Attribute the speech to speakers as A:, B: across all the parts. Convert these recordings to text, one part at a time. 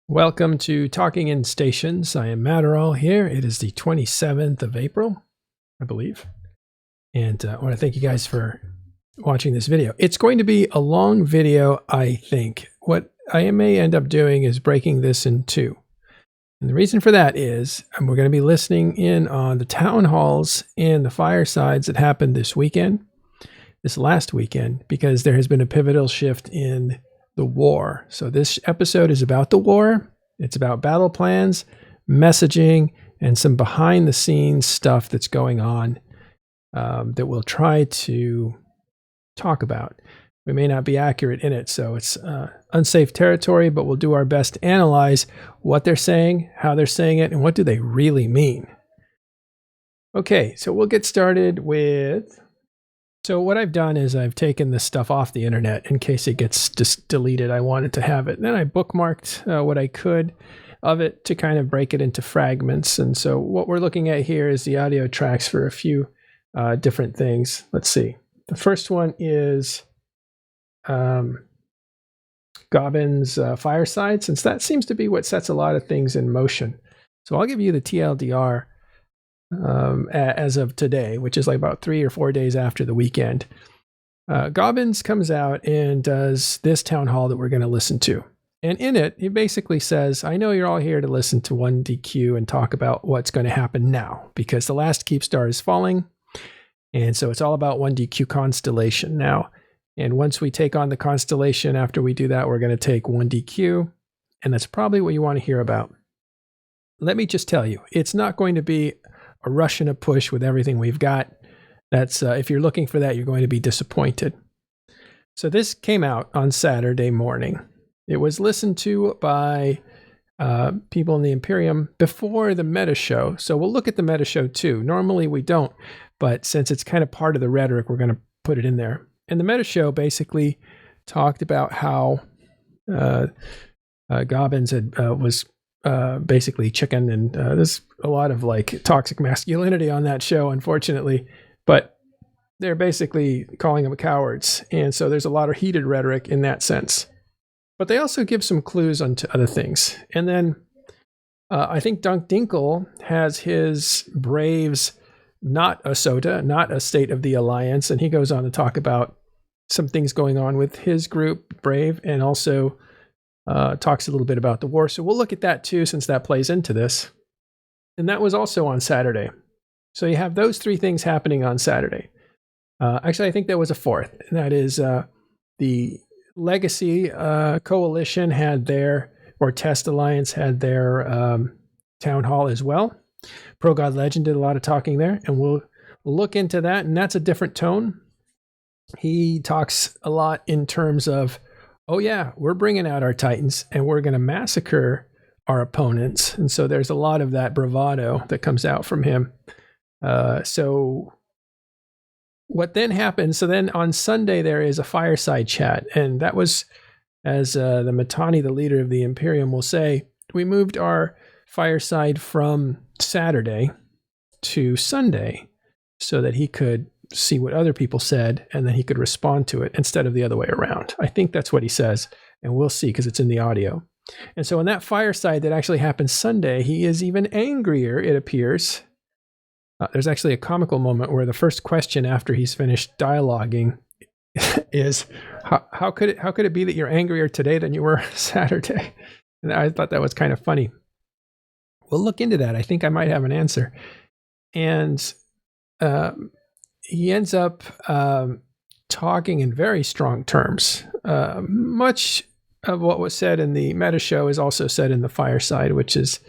A: Welcome to Talking in Stations. I am Matterall here. It is the 27th of April, I believe. And I want to thank you guys for watching this video. It's going to be a long video, I think. What I may end up doing is breaking this in two. And the reason for that is we're going to be listening in on the town halls and the firesides that happened this last weekend, because there has been a pivotal shift in the war. So this episode is about the war. It's about battle plans, messaging, and some behind the scenes stuff that's going on that we'll try to talk about. We may not be accurate in it, so it's unsafe territory, but we'll do our best to analyze what they're saying, how they're saying it, and what do they really mean. Okay, so we'll get started with... So what I've done is I've taken this stuff off the internet in case it gets just deleted. I wanted to have it. And then I bookmarked what I could of it to kind of break it into fragments. And so what we're looking at here is the audio tracks for a few different things. Let's see. The first one is Gobbins' fireside, since that seems to be what sets a lot of things in motion. So I'll give you the TLDR as of today, which is like about 3 or 4 days after the weekend. Gobbins comes out and does this town hall that we're going to listen to. And in it, he basically says, I know you're all here to listen to 1DQ and talk about what's going to happen now, because the last Keep Star is falling. And so it's all about 1DQ Constellation now. And once we take on the Constellation, after we do that, we're going to take 1DQ. And that's probably what you want to hear about. Let me just tell you, it's not going to be a rush and a push with everything we've got. That's if you're looking for that, you're going to be disappointed. So this came out on Saturday morning. It was listened to by people in the Imperium before the meta show. So we'll look at the meta show too. Normally we don't, but since it's kind of part of the rhetoric, we're going to put it in there. And the meta show basically talked about how Gobbins was basically chicken, and there's a lot of like toxic masculinity on that show, unfortunately, but they're basically calling them cowards. And so there's a lot of heated rhetoric in that sense, but they also give some clues onto other things. And then I think Dunk Dinkle has his Braves, not a SOTA, not a State of the Alliance. And he goes on to talk about some things going on with his group, Brave, and also talks a little bit about the war. So we'll look at that too, since that plays into this. And that was also on Saturday. So you have those three things happening on Saturday. Actually, I think there was a fourth, and that is the Legacy Coalition had their, or Test Alliance had their town hall as well. Progod Legend did a lot of talking there, and we'll look into that, and that's a different tone. He talks a lot in terms of, oh yeah, we're bringing out our Titans and we're going to massacre our opponents. And so there's a lot of that bravado that comes out from him. So what then happens? So then on Sunday, there is a fireside chat. And that was, as the Mittani, the leader of the Imperium, will say, we moved our fireside from Saturday to Sunday so that he could see what other people said, and then he could respond to it instead of the other way around. I think that's what he says, and we'll see because it's in the audio. And so in that fireside that actually happened Sunday, he is even angrier, it appears. There's actually a comical moment where the first question after he's finished dialoguing is, how could it be that you're angrier today than you were Saturday? And I thought that was kind of funny. We'll look into that. I think I might have an answer. And he ends up talking in very strong terms. Much of what was said in the meta show is also said in the fireside, which is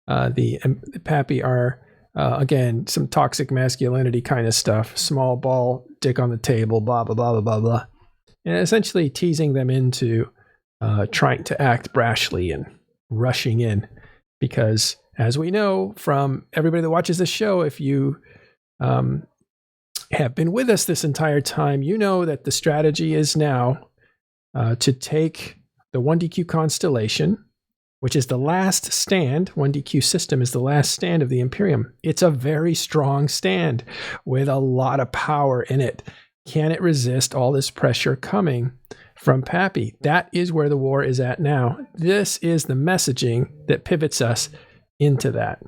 A: the Pappy are, again, some toxic masculinity kind of stuff. Small ball, dick on the table, blah, blah, blah, blah, blah, blah. And essentially teasing them into trying to act brashly and rushing in. Because, as we know from everybody that watches this show, if you have been with us this entire time, you know that the strategy is now to take the 1DQ Constellation, which is the last stand. 1DQ system is the last stand of the Imperium. It's a very strong stand with a lot of power in it. Can it resist all this pressure coming from Pappy. That is where the war is at now. This is the messaging that pivots us into that.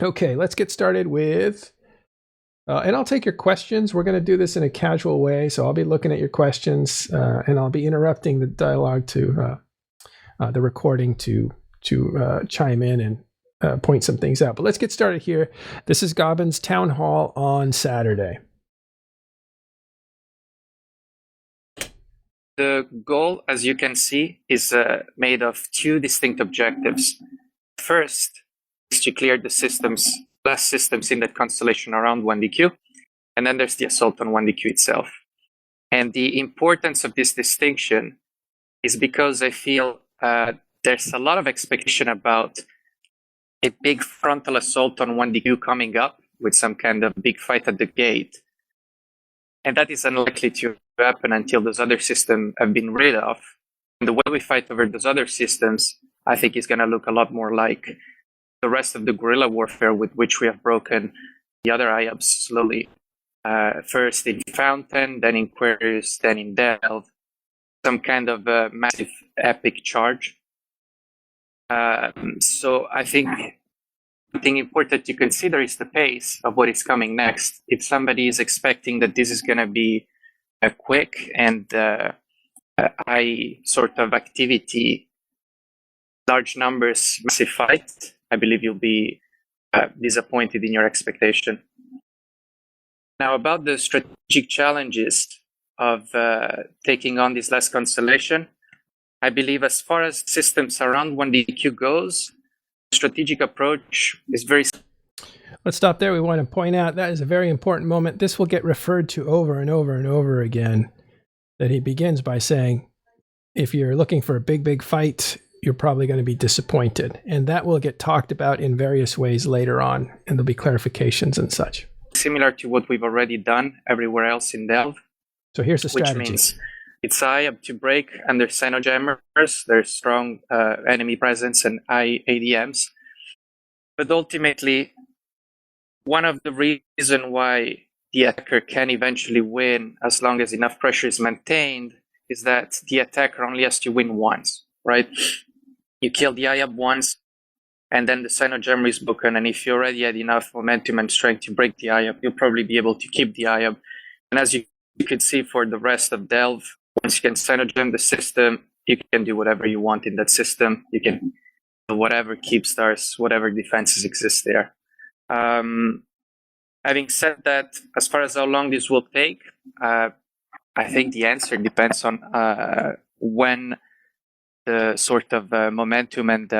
A: Okay, let's get started with, and I'll take your questions. We're going to do this in a casual way, so I'll be looking at your questions, and I'll be interrupting the dialogue to the recording to chime in and point some things out. But let's get started here. This is Gobbins Town Hall on Saturday.
B: The goal, as you can see, is made of two distinct objectives. First is to clear the last systems in that constellation around 1DQ, and then there's the assault on 1DQ itself. And the importance of this distinction is because I feel there's a lot of expectation about a big frontal assault on 1DQ coming up with some kind of big fight at the gate. And that is unlikely to happen until those other systems have been rid of. And the way we fight over those other systems, I think, is going to look a lot more like the rest of the guerrilla warfare with which we have broken the other IABs slowly. First in Fountain, then in Quarius, then in Delve. Some kind of massive epic charge. So I think something important to consider is the pace of what is coming next. If somebody is expecting that this is going to be a quick and high sort of activity, large numbers, massive fight, I believe you'll be disappointed in your expectation. Now, about the strategic challenges of taking on this last constellation, I believe as far as systems around 1DQ goes, the strategic approach is very...
A: Let's stop there. We want to point out that is a very important moment. This will get referred to over and over and over again, that he begins by saying, if you're looking for a big fight, you're probably going to be disappointed. And that will get talked about in various ways later on, and there'll be clarifications and such.
B: Similar to what we've already done everywhere else in Delve.
A: So here's the strategy.
B: Which means it's IAB to break under Cynojammers. There's strong enemy presence and high ADMs. But ultimately, one of the reasons why the attacker can eventually win as long as enough pressure is maintained is that the attacker only has to win once, right? You kill the IAB once, and then the Cynogemmer is broken, and if you already had enough momentum and strength to break the IAB, you'll probably be able to keep the IAB. And as you could see for the rest of Delve, once you can Cynogem the system, you can do whatever you want in that system. You can do whatever keep stars, whatever defenses exist there. Having said that, as far as how long this will take, I think the answer depends on when the sort of momentum and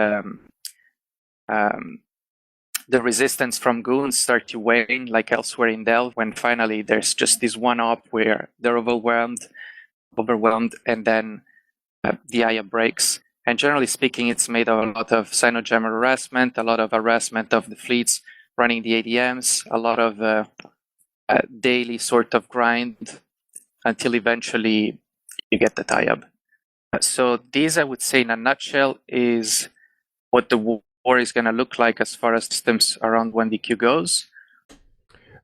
B: the resistance from goons start to wane, like elsewhere in Delve, when finally there's just this one op where they're overwhelmed, and then the IAB breaks. And generally speaking, it's made of a lot of Cynogemmer harassment, a lot of harassment of the fleets running the ADMs, a lot of daily sort of grind until eventually you get the IAB. So this, I would say, in a nutshell, is what the war is going to look like as far as systems around 1DQ goes.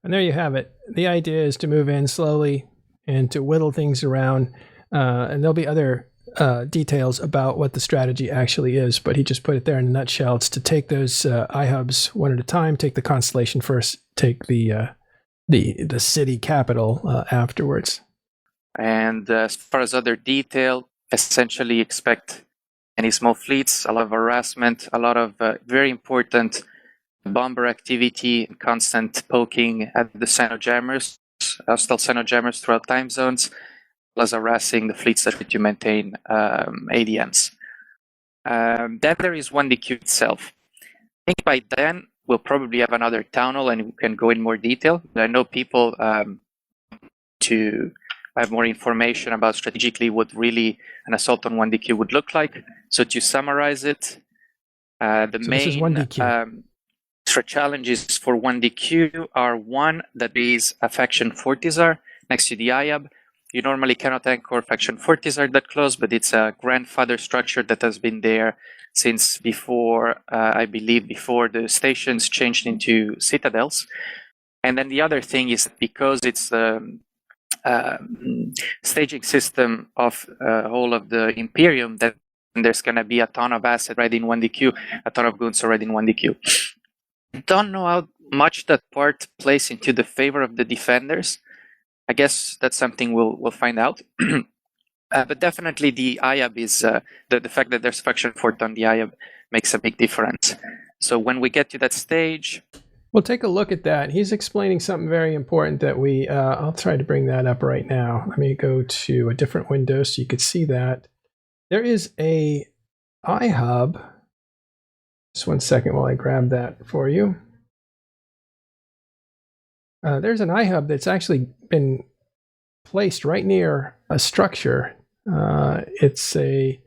A: And there you have it. The idea is to move in slowly and to whittle things around. And there'll be other details about what the strategy actually is, but he just put it there in a nutshell. It's to take those iHubs one at a time, take the constellation first, take the city capital afterwards.
B: And as far as other detail, essentially expect any small fleets, a lot of harassment, a lot of very important bomber activity, constant poking at the Cynojammers, hostile Cynojammers throughout time zones, plus harassing the fleets that need to maintain ADMs. Then there is 1DQ itself. I think by then we'll probably have another town hall and we can go in more detail. I know people to have more information about strategically what really an assault on 1DQ would look like. So to summarize it, the main challenges for 1DQ are one, that is a faction Fortizar next to the IAB. You normally cannot anchor faction Fortizar that close, but it's a grandfather structure that has been there since before, I believe, before the stations changed into citadels. And then the other thing is because it's staging system of all of the Imperium, that there's going to be a ton of assets already in 1DQ, a ton of goons already in 1DQ. Don't know how much that part plays into the favor of the defenders. I guess that's something we'll find out. But definitely the IAB is the fact that there's faction fort on the IAB makes a big difference. So when we get to that stage,
A: we'll take a look at that. He's explaining something very important that I'll try to bring that up right now. Let me go to a different window so you could see that. There is a iHub. Just 1 second while I grab that for you. There's an iHub that's actually been placed right near a structure. It's a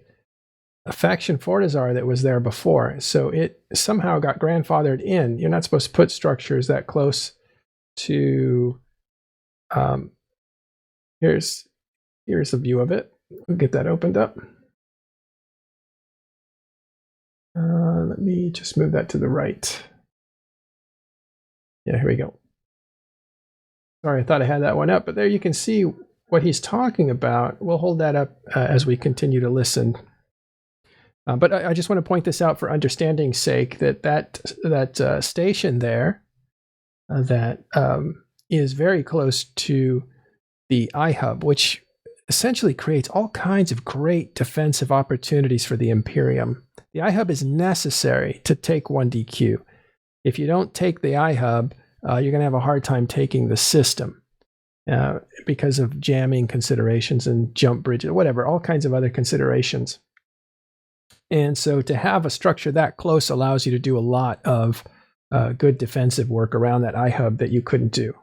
A: faction Fortizar that was there before, so it somehow got grandfathered in. You're not supposed to put structures that close to. Here's a view of it. We'll get that opened up. Let me just move that to the right. Yeah, here we go. Sorry, I thought I had that one up, but there you can see what he's talking about. We'll hold that up as we continue to listen. But I just want to point this out for understanding's sake, that station there that is very close to the iHub, which essentially creates all kinds of great defensive opportunities for the Imperium. The iHub is necessary to take 1DQ. If you don't take the iHub, you're going to have a hard time taking the system because of jamming considerations and jump bridges, whatever, all kinds of other considerations. And so to have a structure that close allows you to do a lot of good defensive work around that iHub that you couldn't do.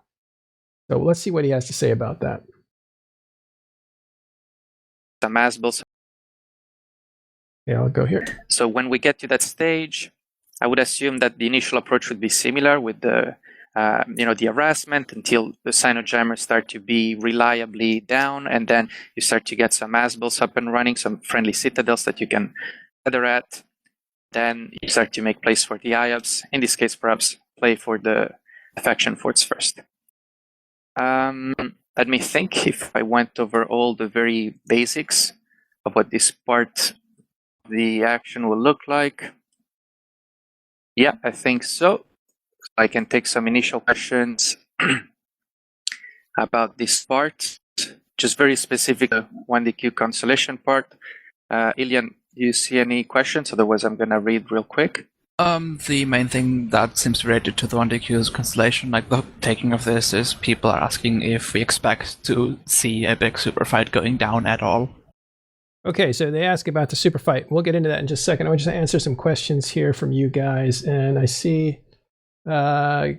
A: So let's see what he has to say about that.
B: The Masbills.
A: Yeah, I'll go here.
B: So when we get to that stage, I would assume that the initial approach would be similar with the the harassment until the cyanojammers start to be reliably down, and then you start to get some Masbills up and running, some friendly citadels that you can feather at. Then you start to make place for the IABs. In this case, perhaps play for the faction forts first. Let me think if I went over all the very basics of what this part of the action will look like. Yeah, I think so. I can take some initial questions about this part, just very specific 1DQ constellation part. Ilian, do you see any questions? Otherwise, I'm going to read real quick.
C: The main thing that seems related to the 1DQ's constellation, like the taking of this, is people are asking if we expect to see a big super fight going down at all.
A: Okay, so they ask about the super fight. We'll get into that in just a second. I want to just answer some questions here from you guys. And I see Hirebrand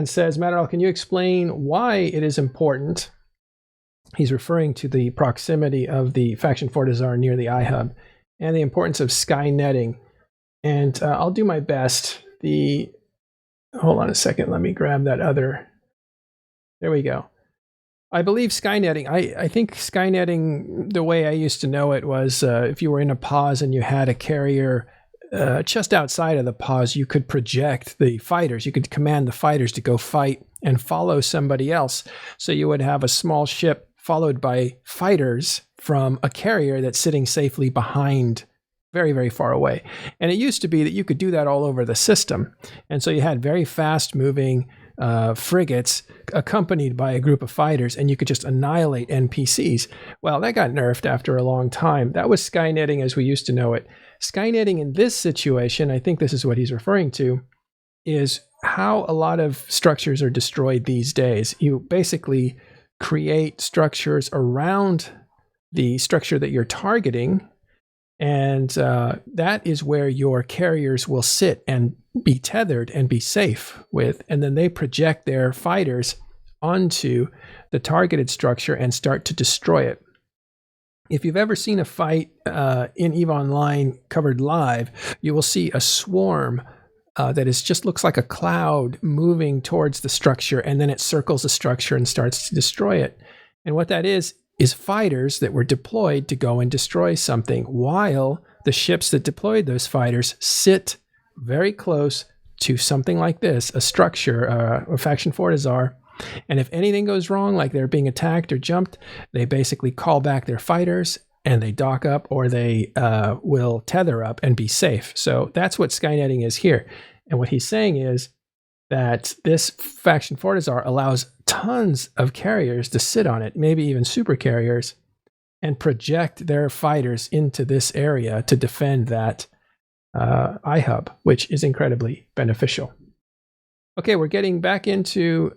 A: says, Matterall, can you explain why it is important? He's referring to the proximity of the faction Fortizar near the iHub and the importance of sky netting. And I'll do my best. Hold on a second. Let me grab that other. There we go. I believe Skynetting, I think Skynetting, the way I used to know it was if you were in a pause and you had a carrier just outside of the pause, you could project the fighters. You could command the fighters to go fight and follow somebody else. So you would have a small ship followed by fighters from a carrier that's sitting safely behind, very, very far away. And it used to be that you could do that all over the system. And so you had very fast moving frigates accompanied by a group of fighters, and you could just annihilate NPCs. Well, that got nerfed after a long time. That was Skynetting as we used to know it. Skynetting in this situation, I think this is what he's referring to, is how a lot of structures are destroyed these days. You basically create structures around the structure that you're targeting, and that is where your carriers will sit and be tethered and be safe with, and then they project their fighters onto the targeted structure and start to destroy it. If you've ever seen a fight in EVE Online covered live, you will see a swarm that just looks like a cloud moving towards the structure, and then it circles the structure and starts to destroy it. And what that is fighters that were deployed to go and destroy something, while the ships that deployed those fighters sit very close to something like this, a structure, a faction Fortizar, And if anything goes wrong, like they're being attacked or jumped, they basically call back their fighters and they dock up, or they will tether up and be safe. So that's what Skynetting is here. And what he's saying is that this faction Fortizar allows tons of carriers to sit on it, maybe even super carriers, and project their fighters into this area to defend that iHub, which is incredibly beneficial. Okay, we're getting back into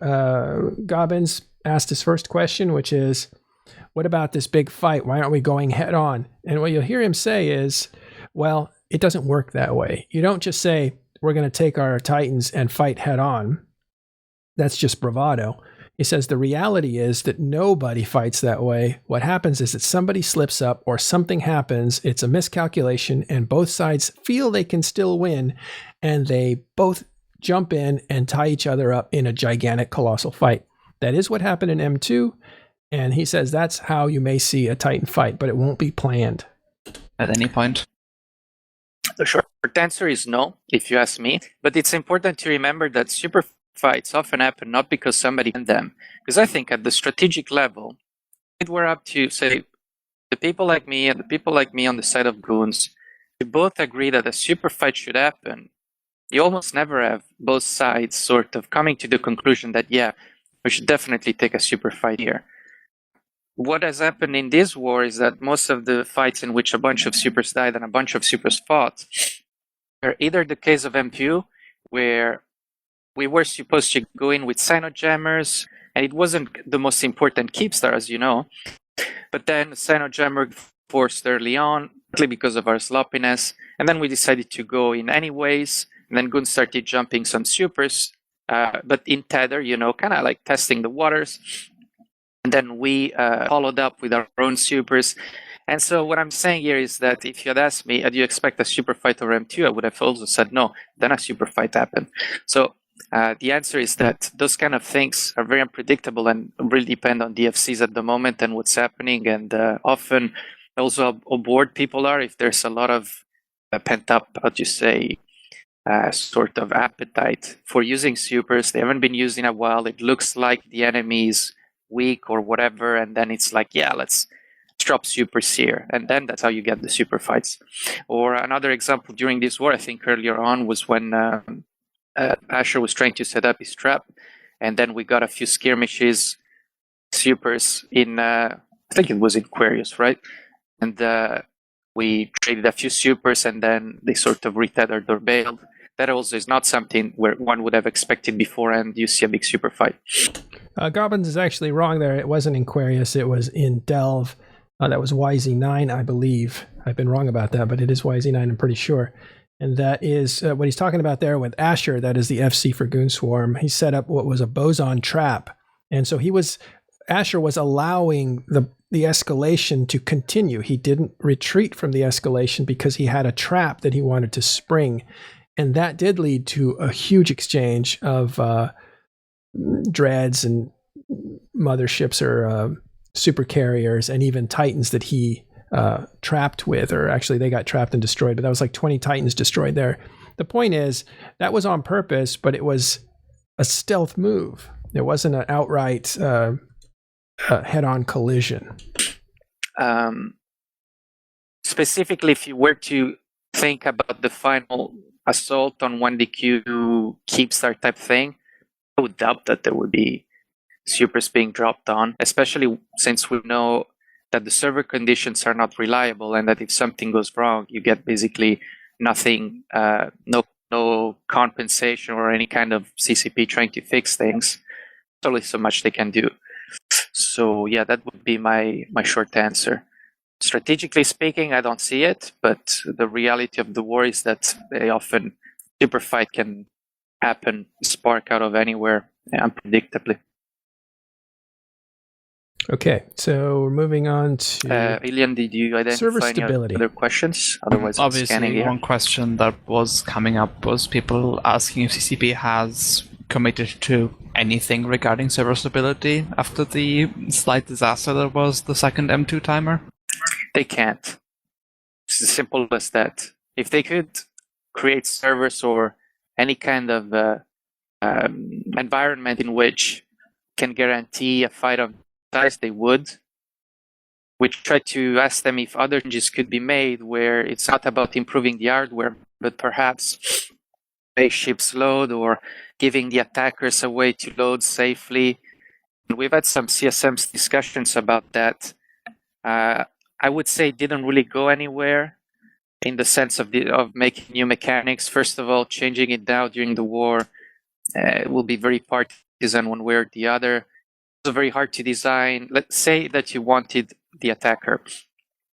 A: Gobbins asked his first question, which is, what about this big fight? Why aren't we going head on? And what you'll hear him say is, well, it doesn't work that way. You don't just say, we're going to take our Titans and fight head on. That's just bravado. He says the reality is that nobody fights that way. What happens is that somebody slips up or something happens. It's a miscalculation, and both sides feel they can still win, and they both jump in and tie each other up in a gigantic, colossal fight. That is what happened in M2. And he says that's how you may see a Titan fight, but it won't be planned.
C: At any point?
B: The short answer is no, if you ask me. But it's important to remember that super fights often happen not because somebody can them. Because I think at the strategic level, it were up to, say, the people like me and the people like me on the side of goons, to both agree that a super fight should happen. You almost never have both sides sort of coming to the conclusion that, yeah, we should definitely take a super fight here. What has happened in this war is that most of the fights in which a bunch of supers died and a bunch of supers fought are either the case of M2, where we were supposed to go in with Cynojammers, and it wasn't the most important Keepstar, as you know, but then Cynojammer forced early on, partly because of our sloppiness, and then we decided to go in anyways, and then Goon started jumping some supers, but in tether, kind of like testing the waters. And then we followed up with our own supers. And so what I'm saying here is that if you had asked me, do you expect a super fight over M2? I would have also said no. Then a super fight happened. So the answer is that those kind of things are very unpredictable and really depend on DFCs at the moment and what's happening. And often also how bored people are. If there's a lot of pent up, sort of appetite for using supers, they haven't been used in a while. It looks like the enemy's weak or whatever, and then it's like, yeah, let's drop supers here, and then that's how you get the super fights. Or another example during this war, I think earlier on, was when Asher was trying to set up his trap, and then we got a few skirmishes, supers in I think it was in Aquarius, right? And we traded a few supers, and then they sort of retethered or bailed. That also is not something where one would have expected before, and you see a big super fight.
A: Gobbins is actually wrong there. It wasn't in Aquarius. It was in Delve. That was YZ9, I believe. I've been wrong about that, but it is YZ9, I'm pretty sure. And that is what he's talking about there with Asher. That is the FC for Goon Swarm. He set up what was a boson trap. And so Asher was allowing the escalation to continue. He didn't retreat from the escalation because he had a trap that he wanted to spring. And that did lead to a huge exchange of dreads and motherships or super carriers and even Titans that he trapped with, or actually they got trapped and destroyed, but that was like 20 Titans destroyed there. The point is that was on purpose, but it was a stealth move. It wasn't an outright head-on collision.
B: Specifically, if you were to think about the final assault on 1DQ Keepstar type thing, I would doubt that there would be supers being dropped on, especially since we know that the server conditions are not reliable, and that if something goes wrong, you get basically nothing, no compensation or any kind of CCP trying to fix things. There's only so much they can do. So yeah, that would be my short answer. Strategically speaking, I don't see it, but the reality of the war is that very often super fight can happen, spark out of anywhere unpredictably.
A: Okay, so we're moving on to
B: Ilian, did you identify
A: server
B: any
A: stability.
B: other questions? Otherwise, I'm scanning
C: obviously,
B: here.
C: one question that was coming up was people asking if CCP has committed to anything regarding server stability after the slight disaster that was the second M2 timer.
B: They can't. It's as simple as that. If they could create servers or any kind of environment in which can guarantee a fight of size, they would. We tried to ask them if other changes could be made where it's not about improving the hardware, but perhaps spaceships load or giving the attackers a way to load safely. And we've had some CSM's discussions about that. I would say it didn't really go anywhere in the sense of making new mechanics. First of all, changing it now during the war will be very partisan one way or the other. It's very hard to design. Let's say that you wanted the attacker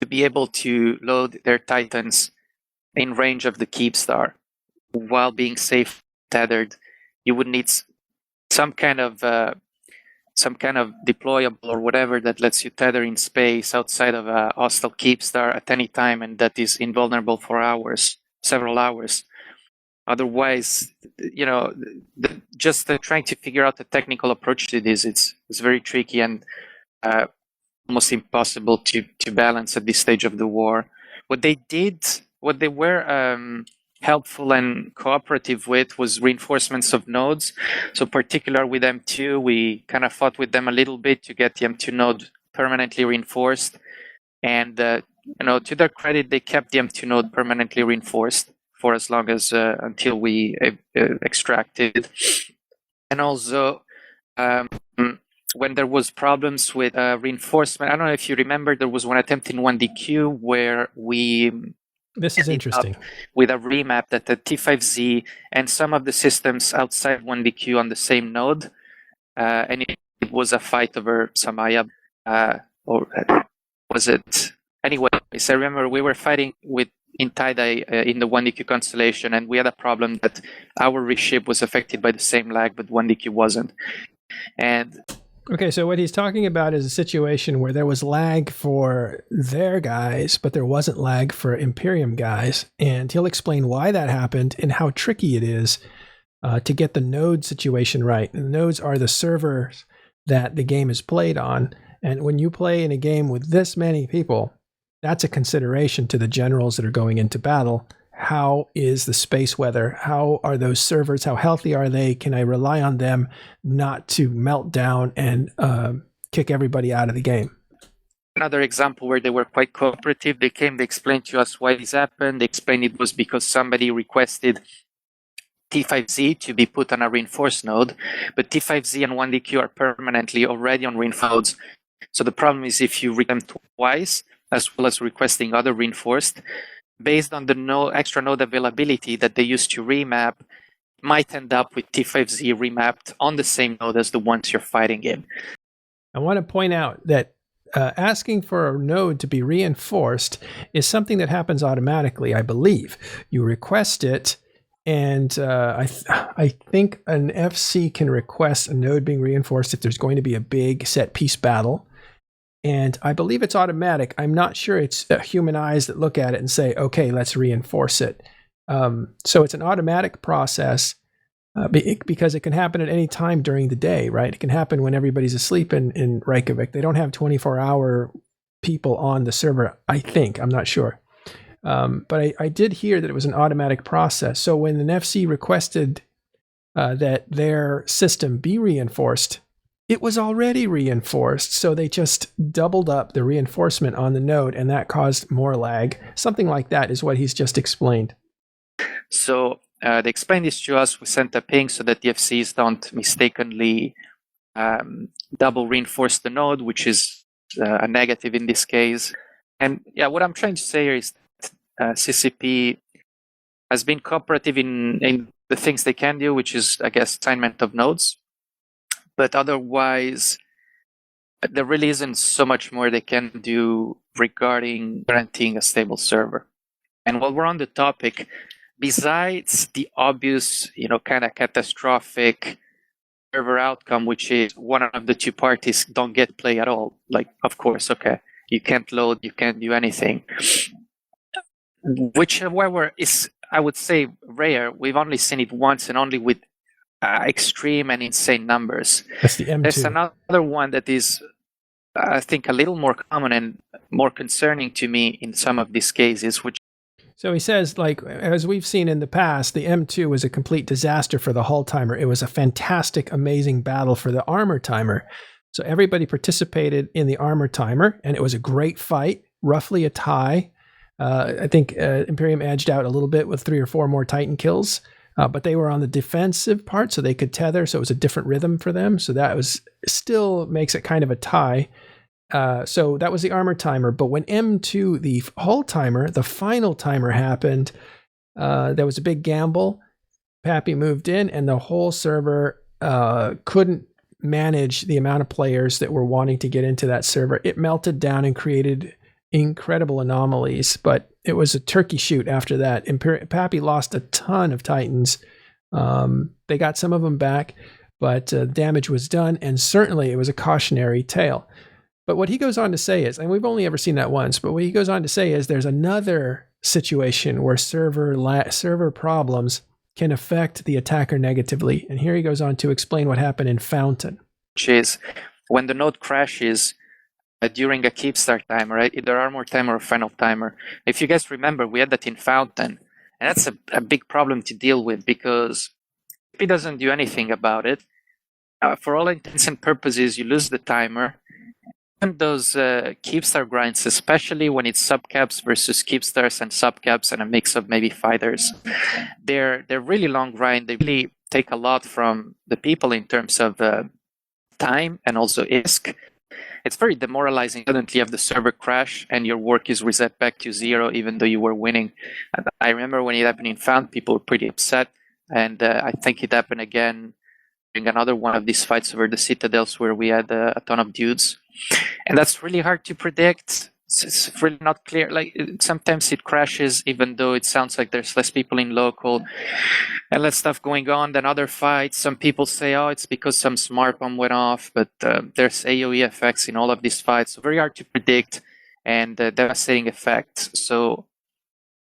B: to be able to load their Titans in range of the Keep Star while being safe tethered. You would need some kind of deployable or whatever that lets you tether in space outside of a hostile Keep Star at any time, and that is invulnerable for hours, several hours. Otherwise, just trying to figure out a technical approach to this, it's very tricky and almost impossible to balance at this stage of the war. What they were helpful and cooperative with was reinforcements of nodes. So particular with M2, we kind of fought with them a little bit to get the M2 node permanently reinforced. And to their credit, they kept the M2 node permanently reinforced for as long as until we extracted. And also, when there was problems with reinforcement, I don't know if you remember, there was one attempt in 1DQ where we
A: this is interesting
B: with a remap that the T5Z and some of the systems outside 1DQ on the same node, and it was a fight over some IAB, or was it? Anyway, I remember we were fighting in tie-dye in the 1DQ constellation, and we had a problem that our reship was affected by the same lag, but 1DQ wasn't. And
A: okay, so what he's talking about is a situation where there was lag for their guys, but there wasn't lag for Imperium guys. And he'll explain why that happened and how tricky it is to get the node situation right. And the nodes are the servers that the game is played on. And when you play in a game with this many people, that's a consideration to the generals that are going into battle. How is the space weather? How are those servers? How healthy are they? Can I rely on them not to melt down and kick everybody out of the game?
B: Another example where they were quite cooperative. They explained to us why this happened. They explained it was because somebody requested T5Z to be put on a reinforced node, but T5Z and 1DQ are permanently already on reinforced nodes. So the problem is if you read them twice, as well as requesting other reinforced, based on the extra node availability that they used to remap, might end up with T5Z remapped on the same node as the ones you're fighting in.
A: I want to point out that asking for a node to be reinforced is something that happens automatically, I believe. You request it, and I think an FC can request a node being reinforced if there's going to be a big set piece battle. And I believe it's automatic. I'm not sure it's human eyes that look at it and say, okay, let's reinforce it. So it's an automatic process because it can happen at any time during the day, right? It can happen when everybody's asleep in Reykjavik. They don't have 24-hour people on the server, I think. I'm not sure. But I did hear that it was an automatic process. So when the FC requested that their system be reinforced, it was already reinforced, so they just doubled up the reinforcement on the node, and that caused more lag. Something like that is what he's just explained.
B: So they explained this to us. We sent a ping so that the FCs don't mistakenly double reinforce the node, which is a negative in this case. And yeah, what I'm trying to say here is that CCP has been cooperative in the things they can do, which is, I guess, assignment of nodes. But otherwise, there really isn't so much more they can do regarding guaranteeing a stable server. And while we're on the topic, besides the obvious, kind of catastrophic server outcome, which is one of the two parties don't get play at all, like, of course, okay, you can't load, you can't do anything, which, however, is, I would say, rare. We've only seen it once and only with extreme and insane numbers.
A: That's the M2.
B: There's another one that is, I think, a little more common and more concerning to me in some of these cases, which
A: So he says, like, as we've seen in the past, the M2 was a complete disaster for the hull timer. It was a fantastic, amazing battle for the armor timer. So everybody participated in the armor timer, and it was a great fight, roughly a tie. I think Imperium edged out a little bit with 3 or 4 more Titan kills, but they were on the defensive part, so they could tether, so it was a different rhythm for them. So that was still makes it kind of a tie. So that was the armor timer. But when M2, the hull timer, the final timer happened, there was a big gamble. Pappy moved in, and the whole server couldn't manage the amount of players that were wanting to get into that server. It melted down and created incredible anomalies, but it was a turkey shoot after that. Pappy lost a ton of Titans. They got some of them back, but damage was done, and certainly it was a cautionary tale. But what he goes on to say is, and we've only ever seen that once, but what he goes on to say is there's another situation where server problems can affect the attacker negatively. And here he goes on to explain what happened in Fountain.
B: Which is when the node crashes during a keep start timer, right? Either armor timer or final timer. If you guys remember, we had that in Fountain. And that's a big problem to deal with because if he doesn't do anything about it, for all intents and purposes, you lose the timer. And those keep star grinds, especially when it's subcaps versus keep stars and subcaps and a mix of maybe fighters, they're really long grind. They really take a lot from the people in terms of time and also ISK. It's very demoralizing. Suddenly you have the server crash and your work is reset back to 0 even though you were winning. And I remember when it happened in Found, people were pretty upset. And I think it happened again during another one of these fights over the Citadels where we had a ton of dudes. And that's really hard to predict. It's really not clear. Like sometimes it crashes even though it sounds like there's less people in local and less stuff going on than other fights. Some people say, oh, it's because some smart bomb went off, but there's AoE effects in all of these fights. So very hard to predict and devastating effects. So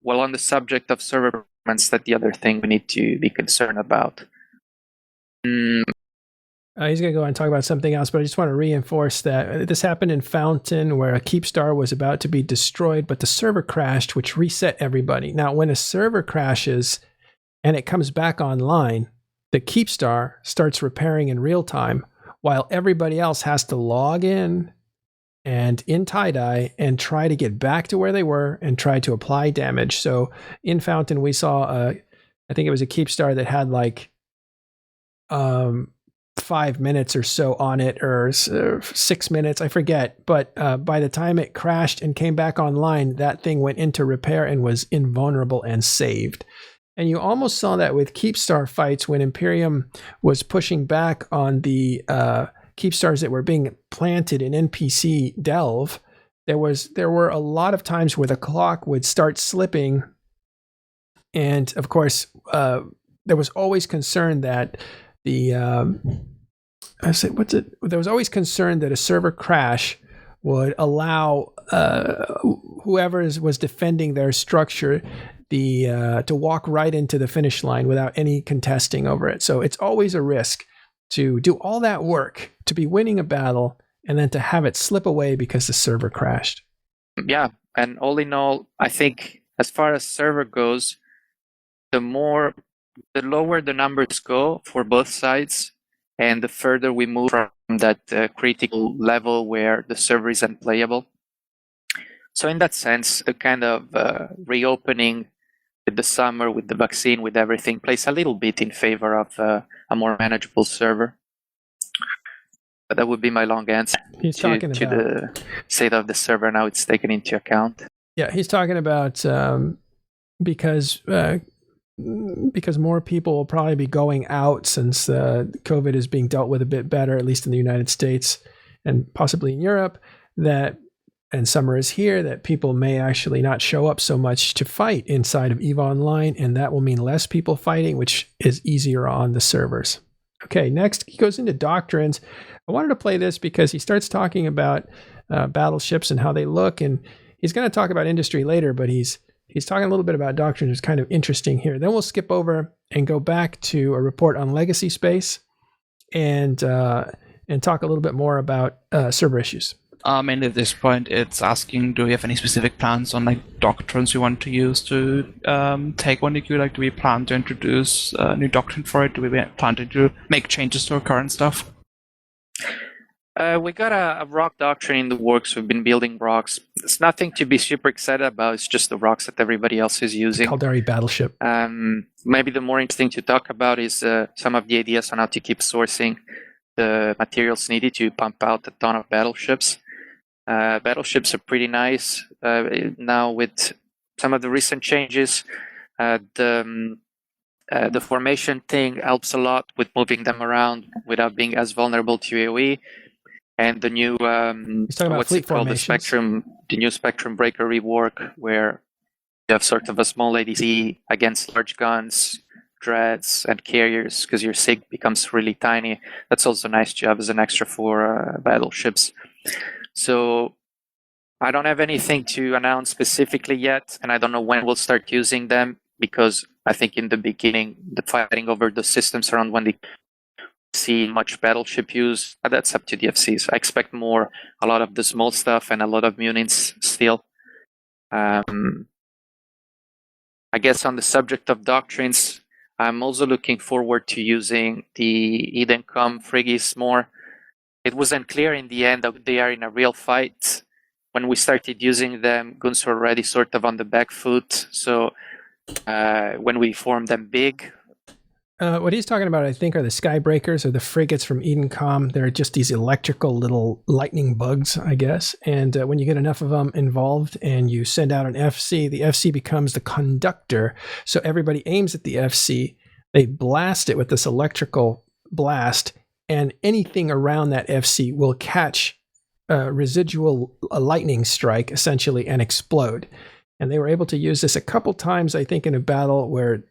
B: while on the subject of server performance, that's the other thing we need to be concerned about.
A: He's going to go on and talk about something else, but I just want to reinforce that this happened in Fountain where a keep star was about to be destroyed, but the server crashed, which reset everybody. Now, when a server crashes and it comes back online, the keep star starts repairing in real time while everybody else has to log in and in tie-dye and try to get back to where they were and try to apply damage. So in Fountain, we saw, I think it was a keep star that had like 5 minutes or so on it, or 6 minutes, I forget. But by the time it crashed and came back online, that thing went into repair and was invulnerable and saved. And you almost saw that with Keepstar fights when Imperium was pushing back on the Keepstars that were being planted in NPC Delve. There were a lot of times where the clock would start slipping. And of course, there was always concern that there was always concern that a server crash would allow whoever was defending their structure to walk right into the finish line without any contesting over it. So it's always a risk to do all that work, to be winning a battle, and then to have it slip away because the server crashed.
B: Yeah, and all in all, I think as far as server goes, the lower the numbers go for both sides, and the further we move from that critical level where the server is unplayable. So in that sense, a kind of reopening with the summer, with the vaccine, with everything, plays a little bit in favor of a more manageable server. But that would be my long answer to the state of the server now it's taken into account.
A: Yeah, he's talking about because more people will probably be going out since COVID is being dealt with a bit better, at least in the United States and possibly in Europe, and summer is here, that people may actually not show up so much to fight inside of EVE Online, and that will mean less people fighting, which is easier on the servers. Okay, next he goes into doctrines. I wanted to play this because he starts talking about battleships and how they look, and he's going to talk about industry later, but he's talking a little bit about doctrines. It's kind of interesting here. Then we'll skip over and go back to a report on legacy space and talk a little bit more about server issues.
C: Mainly at this point, it's asking, do we have any specific plans on like doctrines we want to use to take 1DQ? Like, do we plan to introduce a new doctrine for it? Do we plan to make changes to our current stuff?
B: We got a rock doctrine in the works. We've been building rocks. It's nothing to be super excited about. It's just the rocks that everybody else is using.
A: Caldari Battleship.
B: Maybe the more interesting to talk about is some of the ideas on how to keep sourcing the materials needed to pump out a ton of battleships. Battleships are pretty nice now with some of the recent changes. The formation thing helps a lot with moving them around without being as vulnerable to AoE. And the new what's it called? The new Spectrum Breaker rework, where you have sort of a small ADC against large guns, dreads, and carriers, because your SIG becomes really tiny. That's also nice to have as an extra for battleships. So I don't have anything to announce specifically yet, and I don't know when we'll start using them, because I think in the beginning, the fighting over the systems around when they see much battleship use, that's up to the FCs. I expect a lot of the small stuff and a lot of munins still. I guess on the subject of doctrines, I'm also looking forward to using the Edencom frigates more. It wasn't clear in the end that they are in a real fight. When we started using them, guns were already sort of on the back foot. So when we formed them big.
A: What he's talking about, I think, are the Skybreakers or the frigates from Edencom. They're just these electrical little lightning bugs, I guess. And when you get enough of them involved and you send out an FC, the FC becomes the conductor. So everybody aims at the FC. They blast it with this electrical blast, and anything around that FC will catch a residual lightning strike, essentially, and explode. And they were able to use this a couple times, I think, in a battle where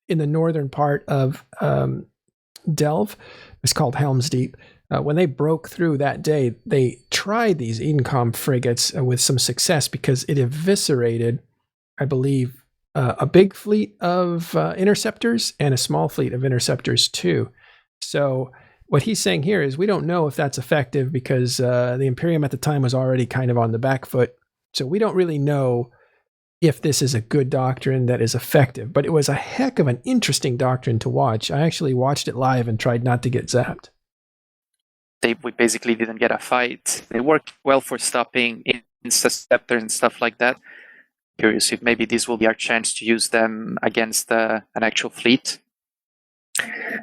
A: in the northern part of Delve, it's called Helm's Deep. When they broke through that day, they tried these Edencom frigates with some success, because it eviscerated, I believe, a big fleet of interceptors and a small fleet of interceptors too. So what he's saying here is we don't know if that's effective, because the Imperium at the time was already kind of on the back foot. So we don't really know if this is a good doctrine that is effective, but it was a heck of an interesting doctrine to watch. I actually watched it live and tried not to get zapped.
B: We basically didn't get a fight. It worked well for stopping interceptors and stuff like that. Curious if maybe this will be our chance to use them against an actual fleet.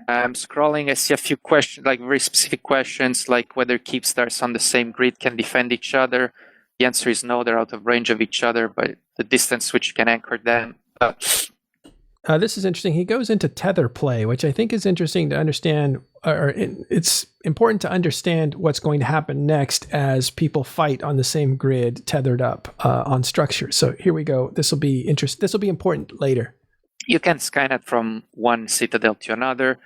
B: Scrolling, I see a few questions, like very specific questions, like whether keep stars on the same grid can defend each other. The answer is no, they're out of range of each other, but the distance which can anchor them.
A: This is interesting. He goes into tether play, which I think is interesting to understand, or it's important to understand what's going to happen next as people fight on the same grid, tethered up on structure. So here we go. This will be interesting. This will be important later.
B: You can Skynet from one citadel to another.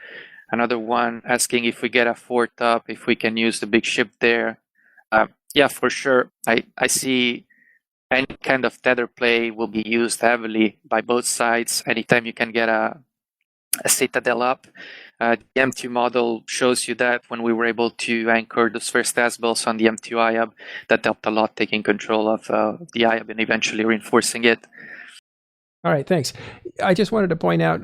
B: Another one asking if we get a fort up, if we can use the big ship there. Yeah, for sure. I see any kind of tether play will be used heavily by both sides. Anytime you can get a citadel up. The M2 model shows you that when we were able to anchor those first Asbels on the M2 IAB, that helped a lot, taking control of the IAB and eventually reinforcing it.
A: All right, thanks. I just wanted to point out,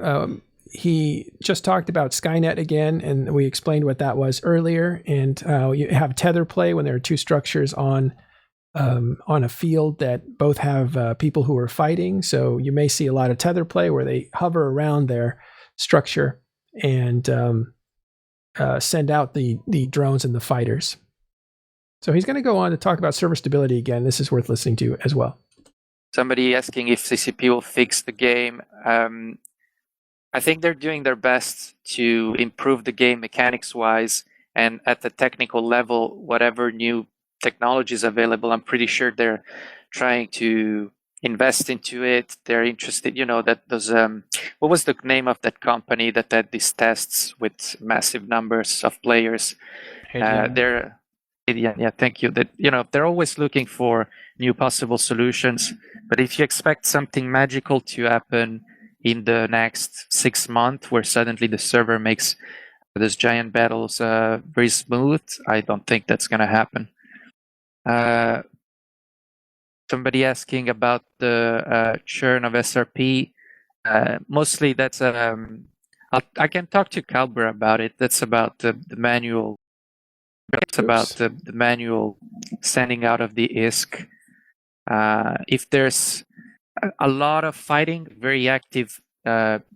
A: he just talked about Skynet again, and we explained what that was earlier. And you have tether play when there are two structures on a field that both have people who are fighting. So you may see a lot of tether play where they hover around their structure and send out the drones and the fighters. So he's going to go on to talk about server stability again. This is worth listening to as well.
B: Somebody asking if CCP will fix the game. I think they're doing their best to improve the game mechanics-wise, and at the technical level, whatever new technology is available, I'm pretty sure they're trying to invest into it. They're interested, that those, what was the name of that company that had these tests with massive numbers of players? Yeah, thank you. That, they're always looking for new possible solutions, but if you expect something magical to happen in the next 6 months, where suddenly the server makes This giant battles very smooth. I don't think that's going to happen. Somebody asking about the churn of SRP. Mostly that's I can talk to Calber about it. That's about the manual. That's about the manual sending out of the ISK. If there's a lot of fighting, very active,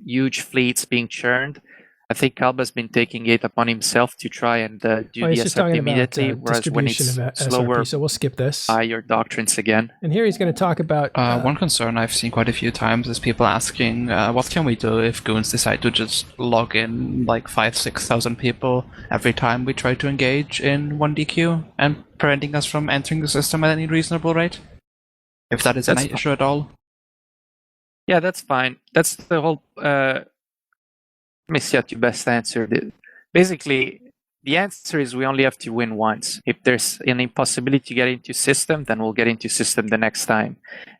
B: huge fleets being churned, I think Calber's been taking it upon himself to try and do the SRP immediately. Whereas when it's slower,
A: so we'll skip this.
B: Buy your doctrines again.
A: And here he's going to talk about
C: one concern I've seen quite a few times is people asking, what can we do if goons decide to just log in like 5,000-6,000 people every time we try to engage in 1DQ and preventing us from entering the system at any reasonable rate? If that is an issue at all.
B: Yeah, that's fine. That's the whole. Let me see how to best answer this. Basically, the answer is we only have to win once. If there's an impossibility to get into system, then we'll get into system the next time.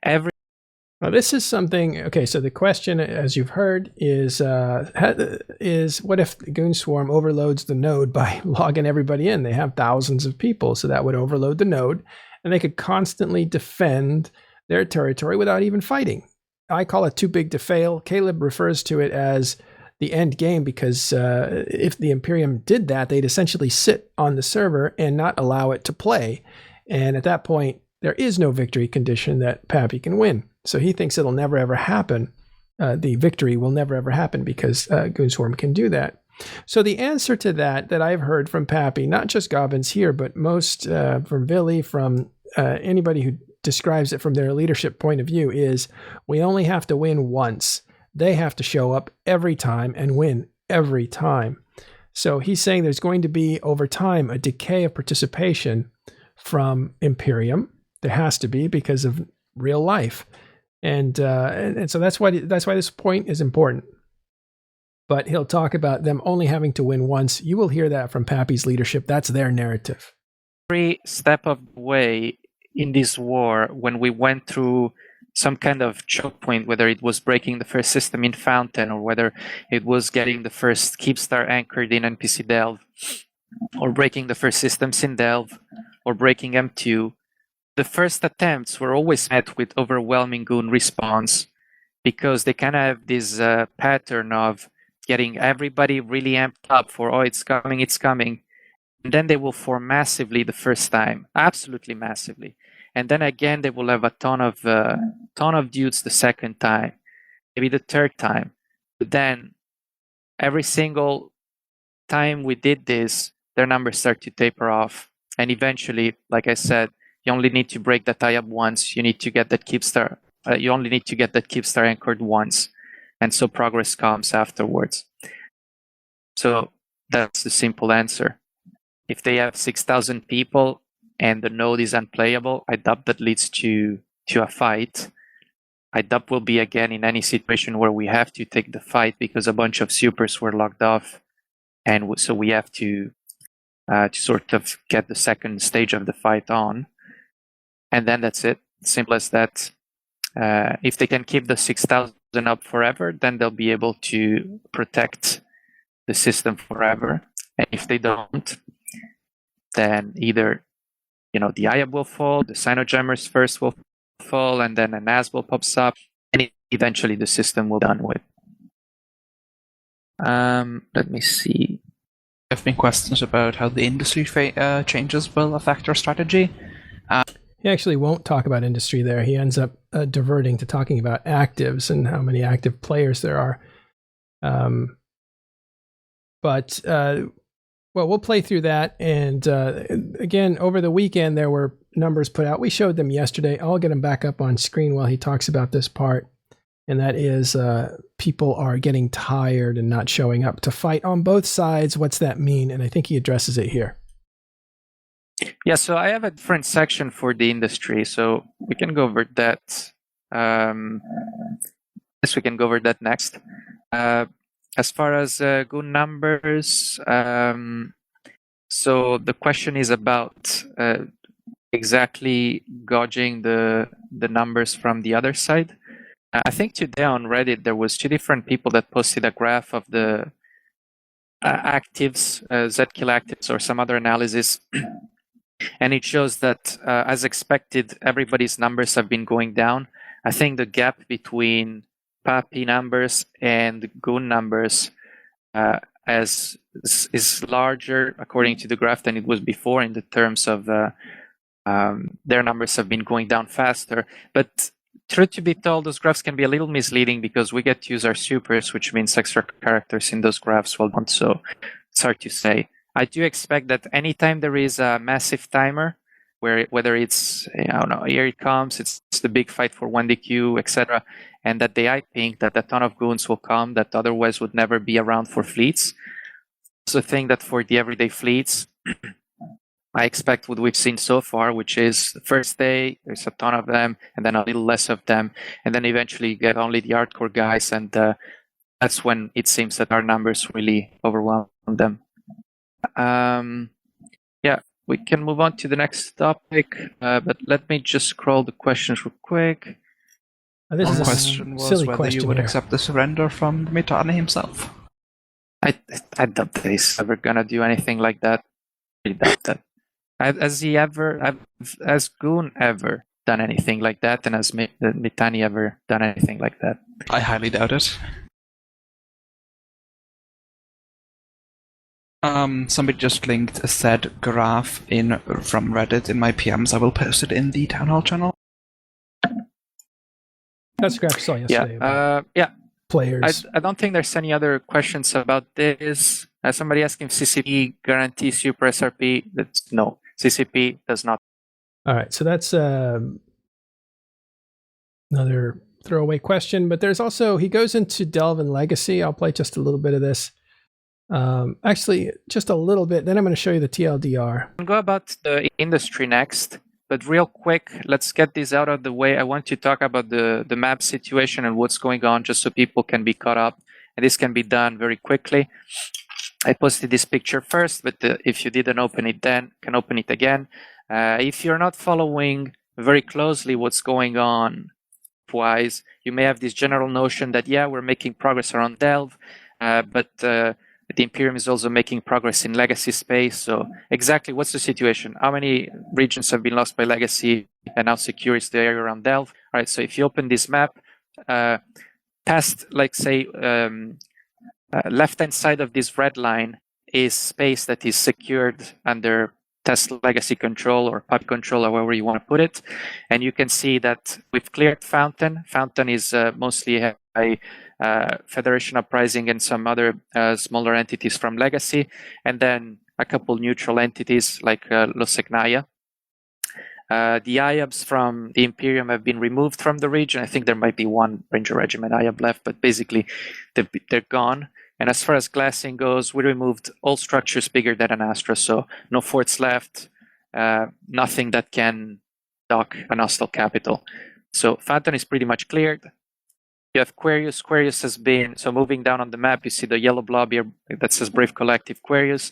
A: Well, this is something. Okay, so the question, as you've heard, is what if the Goon Swarm overloads the node by logging everybody in? They have thousands of people, so that would overload the node, and they could constantly defend their territory without even fighting. I call it too big to fail. Caleb refers to it as the end game because if the Imperium did that, they'd essentially sit on the server and not allow it to play. And at that point, there is no victory condition that Pappy can win. So he thinks it'll never ever happen. The victory will never ever happen because Goonswarm can do that. So the answer to that I've heard from Pappy, not just Gobbins here, but most from VIly, from anybody who describes it from their leadership point of view, is we only have to win once. They have to show up every time and win every time. So he's saying there's going to be, over time, a decay of participation from Imperium. There has to be, because of real life. And so that's why this point is important. But he'll talk about them only having to win once. You will hear that from Pappy's leadership. That's their narrative.
B: Every step of the way in this war, when we went through some kind of choke point, whether it was breaking the first system in Fountain, or whether it was getting the first Keepstar anchored in NPC Delve, or breaking the first systems in Delve, or breaking M2, the first attempts were always met with overwhelming goon response, because they kind of have this pattern of getting everybody really amped up for, oh, it's coming. And then they will form massively the first time, absolutely massively. And then again, they will have a ton of dudes the second time, maybe the third time. But then every single time we did this, their numbers start to taper off. And eventually, like I said, you only need to break that tie up once. You need to get that Keepstar. You only need to get that Keepstar anchored once. And so progress comes afterwards. So that's the simple answer. If they have 6,000 people, and the node is unplayable, I doubt that leads to a fight. I doubt we'll be again in any situation where we have to take the fight because a bunch of supers were locked off, and so we have to sort of get the second stage of the fight on, and then that's it. Simple as that. If they can keep the 6,000 up forever, then they'll be able to protect the system forever. And if they don't, then either the IAB will fall, the Cynojammers first will fall, and then an Asbel pops up, and eventually the system will be done with. Let me see.
C: There have been questions about how the industry changes will affect our strategy.
A: He actually won't talk about industry there. He ends up diverting to talking about actives and how many active players there are. Well, we'll play through that. And again, over the weekend, there were numbers put out. We showed them yesterday. I'll get them back up on screen while he talks about this part. And that is people are getting tired and not showing up to fight on both sides. What's that mean? And I think he addresses it here.
B: Yeah, so I have a different section for the industry. So we can go over that. Yes, we can go over that next. As far as goon numbers, so the question is about exactly gauging the numbers from the other side. I think today on Reddit there was two different people that posted a graph of the actives, Z-kill actives, or some other analysis. And it shows that, as expected, everybody's numbers have been going down. I think the gap between PAPI numbers and Goon numbers is larger, according to the graph, than it was before in the terms of their numbers have been going down faster. But truth to be told, those graphs can be a little misleading because we get to use our supers, which means extra characters in those graphs. Well, so it's hard to say. I do expect that anytime there is a massive timer, whether it's, I don't know, here it comes, it's the big fight for 1DQ, etc., and that the I think that a ton of goons will come that otherwise would never be around for fleets. So I think that for the everyday fleets, I expect what we've seen so far, which is the first day, there's a ton of them, and then a little less of them, and then eventually you get only the hardcore guys, and that's when it seems that our numbers really overwhelm them. Yeah, we can move on to the next topic, but let me just scroll the questions real quick.
A: This
C: One
A: is a
C: question was
A: silly
C: whether
A: question
C: you would
A: here.
C: accept the surrender from Mittani himself.
B: I doubt that he's ever gonna do anything like that. I doubt that. Has Goon ever done anything like that, and has Mittani ever done anything like that?
C: I highly doubt it. Somebody just linked a said graph in from Reddit in my PMs. I will post it in the town hall channel.
A: That's a graph I saw yesterday.
B: Yeah.
A: Players.
B: I don't think there's any other questions about this. Somebody asking if CCP guarantees super SRP. That's no. CCP does not.
A: All right, so that's another throwaway question. But there's also, he goes into Delve and Legacy. I'll play just a little bit of this. Actually, just a little bit. Then I'm going to show you the TLDR.
B: We'll go about the industry next. But real quick, let's get this out of the way. I want to talk about the map situation and what's going on, just so people can be caught up. And this can be done very quickly. I posted this picture first, but if you didn't open it then, can open it again. If you're not following very closely what's going on wise, you may have this general notion that, yeah, we're making progress around Delve, but the Imperium is also making progress in Legacy space. So exactly what's the situation? How many regions have been lost by Legacy, and how secure is the area around Delve? All right, so if you open this map, past, like, say, left-hand side of this red line is space that is secured under test legacy control or pub control, however you want to put it. And you can see that we've cleared Fountain. Fountain is mostly a Federation Uprising and some other smaller entities from Legacy, and then a couple neutral entities like Losegnaya. The IABs from the Imperium have been removed from the region. I think there might be one Ranger Regiment IAB left, but basically they're gone. And as far as glassing goes, we removed all structures bigger than an Astra, so no forts left, nothing that can dock an hostile capital. So Fountain is pretty much cleared. You have Querius. Querius has been, so moving down on the map, you see the yellow blob here that says Brave Collective Querius.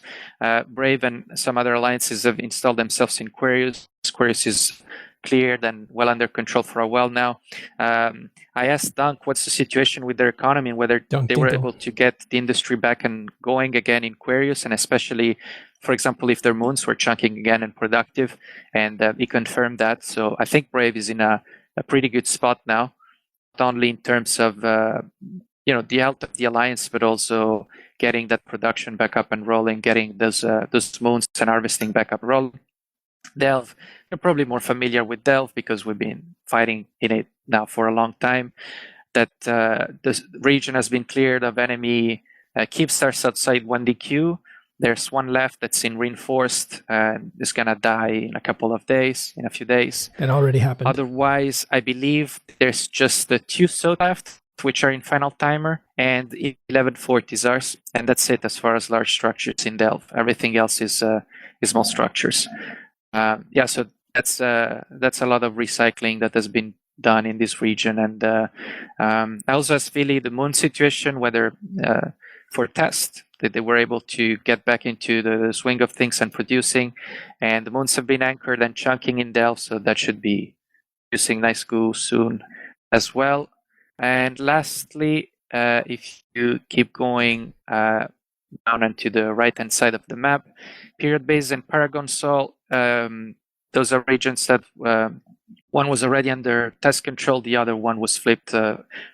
B: Brave and some other alliances have installed themselves in Querius. Querius is cleared and well under control for a while now. I asked Dunk what's the situation with their economy and whether they were able to get the industry back and going again in Querius, and especially, for example, if their moons were chunking again and productive, and he confirmed that. So I think Brave is in a pretty good spot now, not only in terms of the health of the alliance, but also getting that production back up and rolling, getting those moons and harvesting back up and rolling. Delve, you're probably more familiar with Delve because we've been fighting in it now for a long time. That the region has been cleared of enemy Keepstars outside 1DQ. There's one left that's in reinforced and is gonna die in a few days.
A: It already happened.
B: Otherwise, I believe there's just the 2 SOT left, which are in final timer, and 11 Fortizars, and that's it as far as large structures in Delve. Everything else is small structures. So that's a lot of recycling that has been done in this region. And I also asked VIly the moon situation, whether for test that they were able to get back into the swing of things and producing, and the moons have been anchored and chunking in Delve, so that should be producing nice goo soon as well. And lastly, if you keep going, down and to the right-hand side of the map. Period Base and Paragon Sol, those are regions that one was already under test control, the other one was flipped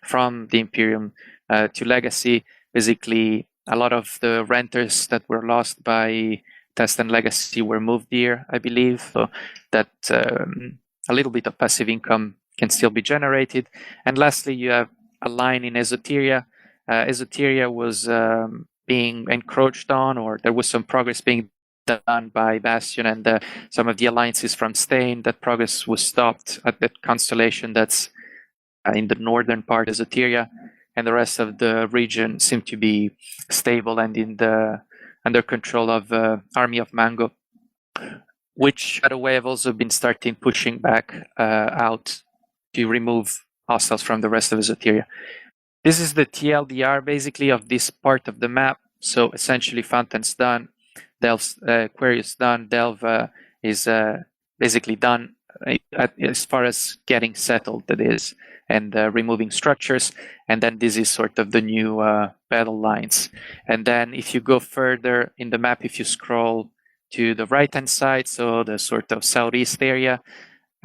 B: from the Imperium to Legacy. Basically, a lot of the renters that were lost by Test and Legacy were moved here, I believe, so that a little bit of passive income can still be generated. And lastly, you have a line in Esoteria. Esoteria was being encroached on, or there was some progress being done by Bastion and some of the alliances from Stain. That progress was stopped at that constellation that's in the northern part of Esoteria, and the rest of the region seemed to be stable and under control of Army of Mango, which, by the way, have also been starting pushing back out to remove hostiles from the rest of Esoteria. This is the TLDR, basically, of this part of the map. So essentially, Fountain's done, Delve's Aquarius done, Delve is basically done as far as getting settled, that is, and removing structures. And then this is sort of the new battle lines. And then if you go further in the map, if you scroll to the right-hand side, so the sort of southeast area,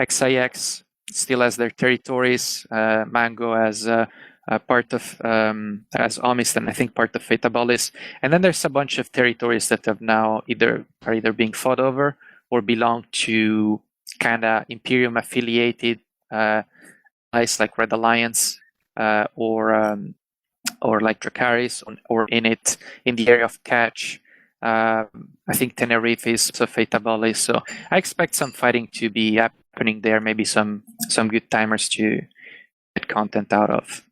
B: XIX still has their territories. Mango has part of as Omist, and I think part of Fatabolis. And then there's a bunch of territories that have now either being fought over or belong to kind of Imperium affiliated like Red Alliance or like Dracarys or in the area of Catch. I think Tenerife is also Fatabolis. So I expect some fighting to be happening there. Maybe some good timers to get content out of.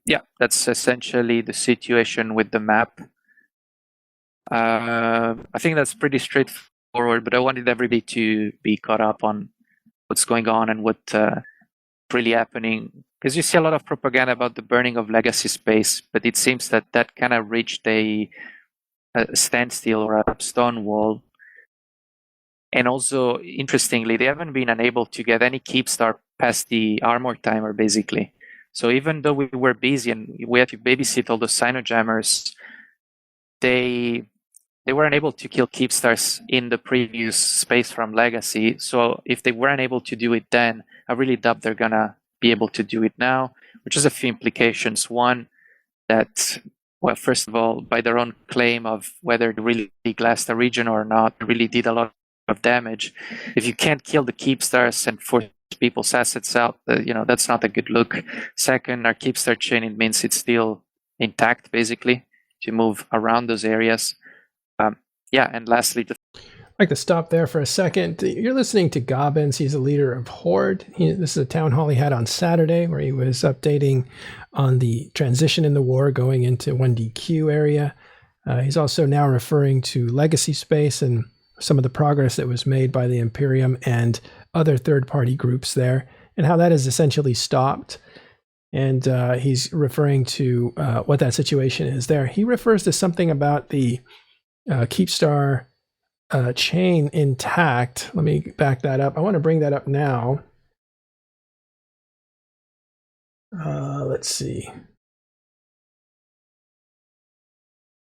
B: Yeah, that's essentially the situation with the map. I think that's pretty straightforward, but I wanted everybody to be caught up on what's going on and what's really happening. Because you see a lot of propaganda about the burning of legacy space, but it seems that kind of reached a standstill or a stone wall. And also, interestingly, they haven't been unable to get any Keepstar past the armor timer, basically. So even though we were busy and we had to babysit all the Cynojammers, they weren't able to kill Keepstars in the previous space from Legacy. So if they weren't able to do it then, I really doubt they're gonna be able to do it now, which has a few implications. One, that, well, first of all, by their own claim of whether they really glassed the region or not, they really did a lot of damage. If you can't kill the Keepstars and force people's assets out, that's not a good look. Second, our Keepstar chain, it means it's still intact, basically, to move around those areas. And lastly,
A: I'd like to stop there for a second. You're listening to Gobbins. He's a leader of Horde. This is a town hall he had on Saturday where he was updating on the transition in the war going into 1DQ area. He's also now referring to legacy space and some of the progress that was made by the Imperium and other third-party groups there, and how that is essentially stopped. And he's referring to what that situation is there. He refers to something about the Keepstar chain intact. Let me back that up. I want to bring that up now. Let's see.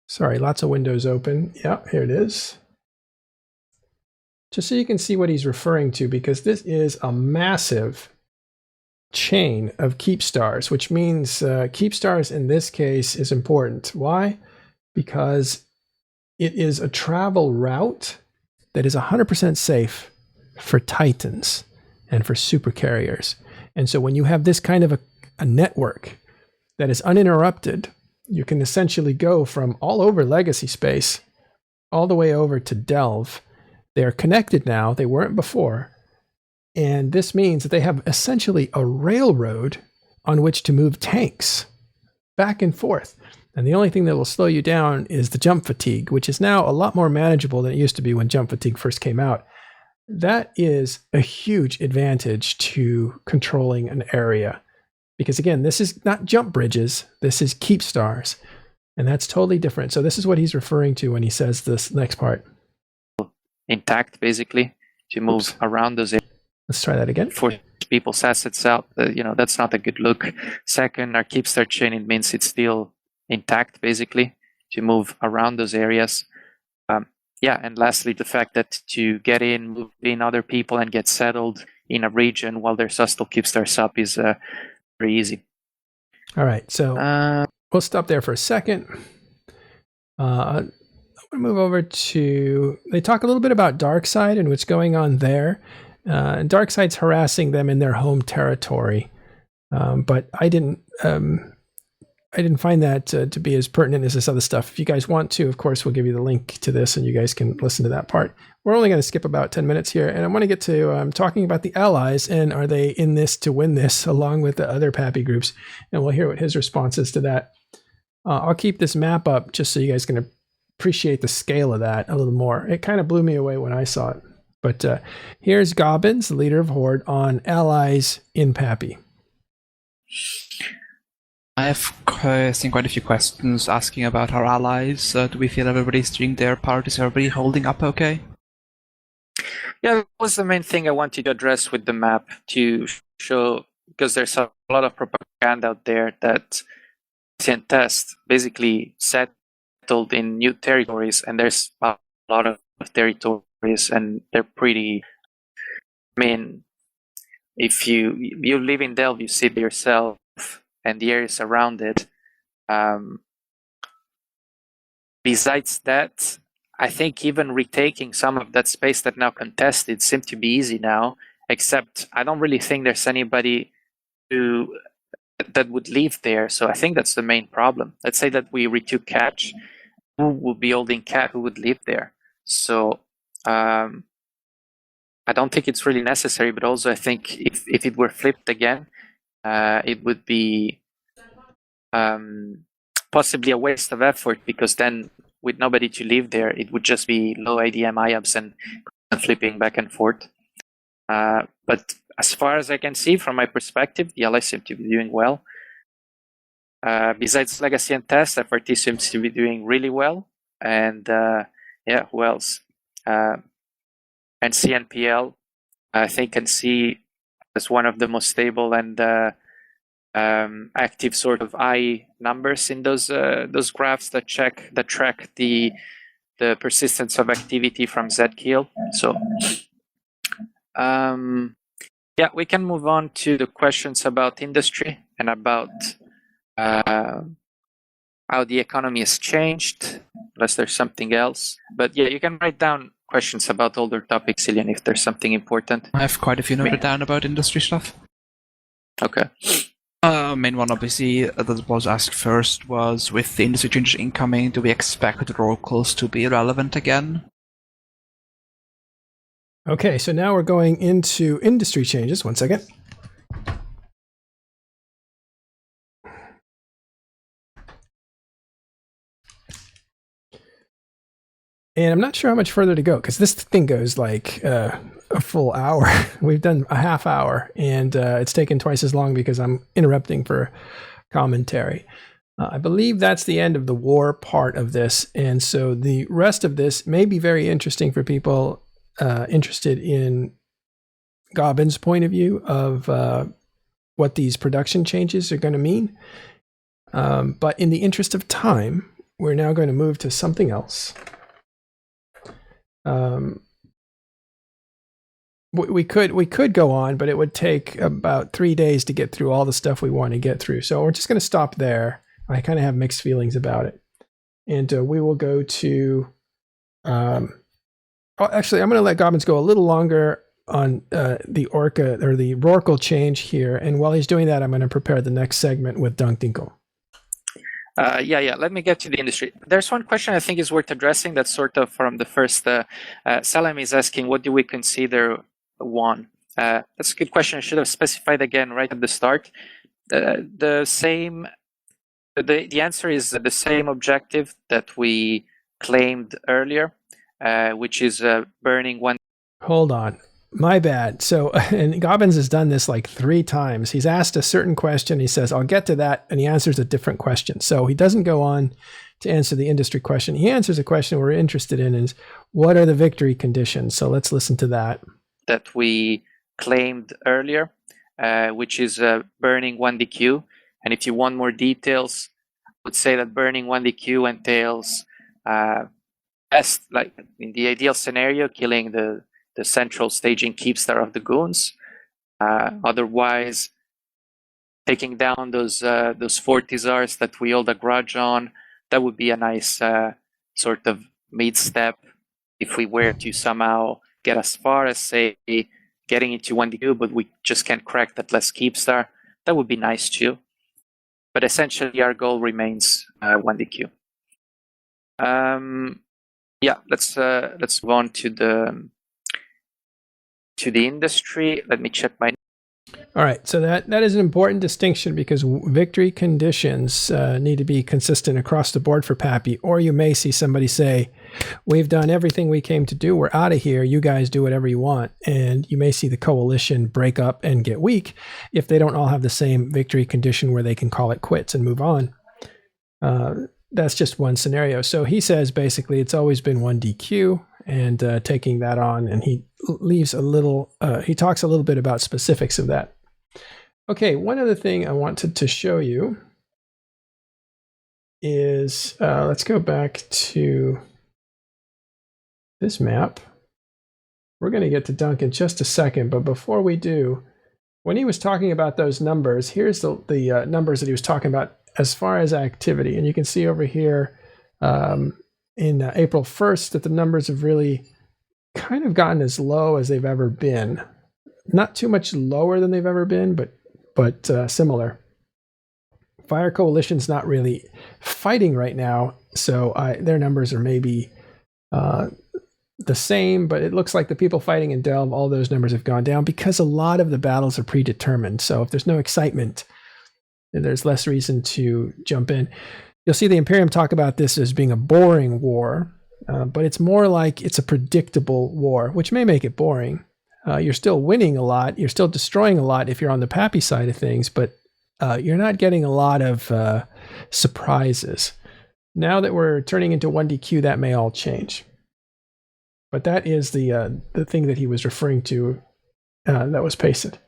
A: Sorry, lots of windows open. Yeah, here it is. Just so you can see what he's referring to, because this is a massive chain of Keepstars, which means Keepstars in this case is important. Why? Because it is a travel route that is 100% safe for Titans and for supercarriers. And so when you have this kind of a network that is uninterrupted, you can essentially go from all over legacy space all the way over to Delve. They are connected now. They weren't before. And this means that they have essentially a railroad on which to move tanks back and forth. And the only thing that will slow you down is the jump fatigue, which is now a lot more manageable than it used to be when jump fatigue first came out. That is a huge advantage to controlling an area. Because again, this is not jump bridges, this is Keepstars. And that's totally different. So this is what he's referring to when he says this next part.
B: Intact, basically, to move around those areas.
A: Let's try that again.
B: Force people's assets out, that's not a good look. Second, our Keepstar chain, it means it's still intact, basically, move around those areas. And lastly, the fact that to get in, move in other people and get settled in a region while their SUS still keeps their SUP is very easy.
A: All right, so we'll stop there for a second. I want to move over to, they talk a little bit about Darkseid and what's going on there. Darkseid's harassing them in their home territory, but I didn't find that to be as pertinent as this other stuff. If you guys want to, of course, we'll give you the link to this and you guys can listen to that part. We're only going to skip about 10 minutes here, and I want to get to talking about the allies and are they in this to win this along with the other PAPI groups, and we'll hear what his response is to that. I'll keep this map up just so you guys can appreciate the scale of that a little more. It kind of blew me away when I saw it. But here's Gobbins, the leader of Horde, on allies in PAPI.
C: I have seen quite a few questions asking about our allies. Do we feel everybody's doing their part? Is everybody holding up okay?
B: Yeah, that was the main thing I wanted to address with the map, to show, because there's a lot of propaganda out there that test basically settled in new territories, and there's a lot of territories, and they're pretty, I mean, if you live in Delve, you see it yourself, and the areas around it. Besides that, I think even retaking some of that space that now contested seemed to be easy now, except I don't really think there's anybody that would live there. So I think that's the main problem. Let's say that we retook Catch, who would be holding Cat, who would live there? So I don't think it's really necessary, but also I think if it were flipped again, it would be possibly a waste of effort, because then with nobody to live there, it would just be low ADM IABs and flipping back and forth. But as far as I can see from my perspective, the allies seem to be doing well. Besides Legacy and Test, FRT seems to be doing really well. And who else? And CNPL, I think, can see as one of the most stable and active sort of I numbers in those graphs that track the persistence of activity from Zkill. So we can move on to the questions about industry and about how the economy has changed, unless there's something else. But yeah, you can write down questions about older topics, Ilian, if there's something important.
C: I have quite a few noted down about industry stuff.
B: Okay.
C: Main one, obviously, that was asked first was, with the industry changes incoming, do we expect the roll calls to be relevant again?
A: Okay, so now we're going into industry changes. One second. And I'm not sure how much further to go, because this thing goes like a full hour. We've done a half hour, and it's taken twice as long because I'm interrupting for commentary. I believe that's the end of the war part of this. And so the rest of this may be very interesting for people interested in Gobbins' point of view of what these production changes are going to mean. But in the interest of time, we're now going to move to something else. We could go on, but it would take about 3 days to get through all the stuff we want to get through. So we're just going to stop there. I kind of have mixed feelings about it. And we will go to... actually, I'm going to let Gobbins go a little longer on the Orca or the Rorqual change here. And while he's doing that, I'm going to prepare the next segment with Dunkdinkle.
B: Let me get to the industry. There's one question I think is worth addressing that's sort of from the first. Salam is asking, what do we consider one? That's a good question. I should have specified again right at the start. The answer is the same objective that we claimed earlier, which is burning one.
A: Hold on. My bad. So, and Gobbins has done this like 3 times. He's asked a certain question. He says, I'll get to that. And he answers a different question. So he doesn't go on to answer the industry question. He answers a question we're interested in is, what are the victory conditions? So let's listen to that.
B: That we claimed earlier, which is burning 1 DQ. And if you want more details, would say that burning 1DQ entails best, like in the ideal scenario, killing the central staging keepstar of the goons. Otherwise, taking down those 40 czars that we hold a grudge on, that would be a nice sort of mid step if we were to somehow get as far as, say, getting into 1DQ, but we just can't crack that last keepstar. That would be nice too. But essentially, our goal remains 1DQ. Yeah, let's move on to the industry. Let me check my.
A: All right, so that is an important distinction because victory conditions need to be consistent across the board for Pappy, or you may see somebody say, we've done everything we came to do, we're out of here, you guys do whatever you want, and you may see the coalition break up and get weak if they don't all have the same victory condition where they can call it quits and move on. That's just one scenario. So he says basically it's always been 1DQ and taking that on, and he leaves a little, he talks a little bit about specifics of that. Okay, one other thing I wanted to show you is, let's go back to this map. We're going to get to Dunk in just a second, but before we do, when he was talking about those numbers, here's the numbers that he was talking about as far as activity. And you can see over here in April 1st that the numbers have really kind of gotten as low as they've ever been. Not too much lower than they've ever been, but similar. Fire Coalition's not really fighting right now, so their numbers are maybe the same, but it looks like the people fighting in Delve, all those numbers have gone down because a lot of the battles are predetermined. So if there's no excitement, there's less reason to jump in. You'll see the Imperium talk about this as being a boring war, but it's more like it's a predictable war, which may make it boring. You're still winning a lot. You're still destroying a lot if you're on the Pappy side of things, but you're not getting a lot of surprises. Now that we're turning into 1DQ, that may all change. But that is the thing that he was referring to that was pasted.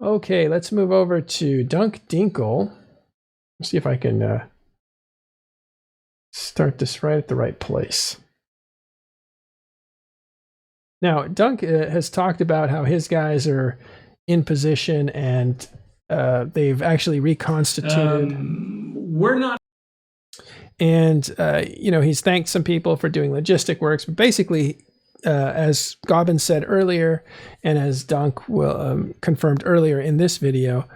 A: Okay, let's move over to Dunk Dinkle. Let's see if I can start this right at the right place. Now, Dunk has talked about how his guys are in position and they've actually reconstituted.
D: We're not.
A: And, he's thanked some people for doing logistic works. But basically, as Gobbins said earlier, and as Dunk will confirmed earlier in this video,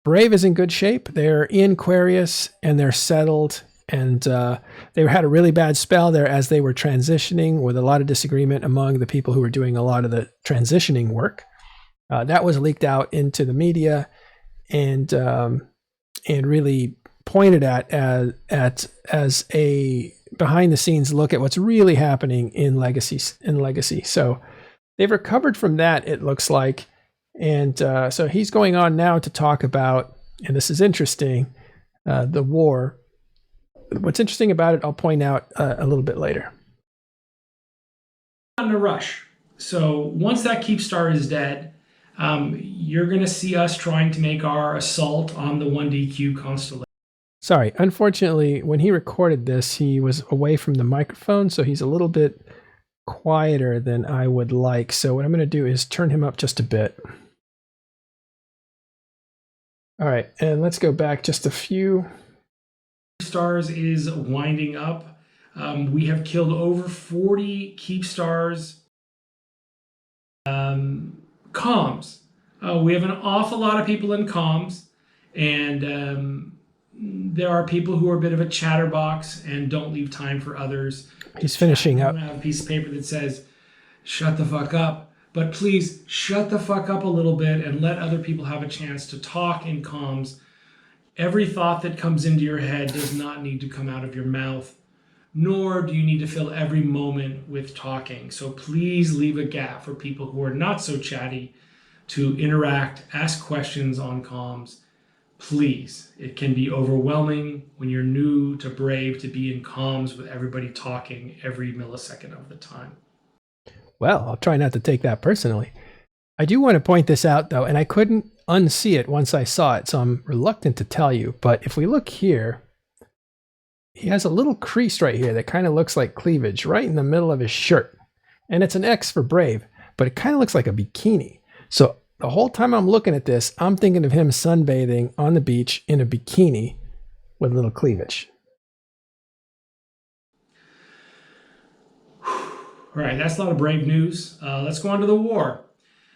A: Brave is in good shape. They're in Quarius and they're settled. And they had a really bad spell there as they were transitioning, with a lot of disagreement among the people who were doing a lot of the transitioning work. That was leaked out into the media and really pointed at as a behind the scenes look at what's really happening in Legacy. So they've recovered from that, it looks like. And so he's going on now to talk about, and this is interesting, the war. What's interesting about it, I'll point out a little bit later.
D: Not in a rush. So once that Keepstar is dead, you're going to see us trying to make our assault on the 1DQ constellation.
A: Sorry, unfortunately, when he recorded this, he was away from the microphone, so he's a little bit quieter than I would like. So what I'm going to do is turn him up just a bit. All right, and let's go back just a few.
D: Stars is winding up. We have killed over 40 Keepstars. Comms. We have an awful lot of people in comms, and there are people who are a bit of a chatterbox and don't leave time for others.
A: He's finishing up.
D: I have a piece of paper that says, shut the fuck up. But please shut the fuck up a little bit and let other people have a chance to talk in comms. Every thought that comes into your head does not need to come out of your mouth, nor do you need to fill every moment with talking. So please leave a gap for people who are not so chatty to interact, ask questions on comms. Please, it can be overwhelming when you're new to Brave to be in comms with everybody talking every millisecond of the time. Well,
A: I'll try not to take that personally. I do want to point this out, though, and I couldn't unsee it once I saw it, so I'm reluctant to tell you. But if we look here, he has a little crease right here that kind of looks like cleavage right in the middle of his shirt. And it's an X for brave, but it kind of looks like a bikini. So the whole time I'm looking at this, I'm thinking of him sunbathing on the beach in a bikini with a little cleavage.
D: All right, that's a lot of brave news. Let's go on to the war.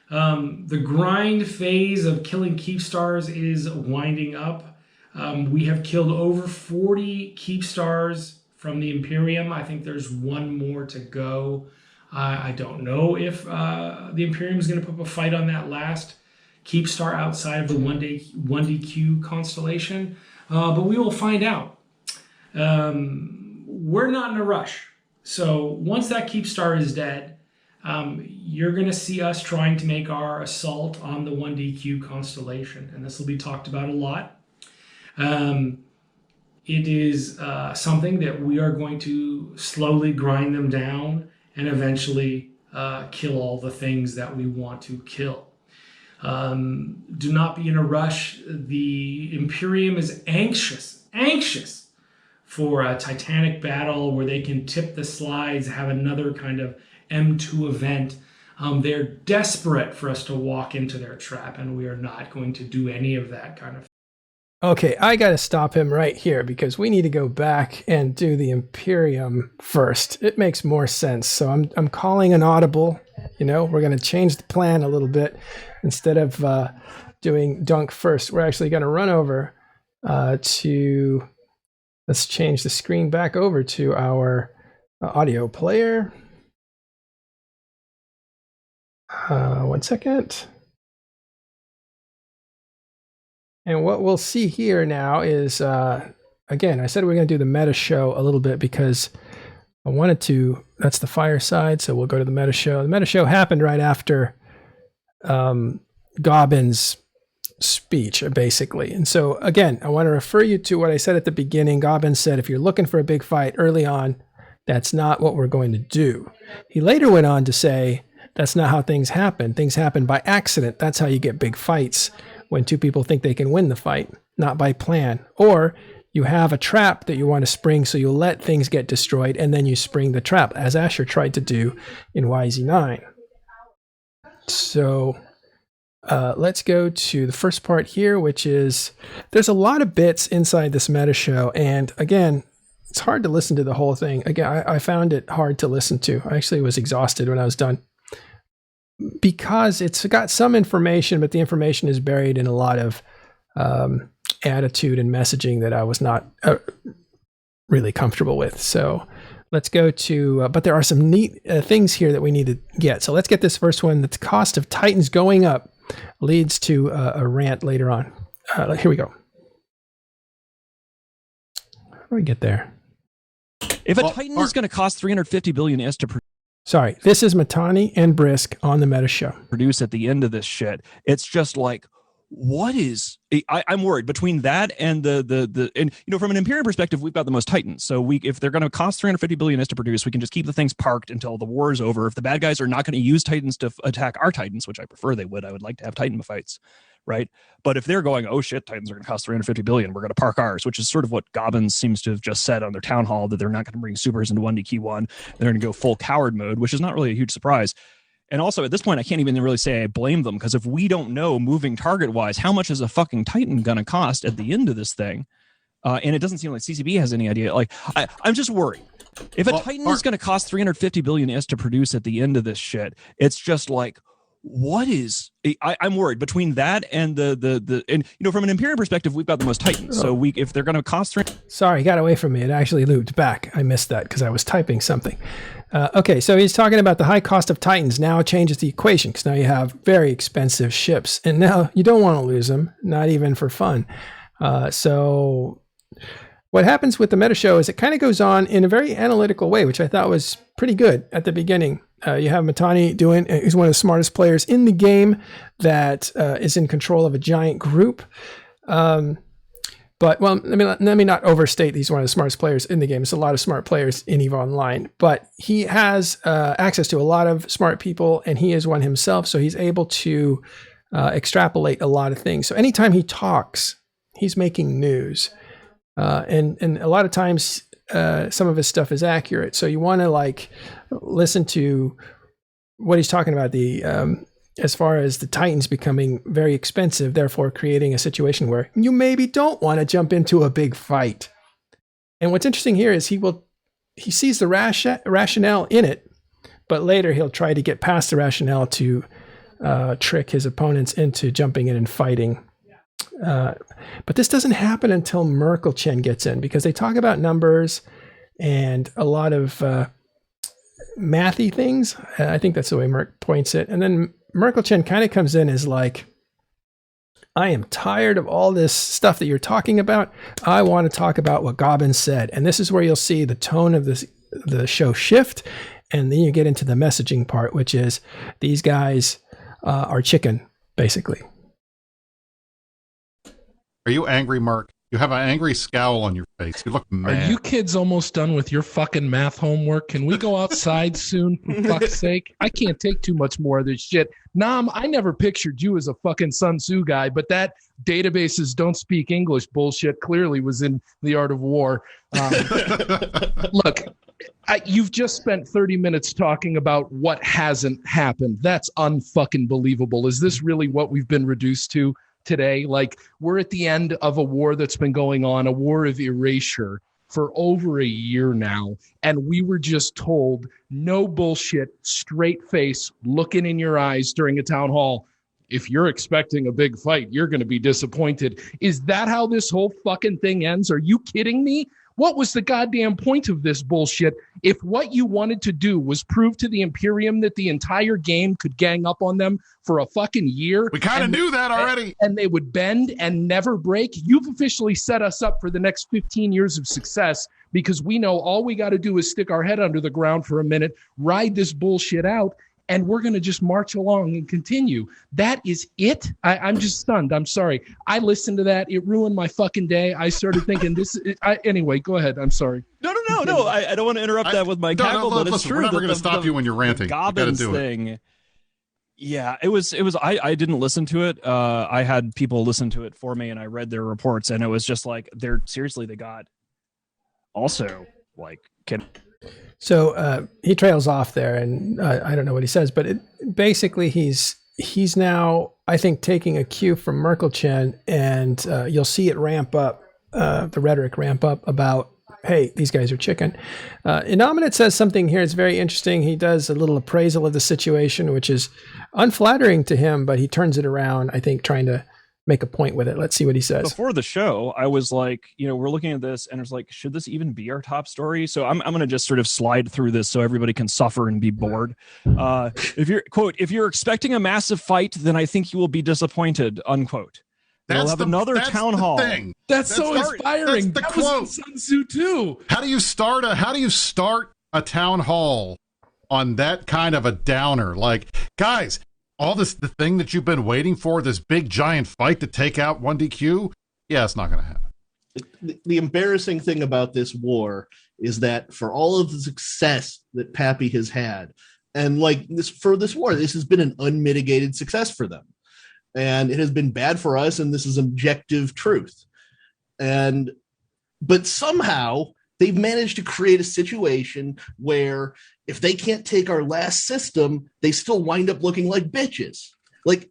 D: The grind phase of killing keep stars is winding up. We have killed over 40 keep stars from the Imperium. I think there's one more to go. I don't know if the Imperium is going to put up a fight on that last keep star outside of the 1DQ constellation, but we will find out. We're not in a rush. So once that keep star is dead, you're going to see us trying to make our assault on the 1DQ constellation, and this will be talked about a lot. It is something that we are going to slowly grind them down and eventually kill all the things that we want to kill. Do not be in a rush. The Imperium is anxious for a titanic battle where they can tip the slides, have another kind of M2 event. They're desperate for us to walk into their trap, and we are not going to do any of that kind of thing.
A: Okay, I got to stop him right here because we need to go back and do the Imperium first. It makes more sense. So I'm calling an audible. You know, we're going to change the plan a little bit. Instead of doing Dunk first, we're actually going to run over to... Let's change the screen back over to our audio player. 1 second. And what we'll see here now is, again, I said we're going to do the meta show a little bit because I wanted to, that's the fireside, so we'll go to the meta show. The meta show happened right after Gobbins' speech, basically. And so, again, I want to refer you to what I said at the beginning. Gobbins said, if you're looking for a big fight early on, that's not what we're going to do. He later went on to say, that's not how things happen. Things happen by accident. That's how you get big fights, when two people think they can win the fight, not by plan. Or you have a trap that you want to spring, so you'll let things get destroyed, and then you spring the trap, as Asher tried to do in YZ9. So let's go to the first part here, which is, there's a lot of bits inside this meta show, and again, it's hard to listen to the whole thing. Again, I found it hard to listen to. I actually was exhausted when I was done, because it's got some information, but the information is buried in a lot of attitude and messaging that I was not really comfortable with. So let's go to, but there are some neat things here that we need to get. So let's get this first one. The cost of Titans going up leads to a rant later on. Here we go. How do we get there?
E: If a Titan is going to cost 350 billion is to
A: Sorry, this is Mittani and Brisk on the meta show.
E: Produce at the end of this shit, it's just like, what is? I'm worried between that and and you know, from an Imperium perspective, we've got the most Titans. So if they're going to cost 350 billion is to produce, we can just keep the things parked until the war is over. If the bad guys are not going to use Titans to attack our Titans, which I prefer they would, I would like to have Titan fights, right? But if they're going, oh shit, Titans are going to cost 350 billion, we're going to park ours, which is sort of what Gobbins seems to have just said on their town hall, that they're not going to bring supers into 1DQ1. They're going to go full coward mode, which is not really a huge surprise. And also at this point, I can't even really say I blame them, because if we don't know moving target wise, how much is a fucking Titan going to cost at the end of this thing? And it doesn't seem like CCB has any idea. Like, I'm just worried. If a Titan is going to cost 350 billion is to produce at the end of this shit, it's just like, what is? I'm worried between that and and you know, from an Imperium perspective, we've got the most Titans. So if they're going to cost
A: Sorry, got away from me. It actually looped back. I missed that because I was typing something. Okay, so he's talking about the high cost of Titans now changes the equation, because now you have very expensive ships, and now you don't want to lose them, not even for fun. So what happens with the meta show is it kind of goes on in a very analytical way, which I thought was pretty good at the beginning. You have Mittani who's one of the smartest players in the game, that is in control of a giant group. But, well, let me not overstate he's one of the smartest players in the game. There's a lot of smart players in EVE Online. But he has access to a lot of smart people, and he is one himself. So he's able to extrapolate a lot of things. So anytime he talks, he's making news. And a lot of times some of his stuff is accurate. So you want to like listen to what he's talking about, the as far as the Titans becoming very expensive, therefore creating a situation where you maybe don't want to jump into a big fight. And what's interesting here is he sees the rationale in it, but later he'll try to get past the rationale to trick his opponents into jumping in and fighting. But this doesn't happen until Merkelchen gets in, because they talk about numbers and a lot of mathy things. I think that's the way Merk points it. And then Merkelchen kind of comes in as like, I am tired of all this stuff that you're talking about. I want to talk about what Gobbins said. And this is where you'll see the tone of the show shift. And then you get into the messaging part, which is these guys are chicken, basically.
F: Are you angry, Mark? You have an angry scowl on your face. You look mad.
G: Are you kids almost done with your fucking math homework? Can we go outside soon, for fuck's sake? I can't take too much more of this shit. Nam, I never pictured you as a fucking Sun Tzu guy, but that databases don't speak English bullshit clearly was in The Art of War. Look, you've just spent 30 minutes talking about what hasn't happened. That's unfucking believable. Is this really what we've been reduced to today? Like, we're at the end of a war that's been going on, a war of erasure for over a year now, and we were just told, no bullshit, straight face, looking in your eyes during a town hall, if you're expecting a big fight, you're going to be disappointed. Is that how this whole fucking thing ends? Are you kidding me? What was the goddamn point of this bullshit if what you wanted to do was prove to the Imperium that the entire game could gang up on them for a fucking year?
F: We kind of knew that already.
G: And they would bend and never break. You've officially set us up for the next 15 years of success, because we know all we got to do is stick our head under the ground for a minute, ride this bullshit out, and we're going to just march along and continue. That is it. I'm just stunned. I'm sorry. I listened to that. It ruined my fucking day. I started thinking anyway, go ahead. I'm sorry.
E: No. I don't want to interrupt that with my cackle, but it's true.
F: We're never going to stop you when you're ranting.
E: Gobbins thing. Yeah, it was. I didn't listen to it. I had people listen to it for me, and I read their reports, and it was just like, they got also like
A: So he trails off there, and I don't know what he says, but basically he's now, I think, taking a cue from Merkelchen, and you'll see it ramp up, the rhetoric ramp up about, hey, these guys are chicken. Innominate says something here. It's very interesting. He does a little appraisal of the situation, which is unflattering to him, but he turns it around, I think, trying to make a point with it. Let's see what he says.
E: Before the show, I was like, we're looking at this and it's like, should this even be our top story? So I'm going to just sort of slide through this so everybody can suffer and be bored. If you're expecting a massive fight, then I think you will be disappointed, unquote. We'll have another town hall.
G: That's so inspiring.
F: That's the
G: that
F: quote.
G: was in Sun Tzu too.
F: How do you start a town hall on that kind of a downer? Like, guys, the thing that you've been waiting for, this big giant fight to take out 1DQ, yeah, it's not going to happen.
H: The embarrassing thing about this war is that for all of the success that Pappy has had, and like this war, this has been an unmitigated success for them. And it has been bad for us, and this is objective truth. But somehow they've managed to create a situation where if they can't take our last system, they still wind up looking like bitches. Like,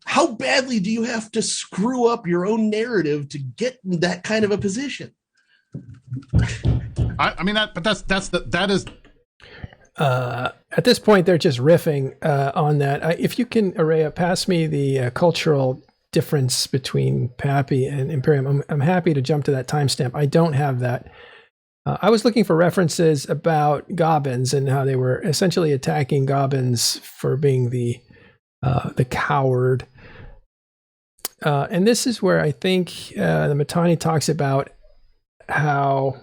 H: how badly do you have to screw up your own narrative to get in that kind of a position?
F: I mean, that is.
A: At this point, they're just riffing on that. If you can, Araya, pass me the cultural difference between Pappy and Imperium, I'm happy to jump to that timestamp. I don't have that. I was looking for references about Gobbins and how they were essentially attacking Gobbins for being the coward. And this is where I think the Mittani talks about how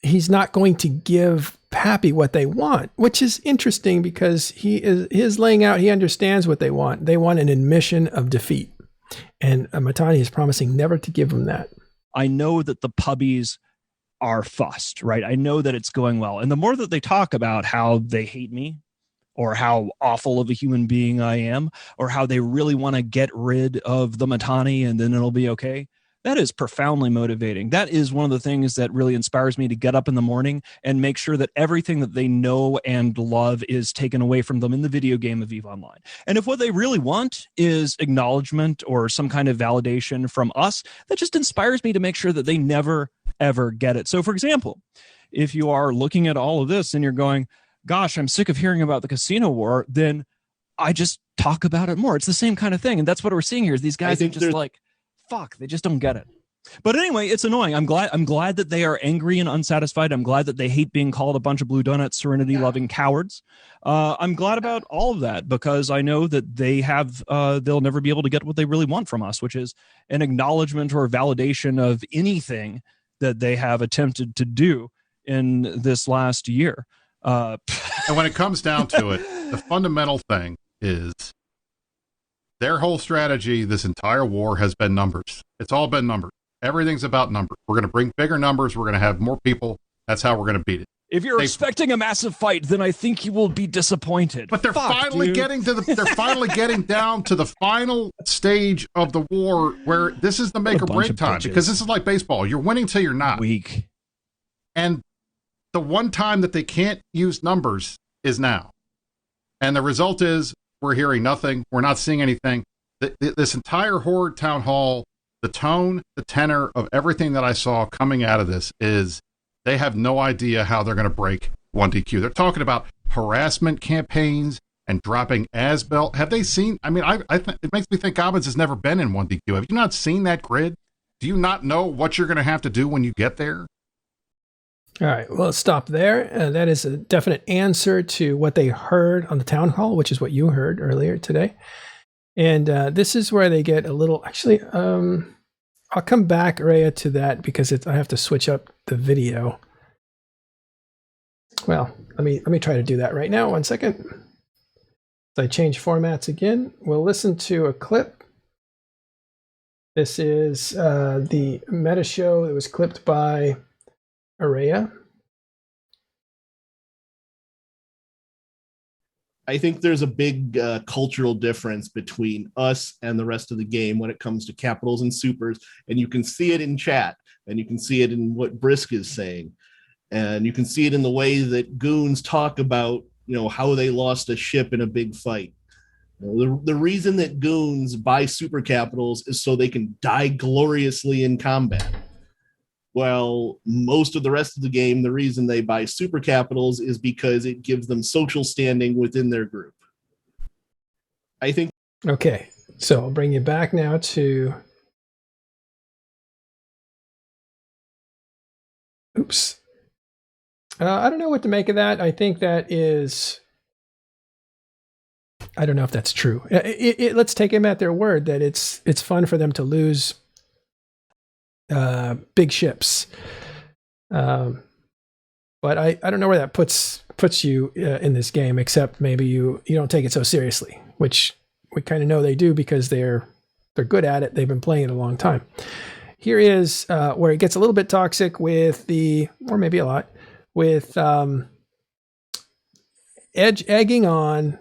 A: he's not going to give Pappy what they want, which is interesting because he is laying out, he understands what they want. They want an admission of defeat. And Mittani is promising never to give them that.
E: I know that the puppies are fussed, right? I know that it's going well. And the more that they talk about how they hate me, or how awful of a human being I am, or how they really want to get rid of the Mittani and then it'll be okay. That is profoundly motivating. That is one of the things that really inspires me to get up in the morning and make sure that everything that they know and love is taken away from them in the video game of EVE Online. And if what they really want is acknowledgement or some kind of validation from us, that just inspires me to make sure that they never, ever get it. So, for example, if you are looking at all of this and you're going, gosh, I'm sick of hearing about the casino war, then I just talk about it more. It's the same kind of thing. And that's what we're seeing here is these guys are just like, fuck, they just don't get it. But anyway, it's annoying. I'm glad that they are angry and unsatisfied. I'm glad that they hate being called a bunch of blue donut serenity loving cowards. I'm glad about all of that because I know that they have they'll never be able to get what they really want from us, which is an acknowledgement or validation of anything that they have attempted to do in this last year.
F: And when it comes down to it, the fundamental thing is their whole strategy this entire war has been numbers. It's all been numbers. Everything's about numbers. We're going to bring bigger numbers. We're going to have more people. That's how we're going to beat it.
E: If you're expecting a massive fight, then I think you will be disappointed.
F: But they're finally getting down to the final stage of the war where this is the make or break time because this is like baseball. You're winning till you're not.
E: Weak.
F: And the one time that they can't use numbers is now. And the result is we're hearing nothing. We're not seeing anything. This entire Horde town hall, the tone, the tenor of everything that I saw coming out of this is they have no idea how they're going to break 1DQ. They're talking about harassment campaigns and dropping Asbel. Have they seen? I mean, it makes me think Gobbins has never been in 1DQ. Have you not seen that grid? Do you not know what you're going to have to do when you get there?
A: All right, well, let's stop there. That is a definite answer to what they heard on the town hall, which is what you heard earlier today. And this is where they get a little, actually, I'll come back, Rhea, to that because I have to switch up the video. Well, let me try to do that right now. 1 second. So I change formats again. We'll listen to a clip. This is the meta show that was clipped by Araya.
H: I think there's a big cultural difference between us and the rest of the game when it comes to capitals and supers, and you can see it in chat, and you can see it in what Brisk is saying, and you can see it in the way that goons talk about, how they lost a ship in a big fight. The reason that goons buy super capitals is so they can die gloriously in combat. Well, most of the rest of the game, the reason they buy super capitals is because it gives them social standing within their group. I think.
A: Okay, so I'll bring you back now to. Oops. I don't know what to make of that. I think that is. I don't know if that's true. Let's take them at their word that it's fun for them to lose big ships, but I don't know where that puts you in this game, except maybe you don't take it so seriously, which we kind of know they do because they're good at it. They've been playing it a long time. Here is where it gets a little bit toxic with or maybe a lot, with egging on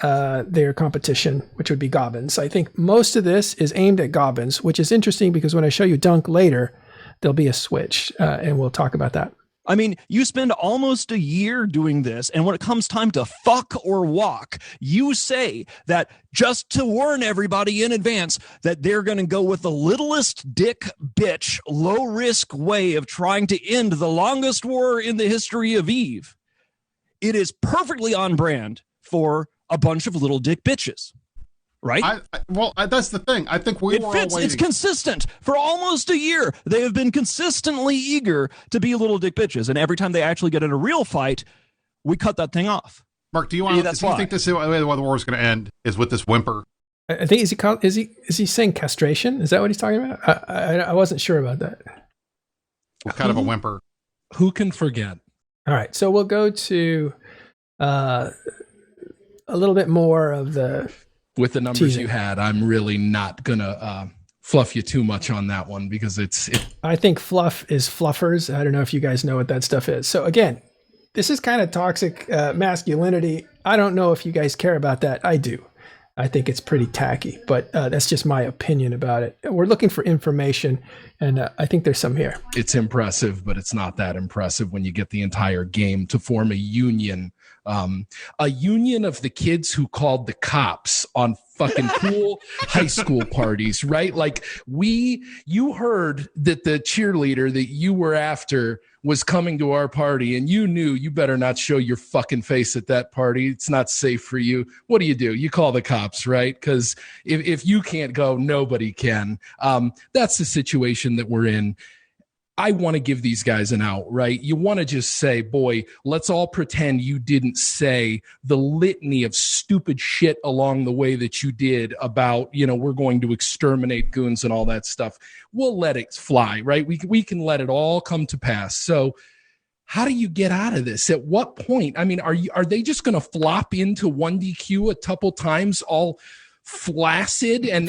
A: their competition, which would be Gobbins. I think most of this is aimed at Gobbins, which is interesting because when I show you Dunk later, there'll be a switch, and we'll talk about that.
E: I mean, you spend almost a year doing this, and when it comes time to fuck or walk, you say that just to warn everybody in advance that they're going to go with the littlest dick bitch, low-risk way of trying to end the longest war in the history of EVE. It is perfectly on brand for a bunch of little dick bitches, right?
F: That's the thing. I think it fits.
E: It's consistent. For almost a year, they have been consistently eager to be little dick bitches, and every time they actually get in a real fight, we cut that thing off.
F: Mark, do you think this is the way the war is going to end? Is with this whimper?
A: I think is he saying castration? Is that what he's talking about? I wasn't sure about that.
F: What kind of a whimper?
G: Who can forget?
A: All right, so we'll go to a little bit more of the
G: with the numbers teasing. You had. I'm really not gonna fluff you too much on that one because
A: I think fluff is fluffers. I don't know if you guys know what that stuff is. So again, this is kind of toxic masculinity. I don't know if you guys care about that. I do. I think it's pretty tacky, but that's just my opinion about it. We're looking for information, and I think there's some here.
G: It's impressive, but it's not that impressive when you get the entire game to form a union of the kids who called the cops on fucking cool high school parties, right? Like you heard that the cheerleader that you were after was coming to our party, and you knew you better not show your fucking face at that party. It's not safe for you. What do? You call the cops, right? Because if you can't go, nobody can. That's the situation that we're in. I want to give these guys an out, right? You want to just say, boy, let's all pretend you didn't say the litany of stupid shit along the way that you did about, we're going to exterminate goons and all that stuff. We'll let it fly, right? We can let it all come to pass. So how do you get out of this? At what point? I mean, are they just going to flop into 1DQ a couple times all flaccid and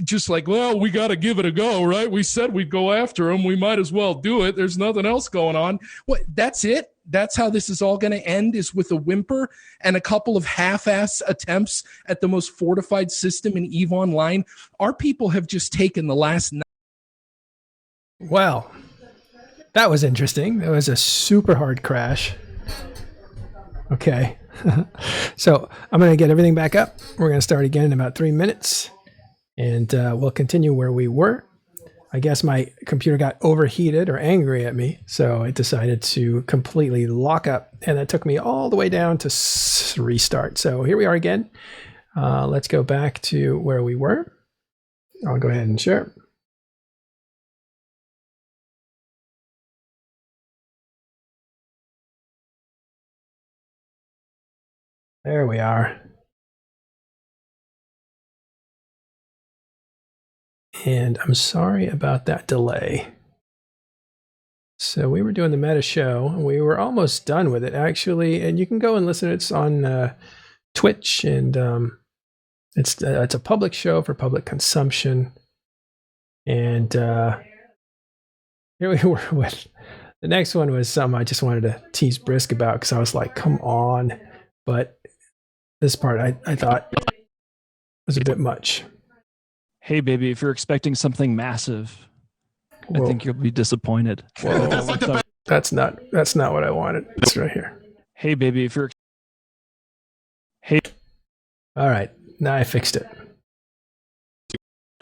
G: just like, well, we got to give it a go, right? We said we'd go after him. We might as well do it. There's nothing else going on. What? That's it? That's how this is all going to end, is with a whimper and a couple of half-ass attempts at the most fortified system in EVE Online? Our people have just taken the last...
A: Well, that was interesting. That was a super hard crash. Okay. So I'm going to get everything back up. We're going to start again in about 3 minutes, and we'll continue where we were. I guess my computer got overheated or angry at me, so it decided to completely lock up, and that took me all the way down to restart. So here we are again. Let's go back to where we were. I'll go ahead and share. There we are. And I'm sorry about that delay. So we were doing the meta show, and we were almost done with it, actually. And you can go and listen. It's on Twitch, and it's a public show for public consumption. And here we were with the next one was something I just wanted to tease Brisk about, because I was like, come on. But this part I thought was a bit much.
E: Hey, baby, if you're expecting something massive,
A: Whoa.
E: I think you'll be disappointed.
A: Whoa. That's not what I wanted. It's right here.
E: Hey, baby, if you're... Hey.
A: All right. Now I fixed it.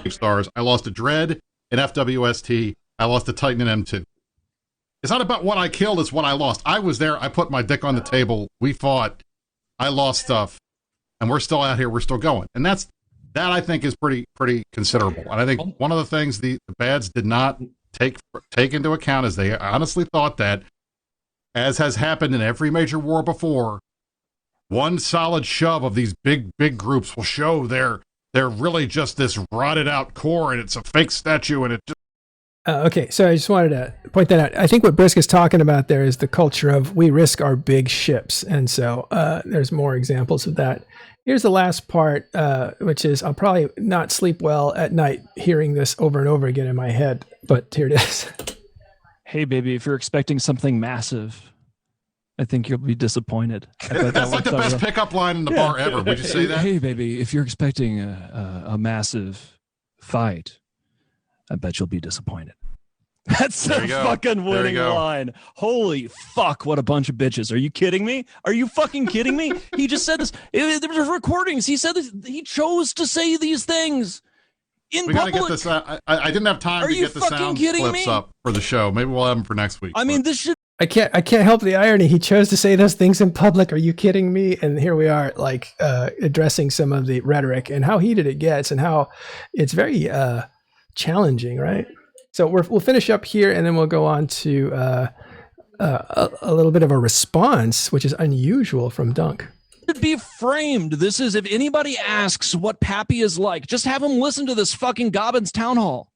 F: Stars. I lost a Dread in FWST. I lost a Titan in M2. It's not about what I killed, it's what I lost. I was there. I put my dick on the table. We fought. I lost stuff. And we're still out here. We're still going. And that I think is pretty considerable. And I think one of the things the Bads did not take into account is they honestly thought that, as has happened in every major war before, one solid shove of these big groups will show they're really just this rotted out core, and it's a fake statue, and it just...
A: Okay, so I just wanted to point that out. I think what Brisk is talking about there is the culture of we risk our big ships. And so there's more examples of that. Here's the last part, which is I'll probably not sleep well at night hearing this over and over again in my head, but here it is.
E: Hey, baby, if you're expecting something massive, I think you'll be disappointed.
F: That's like the best pickup line in the bar ever. Would you say that?
E: Hey, baby, if you're expecting a massive fight, I bet you'll be disappointed. That's a fucking winning line. Holy fuck, what a bunch of bitches. Are you kidding me? Are you fucking kidding me? He just said this. There was recordings. He said this. He chose to say these things in
F: we
E: public.
F: Gotta get this, I didn't have time to get the sound clips up for the show. Maybe we'll have them for next week.
E: I mean, this should...
A: I can't help the irony. He chose to say those things in public. Are you kidding me? And here we are, like addressing some of the rhetoric and how heated it gets and how it's very challenging, right? So we'll finish up here, and then we'll go on to a little bit of a response, which is unusual from Dunk.
E: Should be framed. This is, if anybody asks what Pappy is like, just have them listen to this fucking Gobbins town hall.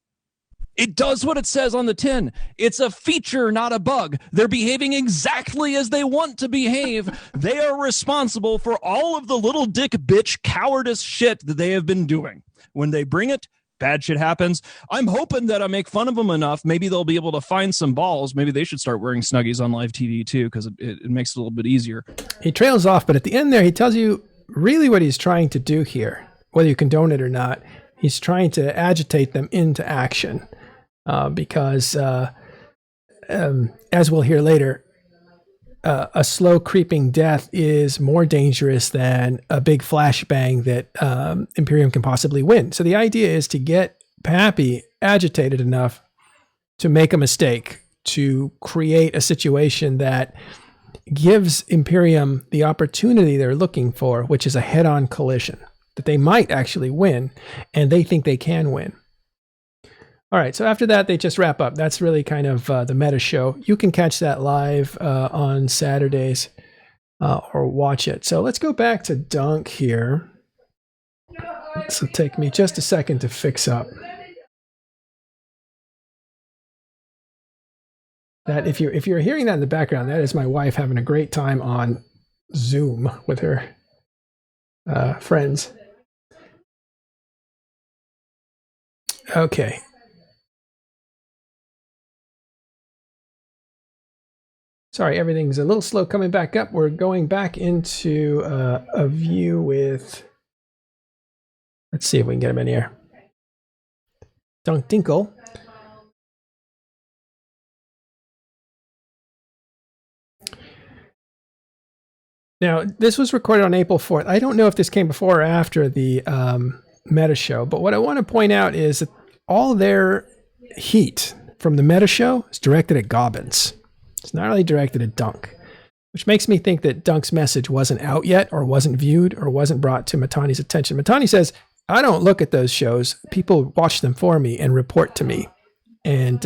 E: It does what it says on the tin. It's a feature, not a bug. They're behaving exactly as they want to behave. They are responsible for all of the little dick bitch cowardice shit that they have been doing. When they bring it, bad shit happens. I'm hoping that I make fun of them enough. Maybe they'll be able to find some balls. Maybe they should start wearing Snuggies on live TV too, because it makes it a little bit easier.
A: He trails off, but at the end there, he tells you really what he's trying to do here, whether you condone it or not. He's trying to agitate them into action because, as we'll hear later, a slow creeping death is more dangerous than a big flashbang that Imperium can possibly win. So the idea is to get Pappy agitated enough to make a mistake, to create a situation that gives Imperium the opportunity they're looking for, which is a head-on collision, that they might actually win, and they think they can win. All right, so after that, they just wrap up. That's really kind of the meta show. You can catch that live on Saturdays or watch it. So let's go back to Dunk here. This will take me just a second to fix up. That if you're hearing that in the background, that is my wife having a great time on Zoom with her friends. Okay. Sorry, everything's a little slow coming back up. We're going back into a view with, let's see if we can get him in here. Dunk Dinkle. Now, this was recorded on April 4th. I don't know if this came before or after the meta show, but what I want to point out is that all their heat from the meta show is directed at Gobbins. It's not really directed at Dunk, which makes me think that Dunk's message wasn't out yet or wasn't viewed or wasn't brought to Mittani's attention. Mittani says, I don't look at those shows. People watch them for me and report to me. And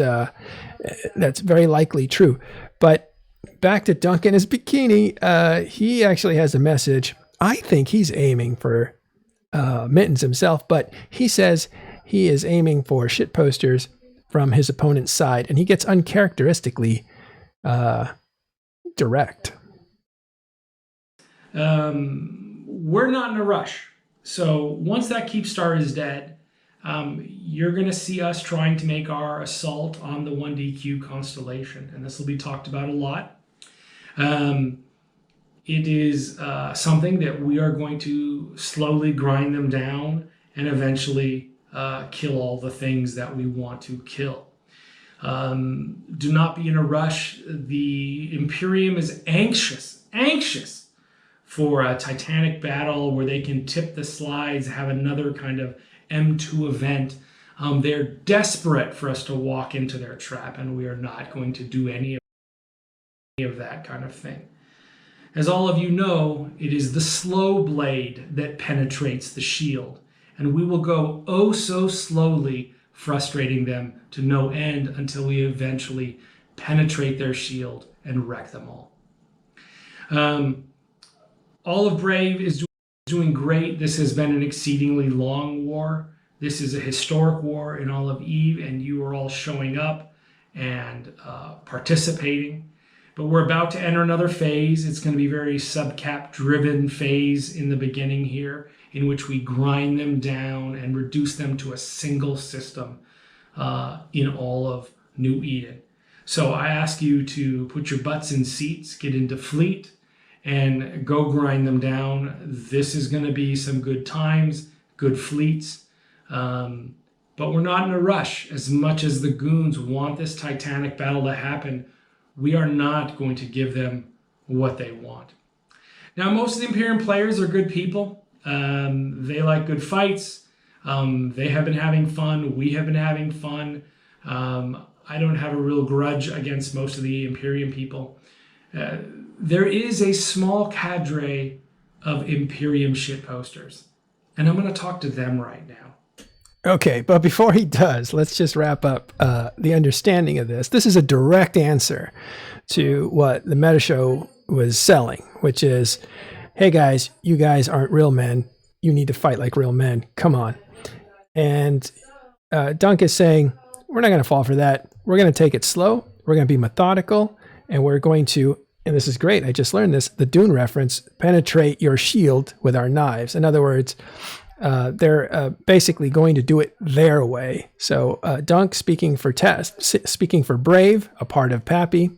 A: that's very likely true. But back to Dunk in his bikini, he actually has a message. I think he's aiming for Mittens himself, but he says he is aiming for shit posters from his opponent's side, and he gets uncharacteristically direct.
D: We're not in a rush. So once that keep star is dead, you're going to see us trying to make our assault on the 1DQ constellation, and this will be talked about a lot. It is something that we are going to slowly grind them down and eventually kill all the things that we want to kill. Do not be in a rush. The Imperium is anxious for a titanic battle where they can tip the slides, have another kind of M2 event. They're desperate for us to walk into their trap, and we are not going to do any of that kind of thing. As all of you know, it is the slow blade that penetrates the shield, and we will go oh so slowly, frustrating them to no end until we eventually penetrate their shield and wreck them all. All of Brave is doing great. This has been an exceedingly long war. This is a historic war in all of Eve, and you are all showing up and participating. But we're about to enter another phase. It's going to be a very subcap-driven phase in the beginning here, in which we grind them down and reduce them to a single system in all of New Eden. So I ask you to put your butts in seats, get into fleet, and go grind them down. This is going to be some good times, good fleets. But we're not in a rush. As much as the goons want this titanic battle to happen, we are not going to give them what they want. Now, most of the Imperium players are good people. They like good fights. They have been having fun. We have been having fun. I don't have a real grudge against most of the Imperium people. There is a small cadre of Imperium shit posters, and I'm going to talk to them right now.
A: Okay, but before he does, let's just wrap up the understanding of this. This is a direct answer to what the meta show was selling, which is, hey guys, you guys aren't real men. You need to fight like real men. Come on. And Dunk is saying, we're not going to fall for that. We're going to take it slow. We're going to be methodical. And we're going to, and this is great, I just learned this, the Dune reference, penetrate your shield with our knives. In other words, they're basically going to do it their way. So Dunk, speaking for Brave, a part of Pappy,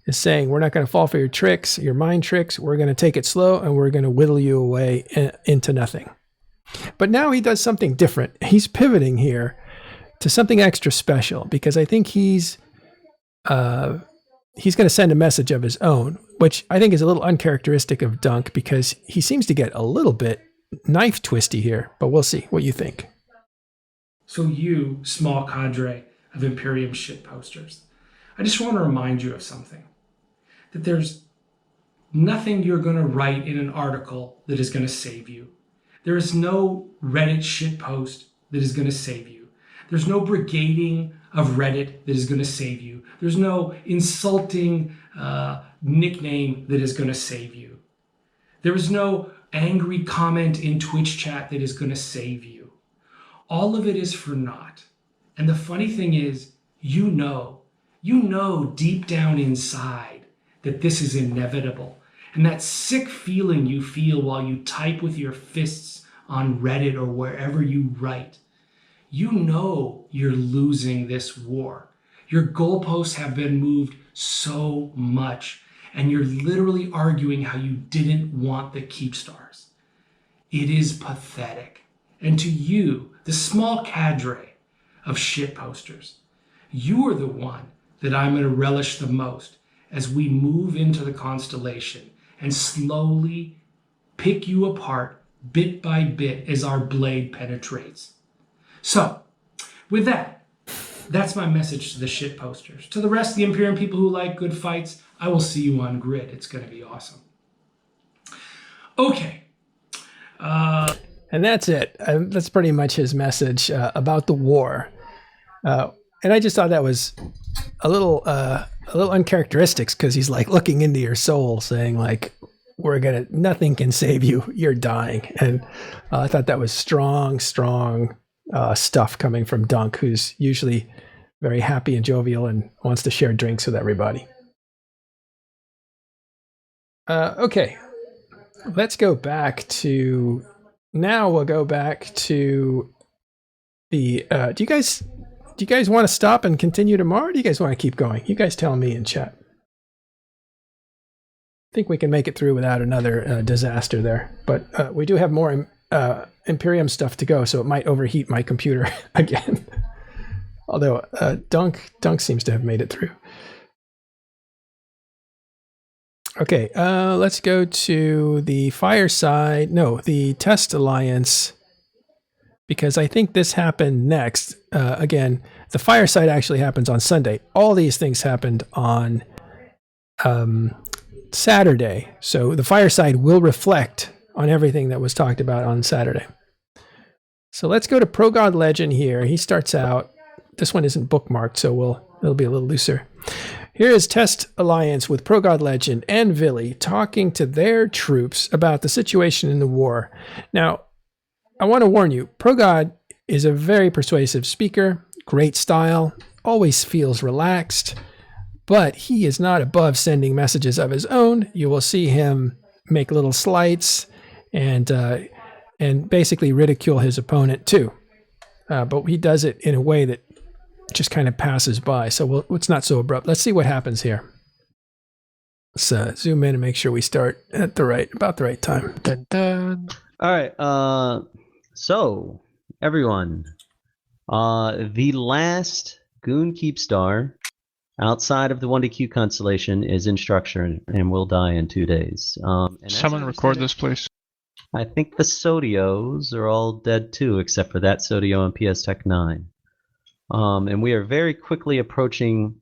A: is saying, we're not going to fall for your tricks, your mind tricks. We're going to take it slow, and we're going to whittle you away into nothing. But now he does something different. He's pivoting here to something extra special, because I think he's going to send a message of his own, which I think is a little uncharacteristic of Dunk, because he seems to get a little bit knife twisty here. But we'll see what you think.
D: So you, small cadre of Imperium shit posters, I just want to remind you of something. That there's nothing you're going to write in an article that is going to save you. There is no Reddit shitpost that is going to save you. There's no brigading of Reddit that is going to save you. There's no insulting nickname that is going to save you. There is no angry comment in Twitch chat that is going to save you. All of it is for naught. And the funny thing is, you know deep down inside that this is inevitable. And that sick feeling you feel while you type with your fists on Reddit or wherever you write, you know you're losing this war. Your goalposts have been moved so much, and you're literally arguing how you didn't want the keep stars. It is pathetic. And to you, the small cadre of shit posters, you are the one that I'm going to relish the most as we move into the constellation and slowly pick you apart bit by bit as our blade penetrates. So, with that, that's my message to the shit posters. To the rest of the Imperium people who like good fights, I will see you on Grid. It's going to be awesome. Okay.
A: And that's it. That's pretty much his message about the war. And I just thought that was a little uncharacteristic, because he's like looking into your soul, saying like, nothing can save you. You're dying. And I thought that was strong stuff coming from Dunk, who's usually very happy and jovial and wants to share drinks with everybody. Okay, let's go back to, now we'll go back to the, do you guys want to stop and continue tomorrow, or do you guys want to keep going? You guys tell me in chat. I think we can make it through without another disaster there, but we do have more Imperium stuff to go, so it might overheat my computer again. Although Dunk seems to have made it through. Okay, let's go to the Fireside. No, the Test Alliance, because I think this happened next. Again, the Fireside actually happens on Sunday. All these things happened on Saturday. So the Fireside will reflect on everything that was talked about on Saturday. So let's go to Progod Legend here. He starts out, this one isn't bookmarked, so it'll be a little looser. Here is Test Alliance with Progod Legend and VIly talking to their troops about the situation in the war. Now, I want to warn you, Progod is a very persuasive speaker, great style, always feels relaxed, but he is not above sending messages of his own. You will see him make little slights and basically ridicule his opponent too. But he does it in a way that just kind of passes by. So it's not so abrupt. Let's see what happens here. Let's zoom in and make sure we start at about the right time.
I: Dun, dun. All right. So everyone, the last Goon Keep Star outside of the 1DQ constellation is in structure and will die in 2 days.
C: Someone record this, please.
I: I think the Sodios are all dead too, except for that Sodio on PS Tech 9. And we are very quickly approaching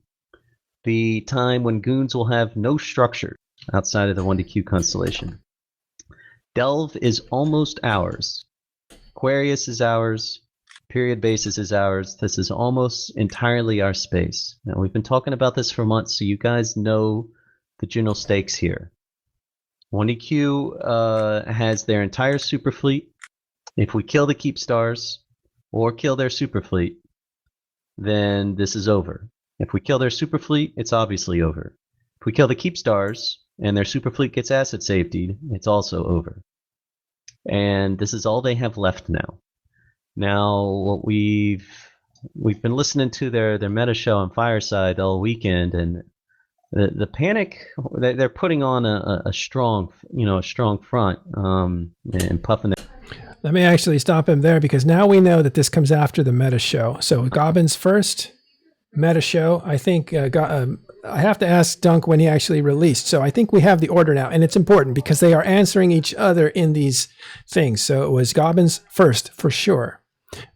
I: the time when Goons will have no structure outside of the 1DQ constellation. Delve is almost ours. Aquarius is ours. Period Basis is ours. This is almost entirely our space. Now, we've been talking about this for months, so you guys know the general stakes here. 1DQ has their entire super fleet. If we kill the Keep Stars or kill their super fleet, then this is over. If we kill their super fleet, it's obviously over. If we kill the Keep Stars and their super fleet gets asset safety, it's also over. and this is all they have left now. Now, what we've been listening to their meta show on Fireside all weekend, and the panic, they're putting on a strong front, and puffing.
A: Let me actually stop him there, because now we know that this comes after the meta show. So Gobbins first, meta show. I think I have to ask Dunk when he actually released. So I think we have the order now, and it's important because they are answering each other in these things. So it was Gobbins first for sure.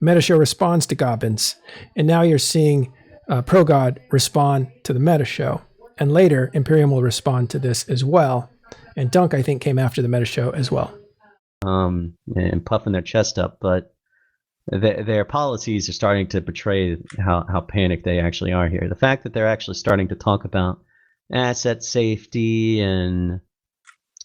A: Meta show responds to Gobbins, and now you're seeing Progod respond to the meta show, and later Imperium will respond to this as well. And Dunk, I think, came after the meta show as well.
I: And puffing their chest up, but their policies are starting to betray how panicked they actually are here. The fact that they're actually starting to talk about asset safety and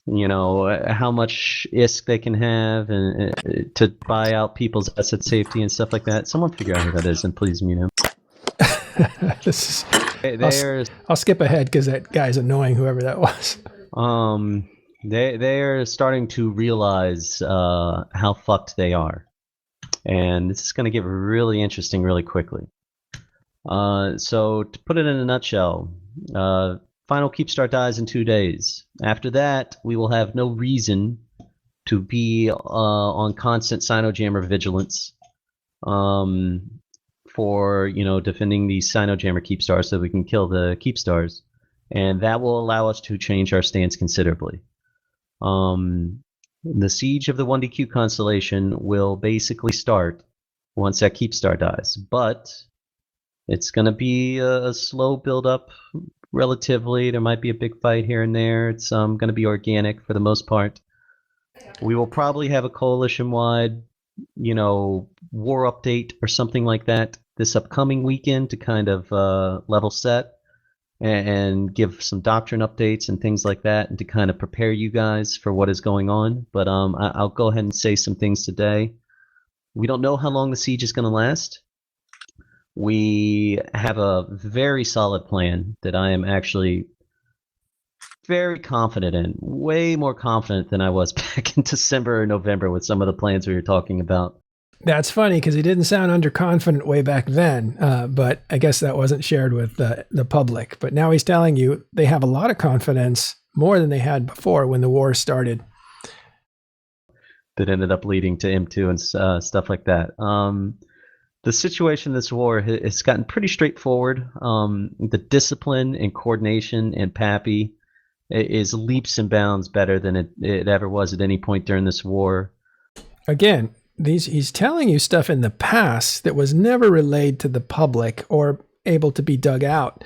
I: how much ISK they can have and to buy out people's asset safety and stuff like that. Someone figure out who that is and please mute him.
A: I'll skip ahead because that guy's annoying, whoever that was.
I: They're starting to realize how fucked they are, and this is going to get really interesting really quickly. So to put it in a nutshell, final Keepstar dies in 2 days. After that, we will have no reason to be on constant Sinojammer vigilance for defending the Sinojammer Keepstars so we can kill the Keepstars, and that will allow us to change our stance considerably. The siege of the 1DQ constellation will basically start once that Keepstar dies, but it's going to be a slow build-up relatively. There might be a big fight here and there. It's going to be organic for the most part. We will probably have a coalition-wide, war update or something like that this upcoming weekend to kind of level set and give some doctrine updates and things like that, and to kind of prepare you guys for what is going on. But I'll go ahead and say some things today. We don't know how long the siege is going to last. We have a very solid plan that I am actually very confident in, way more confident than I was back in December or November with some of the plans we were talking about.
A: That's funny because he didn't sound underconfident way back then, but I guess that wasn't shared with the public. But now he's telling you they have a lot of confidence, more than they had before when the war started.
I: That ended up leading to M2 and stuff like that. The situation in this war has gotten pretty straightforward. The discipline and coordination in Pappy is leaps and bounds better than it ever was at any point during this war.
A: Again, he's telling you stuff in the past that was never relayed to the public or able to be dug out.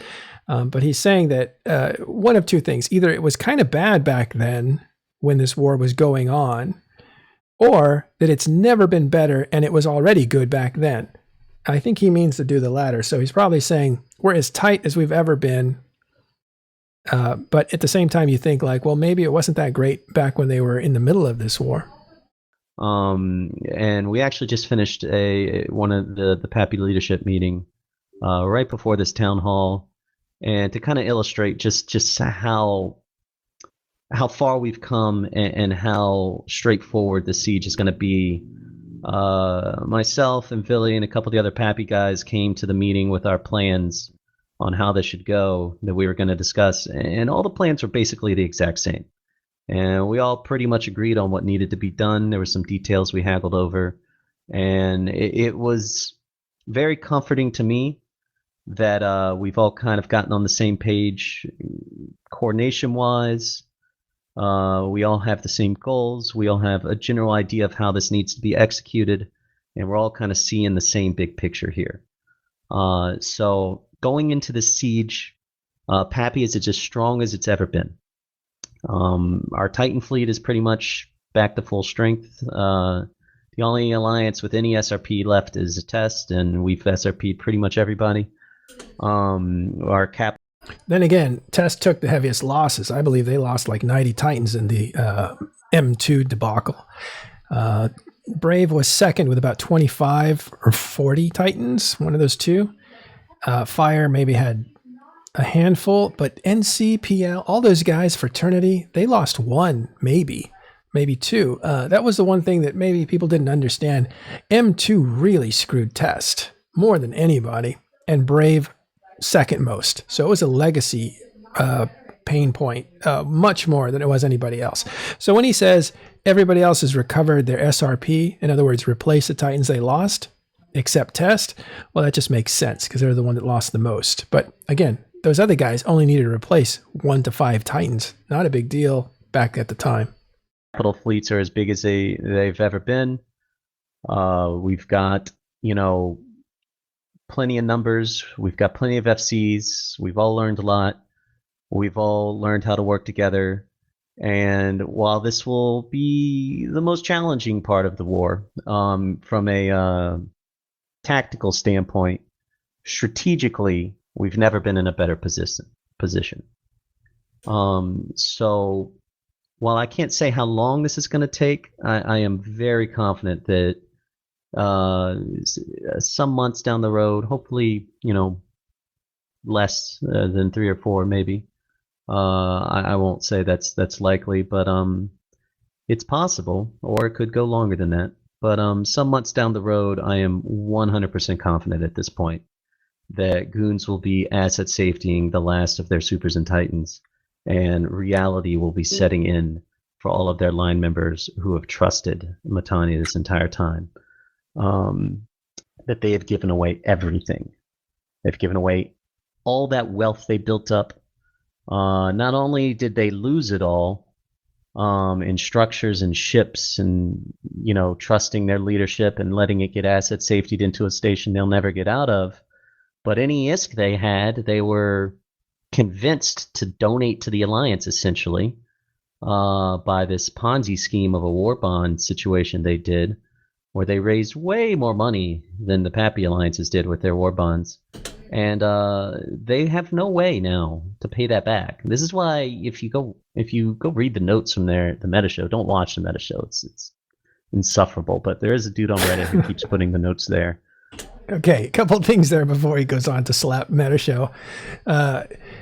A: But he's saying that one of two things. Either it was kind of bad back then when this war was going on, or that it's never been better and it was already good back then. I think he means to do the latter. So he's probably saying we're as tight as we've ever been. But at the same time, you think like, well, maybe it wasn't that great back when they were in the middle of this war.
I: And we actually just finished one of the Pappy leadership meeting right before this town hall, and to kind of illustrate just how far we've come and how straightforward the siege is going to be. Myself and VIly and a couple of the other Pappy guys came to the meeting with our plans on how this should go that we were going to discuss, and all the plans were basically the exact same. And we all pretty much agreed on what needed to be done. There were some details we haggled over, and it was very comforting to me that we've all kind of gotten on the same page coordination-wise. We all have the same goals. We all have a general idea of how this needs to be executed, and we're all kind of seeing the same big picture here. So going into the siege, Pappy is as strong as it's ever been. Our Titan fleet is pretty much back to full strength. The only alliance with any SRP left is a Test, and we've SRP'd pretty much everybody. Our cap.
A: Then again, Test took the heaviest losses. I believe they lost like 90 Titans in the M2 debacle. Brave was second with about 25 or 40 Titans, one of those two. Fire maybe had a handful, but NC, PL, all those guys, Fraternity, they lost one, maybe maybe 2. That was the one thing that maybe people didn't understand. M2 really screwed Test more than anybody, and Brave second most. So it was a legacy pain point, much more than it was anybody else. So when he says everybody else has recovered their SRP, in other words, replace the Titans they lost, except Test, well, that just makes sense because they're the one that lost the most. But again, those other guys only needed to replace 1 to 5 Titans. Not a big deal back at the time.
I: Capital fleets are as big as they've ever been. We've got, plenty of numbers. We've got plenty of FCs. We've all learned a lot. We've all learned how to work together. And while this will be the most challenging part of the war, from a tactical standpoint, strategically, we've never been in a better position. So while I can't say how long this is going to take, I am very confident that some months down the road, hopefully, less than 3 or 4 maybe. I won't say that's likely, but it's possible, or it could go longer than that. But some months down the road, I am 100% confident at this point that Goons will be asset safetying the last of their Supers and Titans, and reality will be setting in for all of their line members who have trusted Mittani this entire time. That they have given away everything. They've given away all that wealth they built up. Not only did they lose it all in structures and ships and, trusting their leadership and letting it get asset safetied into a station they'll never get out of, but any ISK they had, they were convinced to donate to the Alliance, essentially, by this Ponzi scheme of a war bond situation they did, where they raised way more money than the Pappy Alliances did with their war bonds. And they have no way now to pay that back. This is why if you go read the notes from the meta show, don't watch the meta show. It's insufferable. But there is a dude on Reddit who keeps putting the notes there.
A: Okay, a couple of things there before he goes on to slap meta show.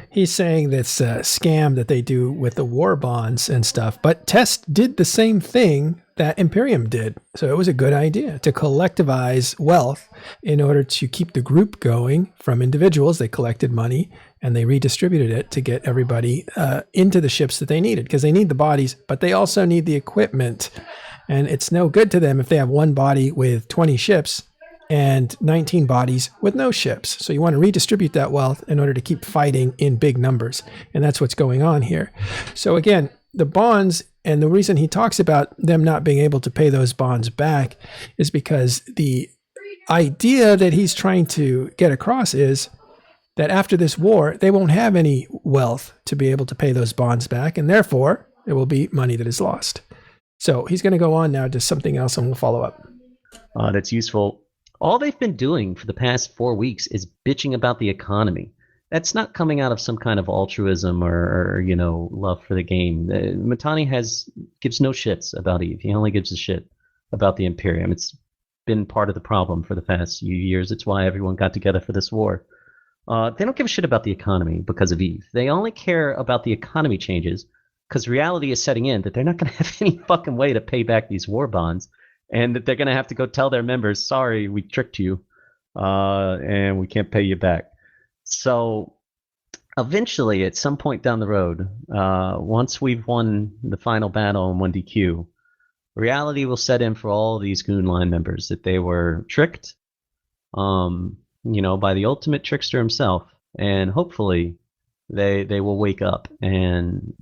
A: He's saying this scam that they do with the war bonds and stuff, but Test did the same thing that Imperium did. So it was a good idea to collectivize wealth in order to keep the group going from individuals. They collected money and they redistributed it to get everybody into the ships that they needed, because they need the bodies, but they also need the equipment. And it's no good to them if they have one body with 20 ships and 19 bodies with no ships. So you want to redistribute that wealth in order to keep fighting in big numbers. And that's what's going on here. So again, the bonds, and the reason he talks about them not being able to pay those bonds back is because the idea that he's trying to get across is that after this war, they won't have any wealth to be able to pay those bonds back, and therefore it will be money that is lost. So he's going to go on now to something else, and we'll follow up.
I: That's useful. All they've been doing for the past 4 weeks is bitching about the economy. That's not coming out of some kind of altruism or love for the game. Mittani gives no shits about Eve. He only gives a shit about the Imperium. It's been part of the problem for the past few years. It's why everyone got together for this war. They don't give a shit about the economy because of Eve. They only care about the economy changes because reality is setting in that they're not going to have any fucking way to pay back these war bonds, and that they're going to have to go tell their members, sorry, we tricked you, and we can't pay you back. So eventually, at some point down the road, once we've won the final battle in 1DQ, reality will set in for all these Goon line members that they were tricked, by the ultimate trickster himself. And hopefully they will wake up and,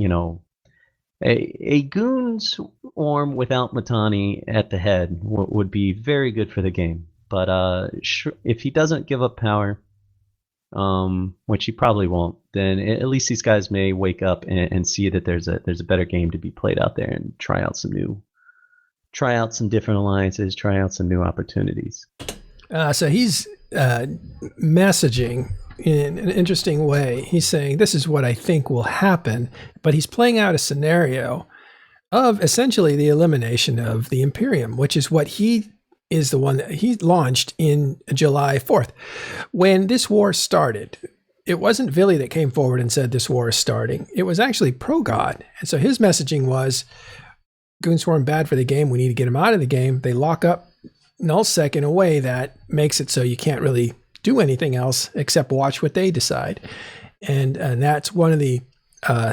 I: a Goon's Orm without Mittani at the head would be very good for the game. But if he doesn't give up power, which he probably won't, then at least these guys may wake up and see that there's a better game to be played out there, and try out some different alliances, try out some new opportunities.
A: So he's messaging in an interesting way. He's saying, this is what I think will happen, but he's playing out a scenario of essentially the elimination of the Imperium, which is what he is the one that he launched in July 4th. When this war started, it wasn't VIly that came forward and said this war is starting. It was actually Progod. And so his messaging was, Goon Swarm bad for the game. We need to get him out of the game. They lock up nullsec in a way that makes it so you can't really do anything else except watch what they decide. And that's one of the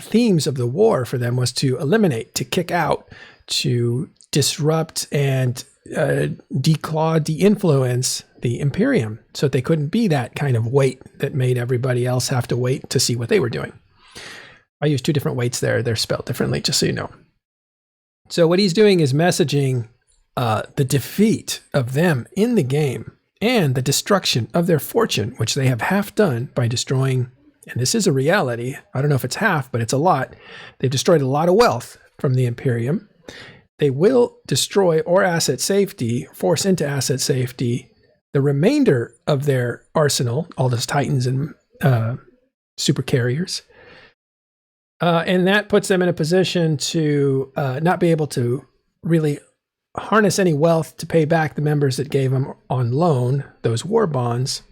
A: themes of the war for them, was to eliminate, to kick out, to disrupt and declaw, de-influence the Imperium, so that they couldn't be that kind of weight that made everybody else have to wait to see what they were doing. I use 2 different weights there. They're spelled differently, just so you know. So what he's doing is messaging the defeat of them in the game and the destruction of their fortune, which they have half done by destroying, and this is a reality, I don't know if it's half, but it's a lot. They've destroyed a lot of wealth from the Imperium. They will destroy or asset safety, force into asset safety, the remainder of their arsenal, all those Titans and super carriers. And that puts them in a position to not be able to really harness any wealth to pay back the members that gave them on loan, those war bonds.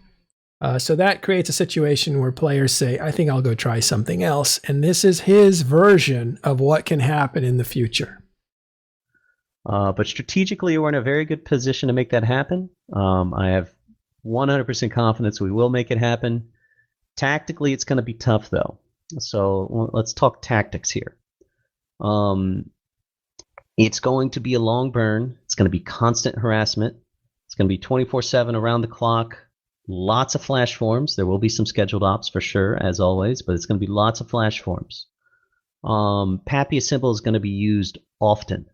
A: So that creates a situation where players say, I think I'll go try something else. And this is his version of what can happen in the future.
I: But strategically, we're in a very good position to make that happen. I have 100% confidence we will make it happen. Tactically, it's going to be tough, though. So let's talk tactics here. It's going to be a long burn. It's going to be constant harassment. It's going to be 24/7 around the clock. Lots of flash forms. There will be some scheduled ops for sure, as always, but it's going to be lots of flash forms. Pappy Assemble is going to be used often,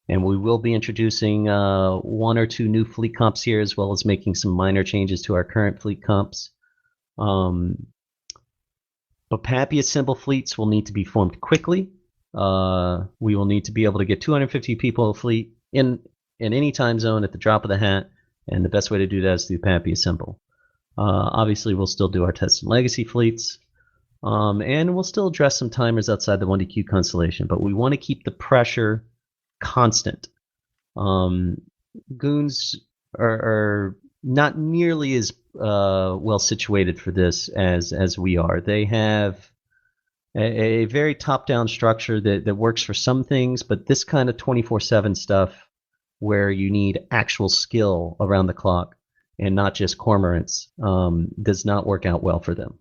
I: and we will be introducing 1 or 2 new fleet comps here, as well as making some minor changes to our current fleet comps. But Pappy Assemble fleets will need to be formed quickly. We will need to be able to get 250 people a fleet in any time zone at the drop of the hat, and the best way to do that is through Pappy Assemble. Obviously, we'll still do our test and legacy fleets, and we'll still address some timers outside the 1DQ constellation, but we want to keep the pressure constant. Goons are not nearly as well situated for this as we are. They have a very top-down structure that works for some things, but this kind of 24/7 stuff where you need actual skill around the clock and not just cormorants does not work out well for them.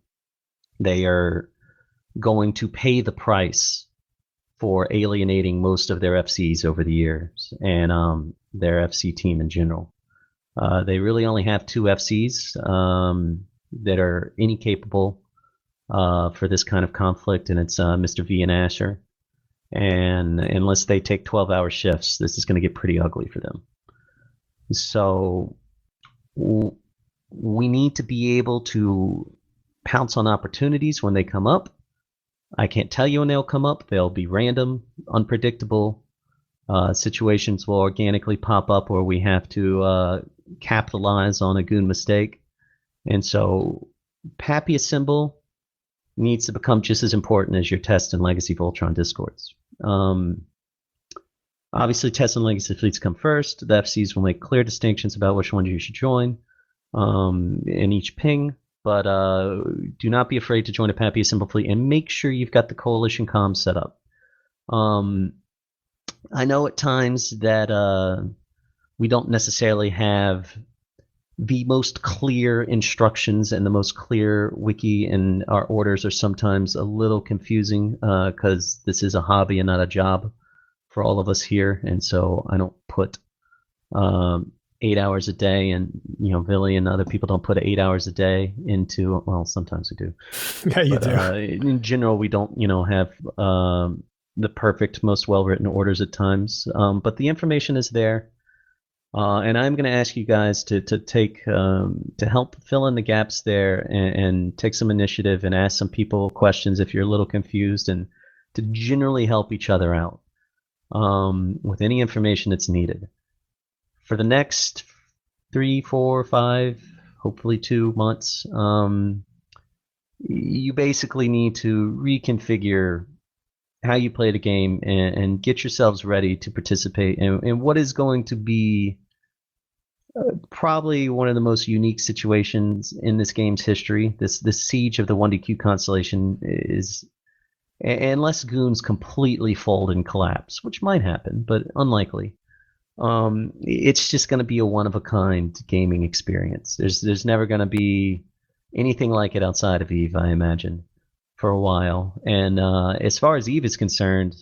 I: They are going to pay the price for alienating most of their FCs over the years, and their FC team in general. They really only have 2 FCs that are any capable for this kind of conflict, and it's Mr. V and Asher. And unless they take 12-hour shifts, this is going to get pretty ugly for them. So we need to be able to pounce on opportunities when they come up. I can't tell you when they'll come up. They'll be random, unpredictable. Situations will organically pop up where we have to capitalize on a goon mistake. And so Pappy Assemble needs to become just as important as your Test and Legacy Voltron discords. Obviously, Test and Legacy fleets come first. The FCs will make clear distinctions about which ones you should join in each ping. But do not be afraid to join a Pappy Assemble fleet, and make sure you've got the coalition comms set up. I know at times that we don't necessarily have the most clear instructions and the most clear wiki, and our orders are sometimes a little confusing because this is a hobby and not a job for all of us here. And so I don't put 8 hours a day, and VIly and other people don't put 8 hours a day into. Well, sometimes we do.
A: Yeah, you do.
I: In general, we don't have the perfect, most well-written orders at times, but the information is there. And I'm going to ask you guys to take to help fill in the gaps there, and take some initiative and ask some people questions if you're a little confused, and to generally help each other out with any information that's needed. For the next 3, 4, 5, hopefully 2 months, you basically need to reconfigure how you play the game and get yourselves ready to participate in what is going to be probably one of the most unique situations in this game's history. This siege of the 1DQ constellation is unless goons completely fold and collapse, which might happen, but unlikely. It's just going to be a one-of-a-kind gaming experience. There's never going to be anything like it outside of Eve, I imagine, for a while. And as far as Eve is concerned,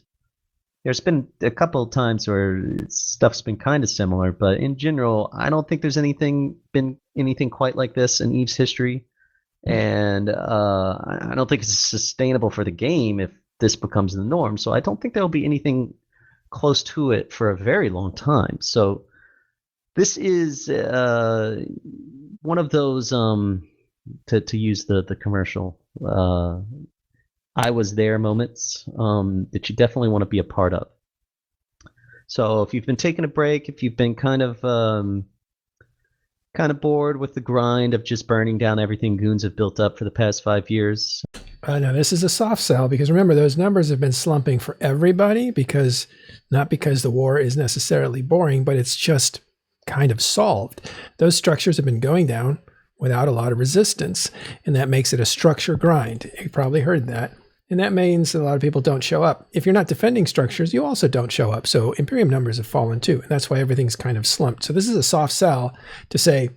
I: there's been a couple of times where stuff's been kind of similar, but in general, I don't think there's been anything quite like this in Eve's history. And I don't think it's sustainable for the game if this becomes the norm. So I don't think there'll be anything close to it for a very long time. So this is one of those, to use the commercial, I was there moments that you definitely want to be a part of. So if you've been taking a break, if you've been kind of bored with the grind of just burning down everything goons have built up for the past 5 years.
A: No, this is a soft sell, because remember, those numbers have been slumping for everybody, not because the war is necessarily boring, but it's just kind of solved. Those structures have been going down without a lot of resistance, and that makes it a structure grind. You probably heard that. And that means that a lot of people don't show up. If you're not defending structures, you also don't show up. So Imperium numbers have fallen too, and that's why everything's kind of slumped. So this is a soft sell to say,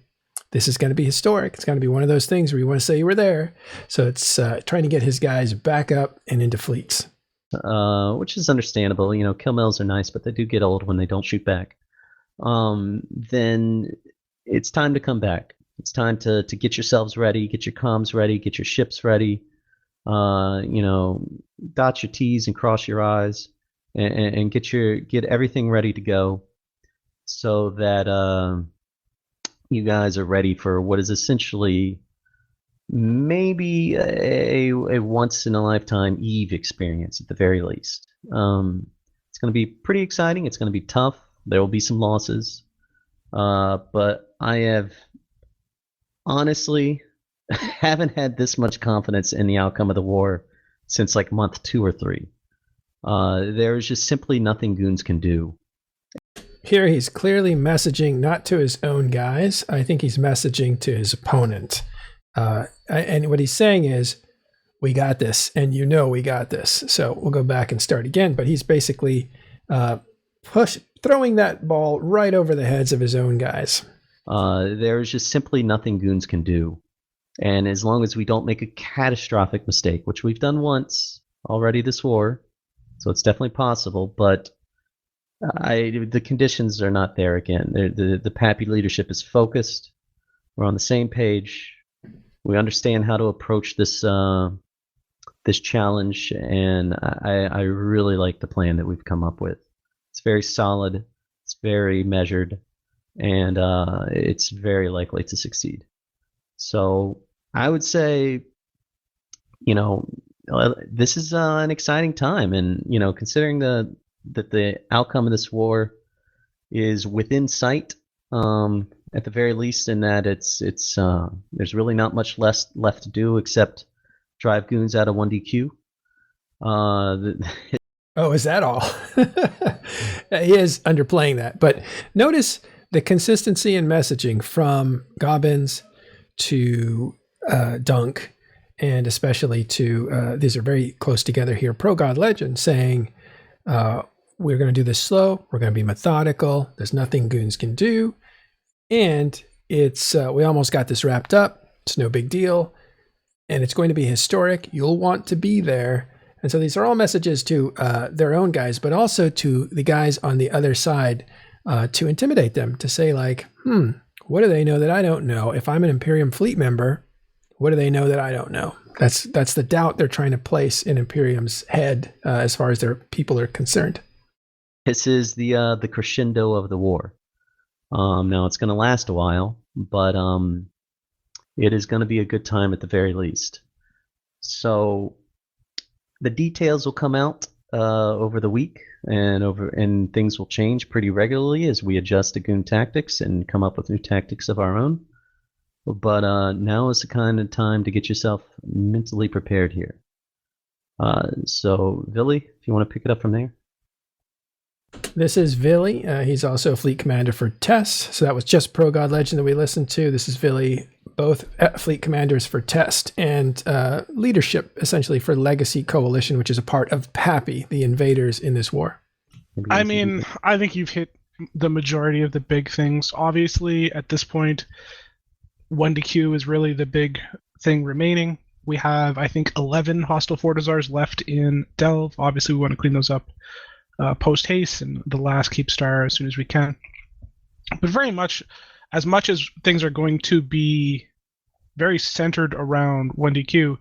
A: this is going to be historic. It's going to be one of those things where you want to say you were there. So it's trying to get his guys back up and into fleets.
I: Which is understandable. You know, kill mills are nice, but they do get old when they don't shoot back. Then it's time to come back. It's time to get yourselves ready, get your comms ready, get your ships ready. Dot your T's and cross your I's, and get everything ready to go, so that you guys are ready for what is essentially maybe a once in a lifetime Eve experience at the very least. It's going to be pretty exciting. It's going to be tough. There will be some losses, but I have honestly haven't had this much confidence in the outcome of the war since like month 2 or 3. There is just simply nothing goons can do.
A: Here he's clearly messaging not to his own guys. I think he's messaging to his opponent. And what he's saying is, we got this, and we got this. So we'll go back and start again. But he's basically throwing that ball right over the heads of his own guys.
I: There is just simply nothing goons can do. And as long as we don't make a catastrophic mistake, which we've done once already this war, so it's definitely possible, but the conditions are not there again. The Pappy leadership is focused. We're on the same page. We understand how to approach this challenge, and I really like the plan that we've come up with. It's very solid, it's very measured, and it's very likely to succeed. So I would say, this is an exciting time, and considering that the outcome of this war is within sight, at the very least, in that it's there's really not much left to do except drive goons out of 1DQ.
A: Oh, is that all? He is underplaying that, but notice the consistency in messaging from Gobbins to Dunk, and especially to these are very close together here. Progod Legend saying, we're going to do this slow. We're going to be methodical. There's nothing goons can do. And it's we almost got this wrapped up. It's no big deal. And it's going to be historic. You'll want to be there. And so these are all messages to their own guys, but also to the guys on the other side to intimidate them, to say like, what do they know that I don't know? If I'm an Imperium fleet member, what do they know that I don't know? That's the doubt they're trying to place in Imperium's head as far as their people are concerned.
I: This is the crescendo of the war. Now it's going to last a while, but it is going to be a good time at the very least. So the details will come out over the week, and things will change pretty regularly as we adjust to goon tactics and come up with new tactics of our own. But now is the kind of time to get yourself mentally prepared here. So VIly, if you want to pick it up from there.
A: This is VIly. He's also fleet commander for Test. So that was just Progod Legend that we listened to. This is VIly, both fleet commanders for Test and leadership, essentially, for Legacy Coalition, which is a part of PAPI, the invaders in this war.
J: I mean, I think you've hit the majority of the big things. Obviously, at this point, 1DQ is really the big thing remaining. We have, I think, 11 hostile Fortizars left in Delve. Obviously, we want to clean those up post-haste and the last Keep Star as soon as we can. But very much as things are going to be very centered around 1DQ,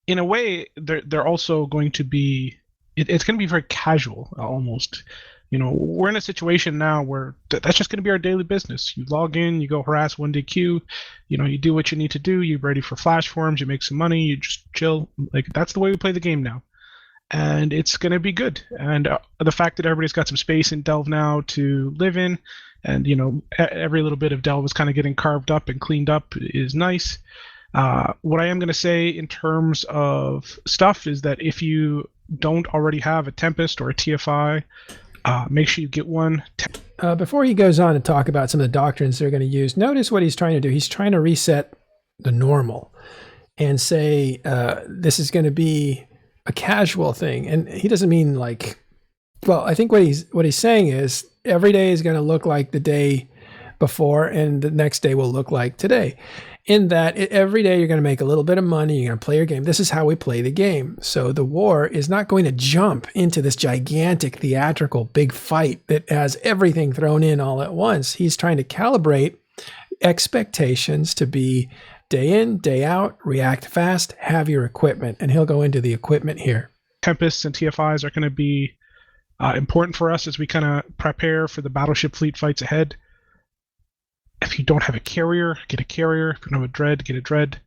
J: in a way, they're also going to be... It's going to be very casual, almost. You know, we're in a situation now where that's just going to be our daily business. You log in, you go harass 1DQ, you know, you do what you need to do, you're ready for flash forms, you make some money, you just chill. Like, that's the way we play the game now. And it's going to be good. And the fact that everybody's got some space in Delve now to live in, and, you know, every little bit of Delve is kind of getting carved up and cleaned up is nice. What I am going to say in terms of stuff is that if you don't already have a Tempest or a TFI, make sure you get one.
A: Before he goes on to talk about some of the doctrines they're going to use, notice what he's trying to do. He's trying to reset the normal and say this is going to be a casual thing. And he doesn't mean like, well, I think what he's saying is every day is going to look like the day before and the next day will look like today. In that every day you're going to make a little bit of money, you're going to play your game. This is how we play the game. So the war is not going to jump into this gigantic theatrical big fight that has everything thrown in all at once. He's trying to calibrate expectations to be day in, day out, react fast, have your equipment. And he'll go into the equipment here.
J: Tempests and TFIs are going to be important for us as we kind of prepare for the battleship fleet fights ahead. If you don't have a carrier, get a carrier. If you don't have a dread, get a dread.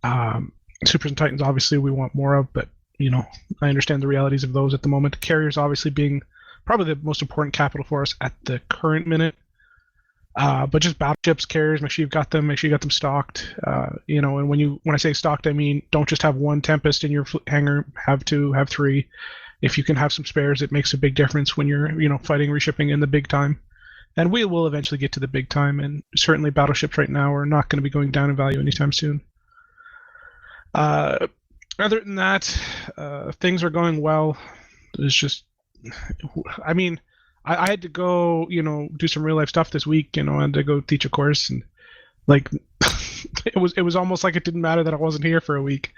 J: Supers and Titans, obviously, we want more of, but, you know, I understand the realities of those at the moment. Carriers, obviously, being probably the most important capital for us at the current minute. But just battleships, carriers, make sure you've got them. Make sure you got them stocked. You know, and when I say stocked, I mean don't just have one Tempest in your hangar. Have two, have three. If you can have some spares, it makes a big difference when you're, you know, fighting reshipping in the big time. And we will eventually get to the big time, and certainly battleships right now are not going to be going down in value anytime soon. Other than that, things are going well. It's just, I mean, I had to go, you know, do some real life stuff this week. You know, I had to go teach a course, and like, it was almost like it didn't matter that I wasn't here for a week.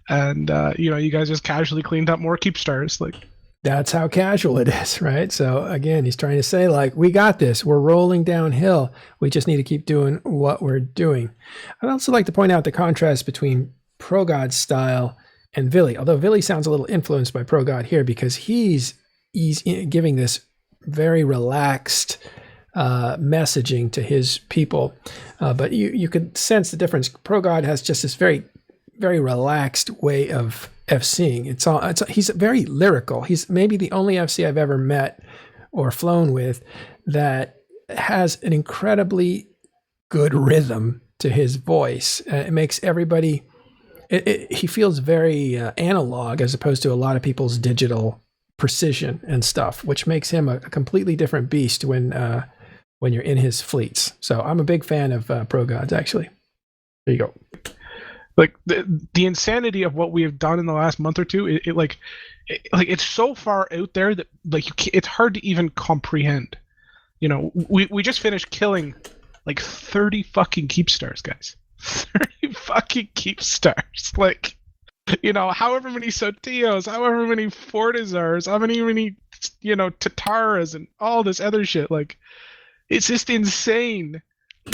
J: And you know, you guys just casually cleaned up more Keep Stars, like.
A: That's how casual it is, right? So again, he's trying to say, like, we got this. We're rolling downhill. We just need to keep doing what we're doing. I'd also like to point out the contrast between Progod's style and VIly, although VIly sounds a little influenced by Progod here because he's giving this very relaxed messaging to his people. But you could sense the difference. Progod has just this very, very relaxed way of FCing. He's very lyrical. He's maybe the only FC I've ever met or flown with that has an incredibly good rhythm to his voice. It makes everybody, he feels very analog as opposed to a lot of people's digital precision and stuff, which makes him a completely different beast when you're in his fleets. So I'm a big fan of Progods, actually. There you go.
J: Like the insanity of what we have done in the last month or two, it's so far out there that like it's hard to even comprehend. You know, we just finished killing like 30 fucking Keep Stars, guys. 30 fucking Keep Stars. Like, you know, however many Sotios, however many Fortizars, how many you know, Tataras and all this other shit. Like, it's just insane.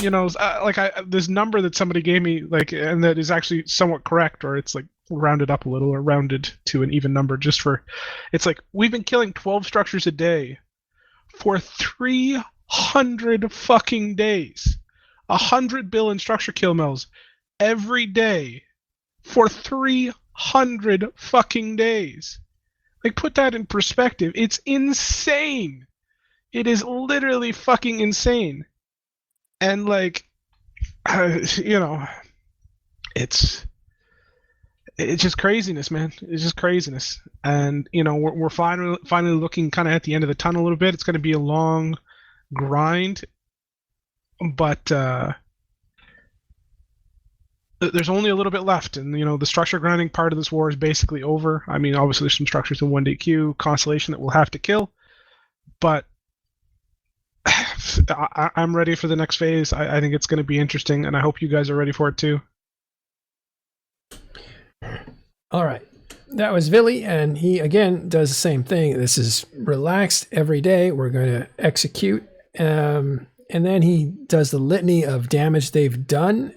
J: You know, this number that somebody gave me, like, and that is actually somewhat correct, or it's like rounded up a little or rounded to an even number just for, it's like we've been killing 12 structures a day for 300 fucking days. 100 billion structure kill mills every day for 300 fucking days. Like, put that in perspective. It's insane. It is literally fucking insane. And like, you know, it's it's just craziness, man. It's just craziness. And, we're finally looking kind of at the end of the tunnel a little bit. It's going to be a long grind, but there's only a little bit left. And, the structure grinding part of this war is basically over. I mean, obviously there's some structures in 1DQ Constellation that we'll have to kill, but I'm ready for the next phase. I think it's going to be interesting, and I hope you guys are ready for it too.
A: All right. That was VIly, and he, again, does the same thing. This is relaxed every day. We're going to execute. And then he does the litany of damage they've done.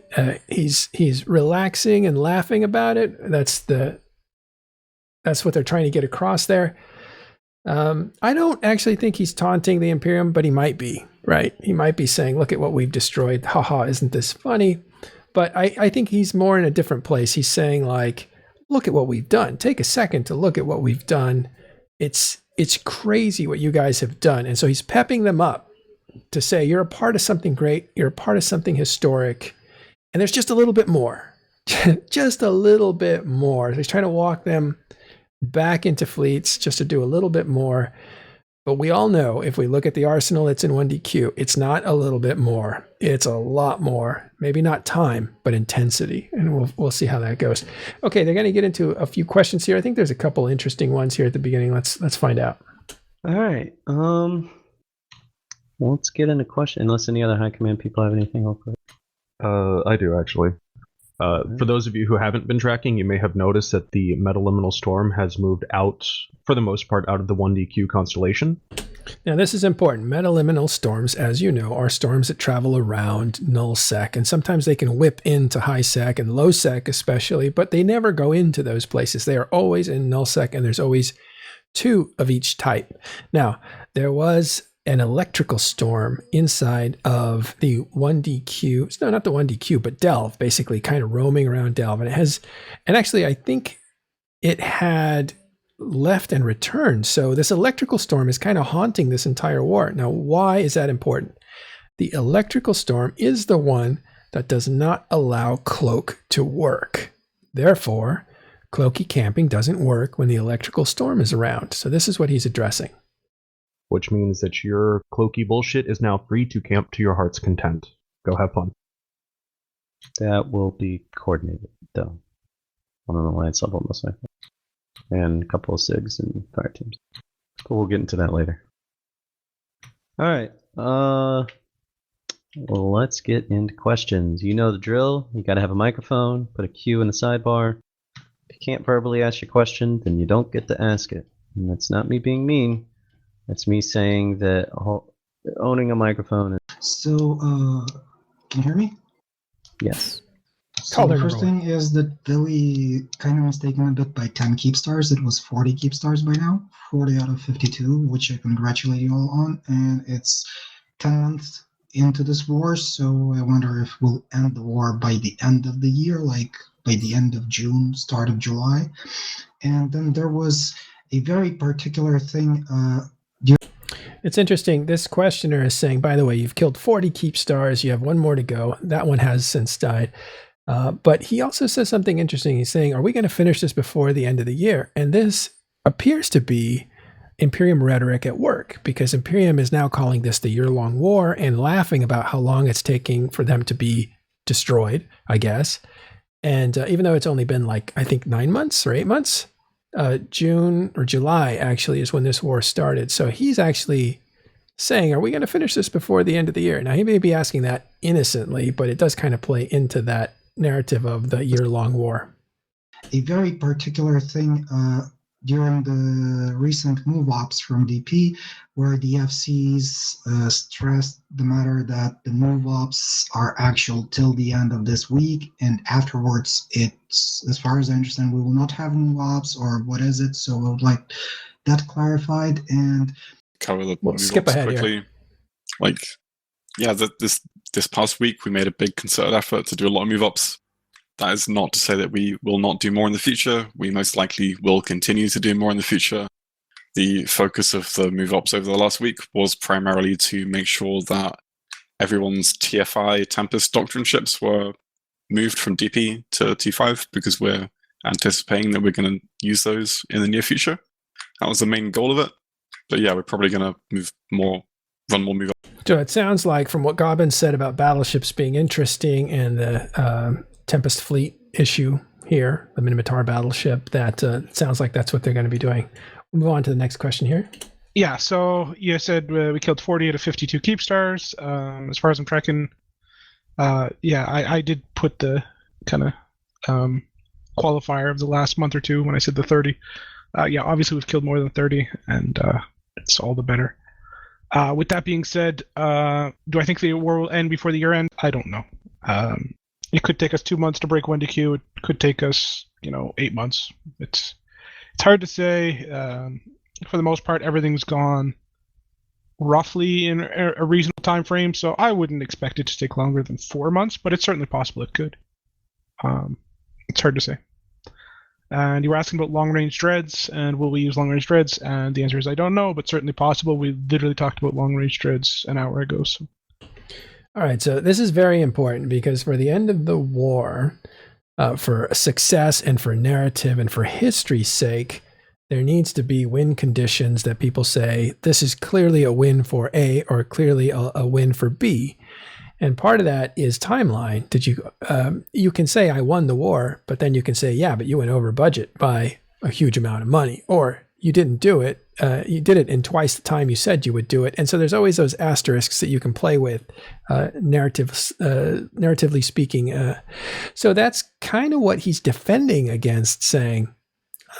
A: He's relaxing and laughing about it. That's what they're trying to get across there. I don't actually think he's taunting the Imperium, but he might be, right? He might be saying, look at what we've destroyed. Haha, isn't this funny? But I think he's more in a different place. He's saying, like, look at what we've done. Take a second to look at what we've done. It's crazy what you guys have done. And so he's pepping them up to say, you're a part of something great. You're a part of something historic. And there's just a little bit more. Just a little bit more. He's trying to walk them back into fleets just to do a little bit more. But we all know, if we look at the arsenal that's in 1DQ, it's not a little bit more. It's a lot more. Maybe not time, but intensity. And we'll see how that goes. Okay, they're going to get into a few questions here. I think there's a couple interesting ones here at the beginning. Let's find out.
I: All right. Let's get into question. Unless any other high command people have anything real quick.
K: I do, actually. For those of you who haven't been tracking, you may have noticed that the Metaliminal Storm has moved out, for the most part, out of the 1DQ constellation.
A: Now, this is important. Metaliminal storms, as you know, are storms that travel around null sec, and sometimes they can whip into high sec and low sec especially, but they never go into those places. They are always in null sec, and there's always 2 of each type. Now, there was an electrical storm inside of the 1DQ. No, not the 1DQ, but Delve, basically kind of roaming around Delve. And actually, I think it had left and returned. So this electrical storm is kind of haunting this entire war. Now, why is that important? The electrical storm is the one that does not allow cloak to work. Therefore, cloaky camping doesn't work when the electrical storm is around. So this is what he's addressing.
K: Which means that your cloaky bullshit is now free to camp to your heart's content. Go have fun.
I: That will be coordinated, though. On an alliance level, most likely. And a couple of SIGs and fire teams. But we'll get into that later. Alright. Well, let's get into questions. You know the drill. You gotta have a microphone, put a Q in the sidebar. If you can't verbally ask your question, then you don't get to ask it. And that's not me being mean. That's me saying that owning a microphone is...
L: So, can you hear me?
I: Yes.
L: So the first thing is that VIly kind of was taken a bit by 10 keep stars. It was 40 keep stars by now. 40 out of 52, which I congratulate you all on. And it's 10 months into this war, so I wonder if we'll end the war by the end of the year, like by the end of June, start of July. And then there was a very particular thing...
A: It's interesting. This questioner is saying, by the way, you've killed 40 keep stars. You have 1 more to go. That one has since died. But he also says something interesting. He's saying, are we going to finish this before the end of the year? And this appears to be Imperium rhetoric at work, because Imperium is now calling this the year-long war and laughing about how long it's taking for them to be destroyed, I guess. And even though it's only been like, I think 9 months or 8 months, June or July actually is when this war started. So he's actually saying, are we going to finish this before the end of the year? Now, he may be asking that innocently, but it does kind of play into that narrative of the year-long war.
L: A very particular thing during the recent move-ops from DP, where the FCs stressed the matter that the move-ops are actual till the end of this week, and afterwards, it's, as far as I understand, we will not have move-ops, or what is it? So we would like that clarified. And
M: cover the
A: we'll skip ahead quickly. Here.
M: Like, yeah, this past week we made a big concerted effort to do a lot of move-ups. That is not to say that we will not do more in the future. We most likely will continue to do more in the future. The focus of the move-ups over the last week was primarily to make sure that everyone's TFI Tempest Doctrine ships were moved from DP to T5, because we're anticipating that we're going to use those in the near future. That was the main goal of it. But yeah, we're probably going to run more move up.
A: So it sounds like from what Gobbins said about battleships being interesting and the Tempest Fleet issue here, the Minotaur battleship, that sounds like that's what they're going to be doing. We'll move on to the next question here.
J: Yeah, so you said we killed 40 out of 52 keep stars. As far as I'm tracking, I did put the kind of qualifier of the last month or two when I said the 30. Obviously we've killed more than 30, and it's all the better. With that being said, do I think the war will end before the year end? I don't know. It could take us 2 months to break 1DQ. It could take us, 8 months. It's hard to say. For the most part, everything's gone roughly in a reasonable time frame, so I wouldn't expect it to take longer than 4 months, but it's certainly possible it could. It's hard to say. And you were asking about long-range dreads, and will we use long-range dreads? And the answer is I don't know, but certainly possible. We literally talked about long-range dreads an hour ago. So.
A: All right, so this is very important because for the end of the war, for success and for narrative and for history's sake, there needs to be win conditions that people say, this is clearly a win for A or clearly a win for B. And part of that is timeline. Did you can say I won the war, but then you can say, yeah, but you went over budget by a huge amount of money, or you didn't do it. You did it in twice the time you said you would do it. And so there's always those asterisks that you can play with, narratively speaking. So that's kind of what he's defending against, saying,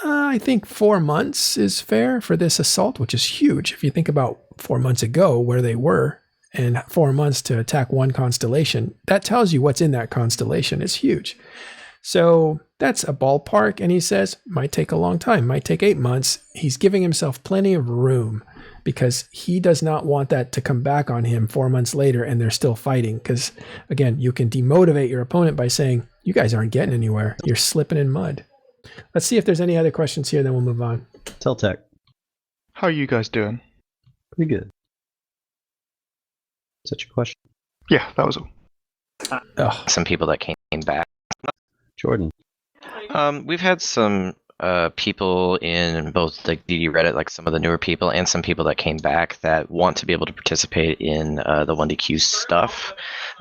A: I think 4 months is fair for this assault, which is huge. If you think about 4 months ago where they were, and 4 months to attack one constellation, that tells you what's in that constellation. It's huge. So that's a ballpark. And he says, might take a long time, might take 8 months. He's giving himself plenty of room because he does not want that to come back on him 4 months later and they're still fighting. Because again, you can demotivate your opponent by saying, you guys aren't getting anywhere. You're slipping in mud. Let's see if there's any other questions here, then we'll move on.
N: Teltec.
O: How are you guys doing?
N: Pretty good. Is that your question?
O: Yeah, that was
P: some people that came back.
N: Jordan.
P: We've had some people in both the DD Reddit, like some of the newer people, and some people that came back that want to be able to participate in the 1DQ stuff,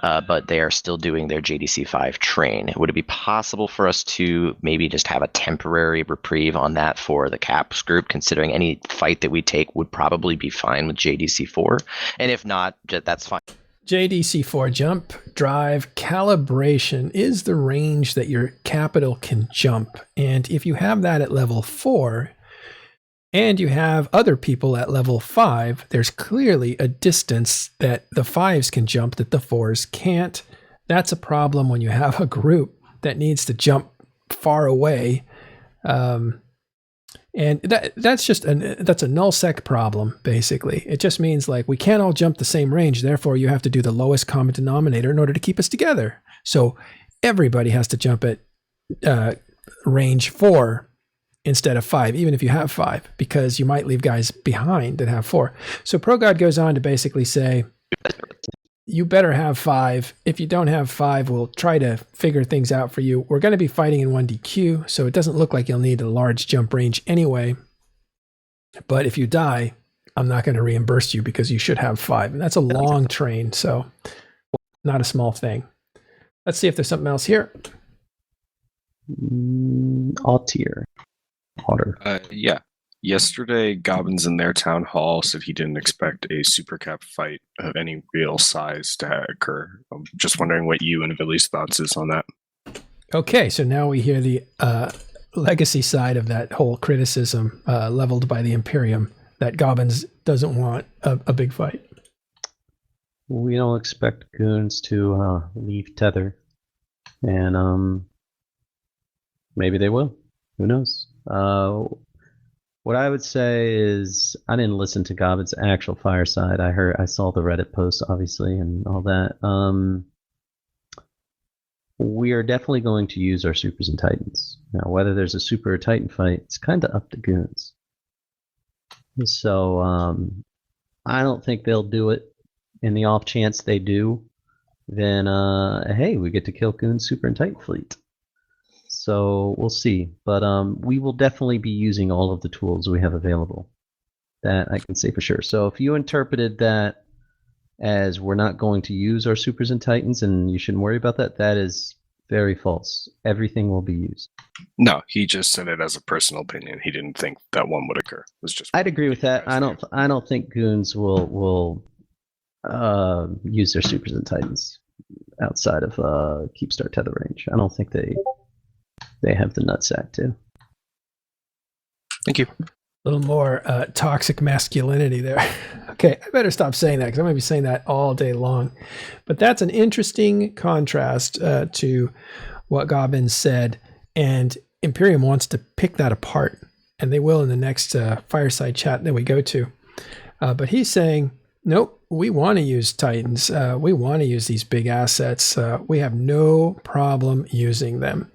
P: but they are still doing their JDC5 train. Would it be possible for us to maybe just have a temporary reprieve on that for the CAPS group, considering any fight that we take would probably be fine with JDC4? And if not, that's fine.
A: JDC4 jump, drive, calibration is the range that your capital can jump. And if you have that at level 4 and you have other people at level 5, there's clearly a distance that the 5s can jump that the 4s can't. That's a problem when you have a group that needs to jump far away. And that's a null sec problem, basically. It just means like we can't all jump the same range, therefore you have to do the lowest common denominator in order to keep us together. So everybody has to jump at range 4 instead of 5, even if you have 5, because you might leave guys behind that have 4. So Progod goes on to basically say, you better have 5. If you don't have 5, we'll try to figure things out for you. We're going to be fighting in 1DQ, so it doesn't look like you'll need a large jump range anyway. But if you die, I'm not going to reimburse you because you should have 5. And that's a long train, so not a small thing. Let's see if there's something else here.
N: Altier. Otter.
Q: Yeah. Yesterday, Gobbins in their town hall said he didn't expect a supercap fight of any real size to occur. I'm just wondering what you and VIly's thoughts is on that.
A: Okay, so now we hear the legacy side of that whole criticism leveled by the Imperium, that Gobbins doesn't want a big fight.
N: We don't expect goons to leave Tether, and maybe they will. Who knows? What I would say is I didn't listen to Gobbins' actual fireside. I saw the Reddit post, obviously, and all that. We are definitely going to use our supers and titans. Now, whether there's a super or titan fight, it's kind of up to goons. So I don't think they'll do it. In the off chance they do, then hey, we get to kill goons, super, and titan fleet.
I: So we'll see. But we will definitely be using all of the tools we have available. That I can say for sure. So if you interpreted that as we're not going to use our supers and titans and you shouldn't worry about that, that is very false. Everything will be used.
Q: No, he just said it as a personal opinion. He didn't think that one would occur. It was just.
I: I'd agree with that. I don't think goons will use their supers and titans outside of Keepstar tether range. I don't think they have the nutsack to.
Q: Thank you.
A: A little more toxic masculinity there. Okay, I better stop saying that because I'm going to be saying that all day long. But that's an interesting contrast to what Gobbins said, and Imperium wants to pick that apart, and they will in the next fireside chat that we go to. But he's saying, nope, we want to use Titans. We want to use these big assets. We have no problem using them.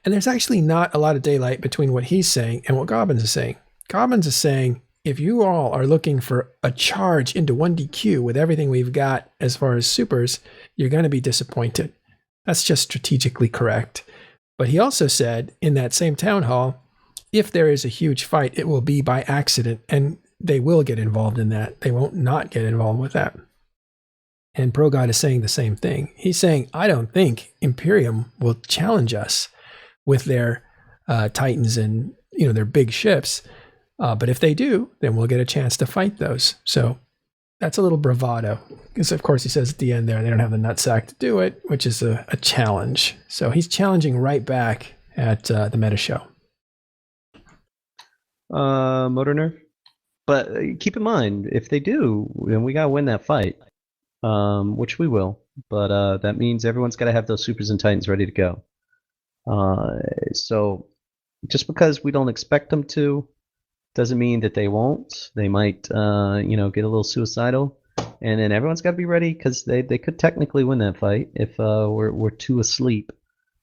A: And there's actually not a lot of daylight between what he's saying and what Gobbins is saying. Gobbins is saying, if you all are looking for a charge into 1DQ with everything we've got as far as supers, you're going to be disappointed. That's just strategically correct. But he also said in that same town hall, if there is a huge fight, it will be by accident, and they will get involved in that. They won't not get involved with that. And Progod is saying the same thing. He's saying, I don't think Imperium will challenge us with their Titans and their big ships. But if they do, then we'll get a chance to fight those. So that's a little bravado. Because, of course, he says at the end there, they don't have the nutsack to do it, which is a challenge. So he's challenging right back at the meta show.
I: Motor Nerve. But keep in mind, if they do, then we got to win that fight, which we will. But that means everyone's got to have those supers and titans ready to go. So just because we don't expect them to, doesn't mean that they won't. They might, get a little suicidal, and then everyone's got to be ready because they could technically win that fight if we're too asleep.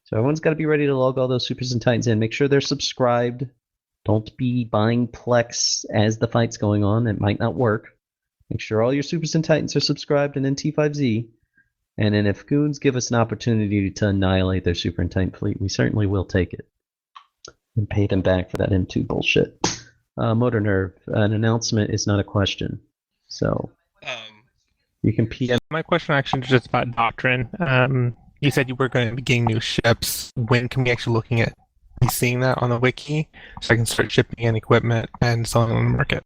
I: So everyone's got to be ready to log all those supers and titans in. Make sure they're subscribed. Don't be buying Plex as the fight's going on. It might not work. Make sure all your supers and titans are subscribed and in T5Z. And then if goons give us an opportunity to annihilate their super and titan fleet, we certainly will take it and pay them back for that M2 bullshit. Motor Nerve, an announcement is not a question. So you can PM.
R: My question actually is just about doctrine. You said you were going to be getting new ships. When can we actually looking at seeing that on the wiki so I can start shipping in equipment and selling on the market?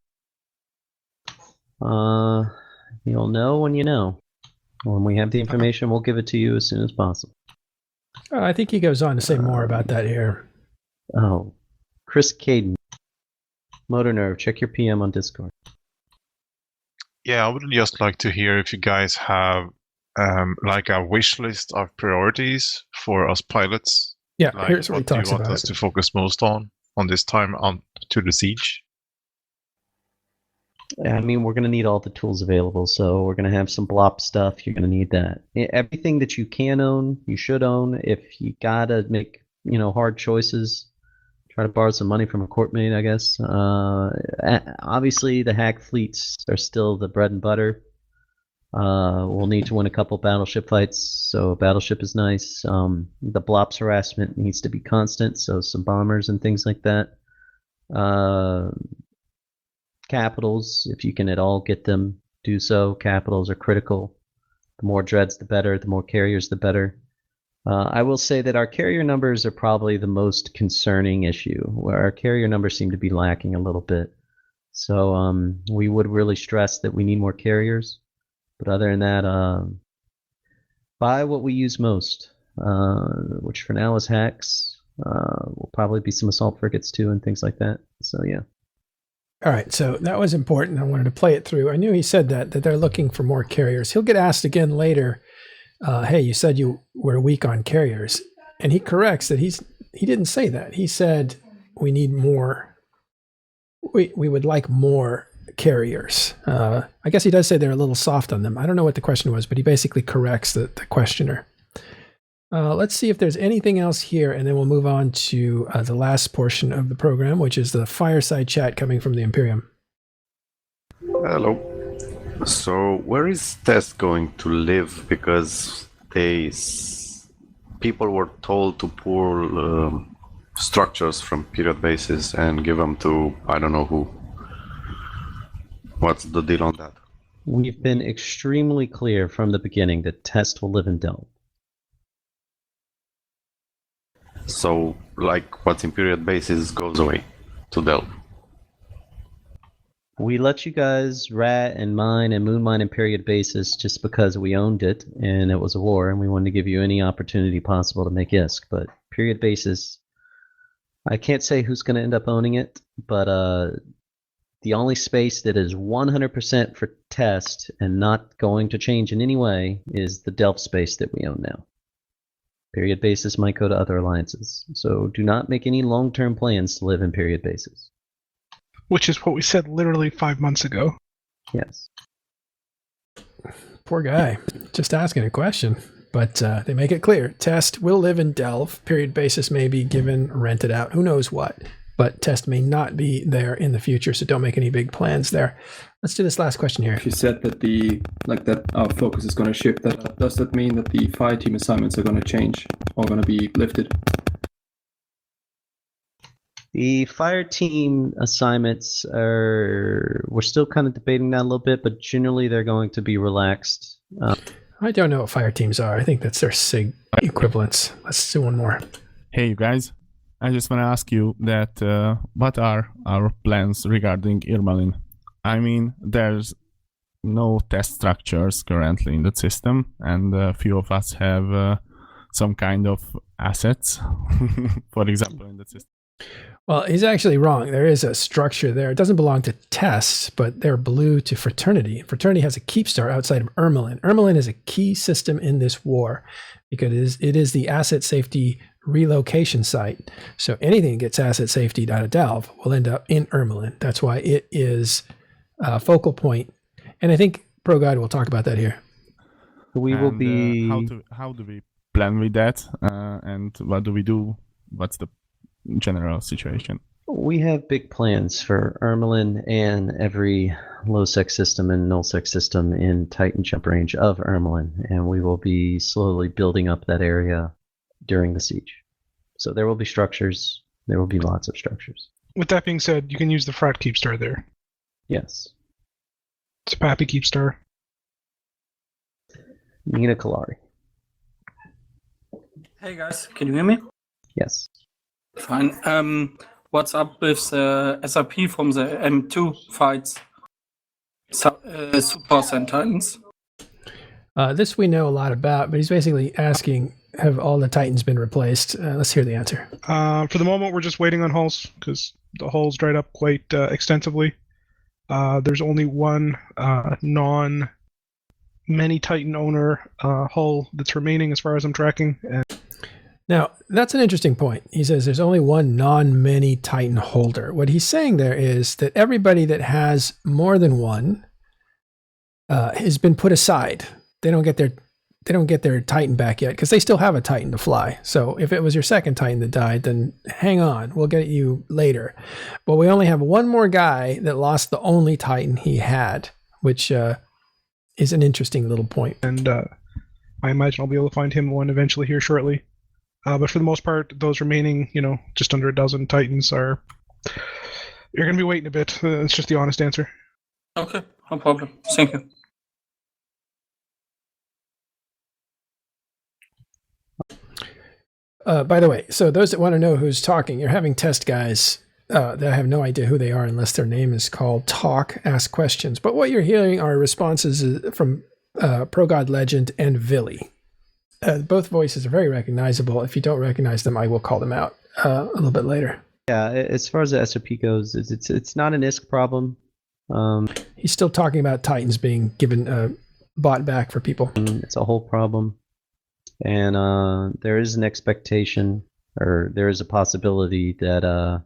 I: You'll know when you know. When we have the information, we'll give it to you as soon as possible.
A: I think he goes on to say more about that here.
I: Oh, Chris Caden. Motor Nerve, check your PM on Discord.
S: Yeah, I would just like to hear if you guys have like a wish list of priorities for us pilots.
A: Yeah,
S: like,
A: here's what he talks
S: do you want
A: about
S: us to focus most on this time on to the siege?
I: I mean, we're going to need all the tools available, so we're going to have some blop stuff. You're going to need that. Everything that you can own, you should own. If you got to make, hard choices, try to borrow some money from a courtmate, I guess. Obviously, the hack fleets are still the bread and butter. We'll need to win a couple battleship fights, so battleship is nice. The blops harassment needs to be constant, so some bombers and things like that. Capitals, if you can at all get them, do so. Capitals are critical. The more dreads, the better. The more carriers, the better. I will say that our carrier numbers are probably the most concerning issue, where our carrier numbers seem to be lacking a little bit. So we would really stress that we need more carriers. But other than that, buy what we use most, which for now is hacks. Will probably be some assault frigates too and things like that. So yeah.
A: All right, so that was important. I wanted to play it through. I knew he said that they're looking for more carriers. He'll get asked again later, hey, you said you were weak on carriers. And he corrects that he didn't say that. He said we need more. We would like more carriers. I guess he does say they're a little soft on them. I don't know what the question was, but he basically corrects the questioner. Let's see if there's anything else here, and then we'll move on to the last portion of the program, which is the fireside chat coming from the Imperium.
T: Hello. So, where is Tess going to live? Because people were told to pull structures from period bases and give them to I don't know who. What's the deal on that?
I: We've been extremely clear from the beginning that Test will live in Delve.
T: So, like, what's in period bases goes away to Delve.
I: We let you guys rat and mine and moon mine in period basis just because we owned it and it was a war and we wanted to give you any opportunity possible to make ISK. But period basis, I can't say who's going to end up owning it, but the only space that is 100% for Test and not going to change in any way is the Delve space that we own now. Period basis might go to other alliances, so do not make any long-term plans to live in period basis.
J: Which is what we said literally 5 months ago.
I: Yes.
A: Poor guy. Just asking a question. But they make it clear. Test will live in Delve. Period basis may be given, rented out. Who knows what. But Test may not be there in the future, so don't make any big plans there. Let's do this last question here.
U: You said that our focus is going to shift. Does that mean that the fire team assignments are going to change or going to be lifted?
I: The fire team assignments we're still kind of debating that a little bit, but generally they're going to be relaxed.
A: I don't know what fire teams are. I think that's their SIG equivalents. Let's do one more.
V: Hey, you guys. I just want to ask you that what are our plans regarding Irmalin? I mean, there's no test structures currently in the system, and a few of us have some kind of assets, for example, in the system.
A: Well, he's actually wrong. There is a structure there. It doesn't belong to Tests, but they're blue to Fraternity. Fraternity has a keep star outside of Irmalin. Irmalin is a key system in this war because it is the asset safety relocation site. So anything that gets asset safety out of Delve will end up in Irmalin. That's why it is a focal point. And I think Progod will talk about that here.
I: We will be...
V: how do we plan with that? And what do we do? What's the general situation?
I: We have big plans for Irmalin and every low-sec system and null-sec system in Titan jump range of Irmalin, and we will be slowly building up that area during the siege. So there will be structures. There will be lots of structures.
J: With that being said, you can use the Frat Keepstar there.
I: Yes.
J: It's a Pappy Keepstar.
I: Nina Kalari.
W: Hey guys, can you hear me?
I: Yes.
W: Fine. What's up with the SRP from the M2 fights? Super Titans.
A: This we know a lot about, but he's basically asking, have all the Titans been replaced? Let's hear the answer.
J: For the moment, we're just waiting on hulls, because the hulls dried up quite extensively. There's only one non-many Titan owner hull that's remaining as far as I'm tracking.
A: Now, that's an interesting point. He says there's only one non-many Titan holder. What he's saying there is that everybody that has more than one has been put aside. They don't get their Titan back yet because they still have a Titan to fly. So if it was your second Titan that died, then hang on, we'll get you later. But we only have one more guy that lost the only Titan he had, which is an interesting little point.
J: And I imagine I'll be able to find him one eventually here shortly. But for the most part, those remaining, just under a dozen Titans you're going to be waiting a bit. It's just the honest answer.
W: Okay, no problem. Thank you.
A: By the way, so those that want to know who's talking, you're having test guys that have no idea who they are unless their name is called Talk, Ask Questions. But what you're hearing are responses from Progod Legend and VIly. Both voices are very recognizable. If you don't recognize them, I will call them out a little bit later.
I: Yeah, as far as the SOP goes, it's not an ISK problem.
A: He's still talking about Titans being given bought back for people.
I: It's a whole problem. And there is an expectation, or there is a possibility that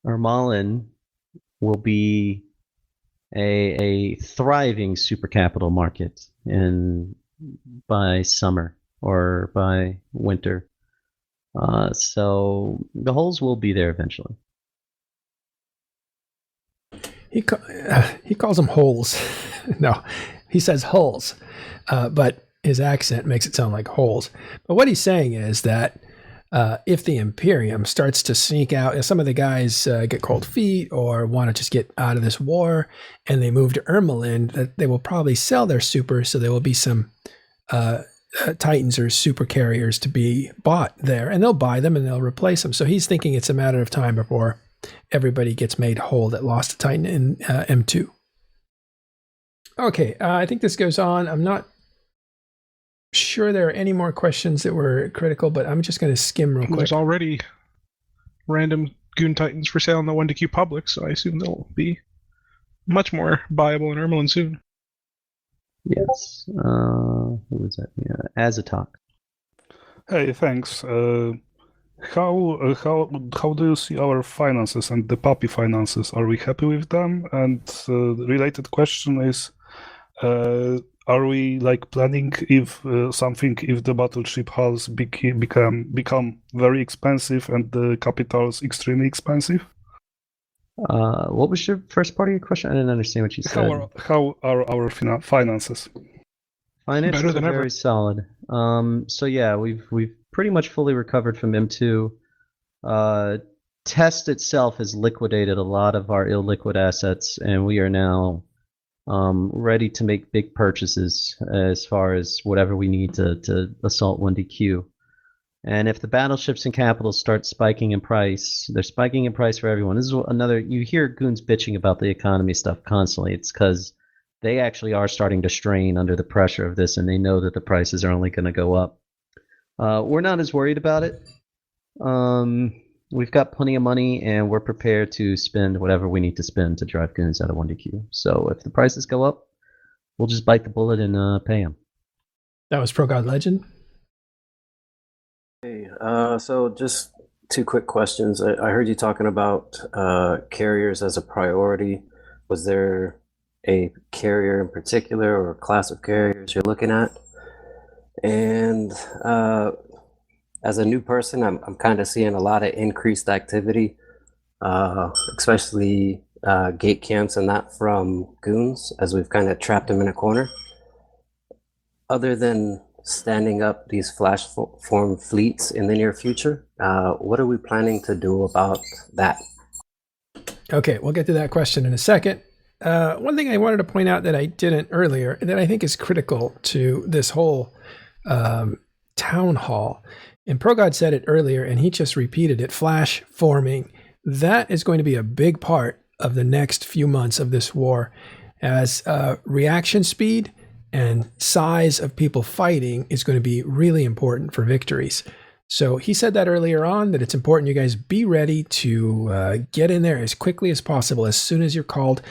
I: Irmalin will be a thriving super capital market by summer or by winter. So the holes will be there eventually.
A: He calls them holes. No, he says holes, but his accent makes it sound like holes. But what he's saying is that if the Imperium starts to sneak out, if some of the guys get cold feet or want to just get out of this war and they move to Ermelin, that they will probably sell their super, so there will be some Titans or super carriers to be bought there, and they'll buy them and they'll replace them. So he's thinking it's a matter of time before everybody gets made whole that lost a Titan in M2. Okay, I think this goes on. I'm not sure there are any more questions that were critical, but I'm just going to skim real quick.
J: There's already random Goon Titans for sale in the 1DQ public, so I assume they'll be much more viable in Ermelin soon.
I: Yes. Who was that? Yeah, Azatok.
B: Hey, thanks. How do you see our finances and the puppy finances? Are we happy with them? And the related question is, are we like planning if if the battleship hulls become very expensive and the capitals extremely expensive?
I: What was your first part of your question? I didn't understand what you said.
B: How are our finances?
I: Finances
B: Better than
I: are
B: ever.
I: very solid. So yeah, we've pretty much fully recovered from M2. Test itself has liquidated a lot of our illiquid assets, and we are now ready to make big purchases as far as whatever we need to assault 1DQ. And if the battleships and capitals start spiking in price, they're spiking in price for everyone. This is another, you hear goons bitching about the economy stuff constantly. It's because they actually are starting to strain under the pressure of this, and they know that the prices are only going to go up. We're not as worried about it. We've got plenty of money, and we're prepared to spend whatever we need to spend to drive goons out of 1DQ. So if the prices go up, we'll just bite the bullet and pay them.
A: That was Progod Legend.
G: Hey, so just two quick questions. I heard you talking about carriers as a priority. Was there a carrier in particular or a class of carriers you're looking at? And as a new person, I'm kind of seeing a lot of increased activity, especially gate camps and that from goons, as we've kind of trapped them in a corner. Other than standing up these flash form fleets in the near future, what are we planning to do about that?
A: Okay, we'll get to that question in a second. One thing I wanted to point out that I didn't earlier, that I think is critical to this whole town hall, and Progod said it earlier, and he just repeated it, flash forming. That is going to be a big part of the next few months of this war, as reaction speed and size of people fighting is going to be really important for victories. So he said that earlier on, that it's important you guys be ready to get in there as quickly as possible, as soon as you're called.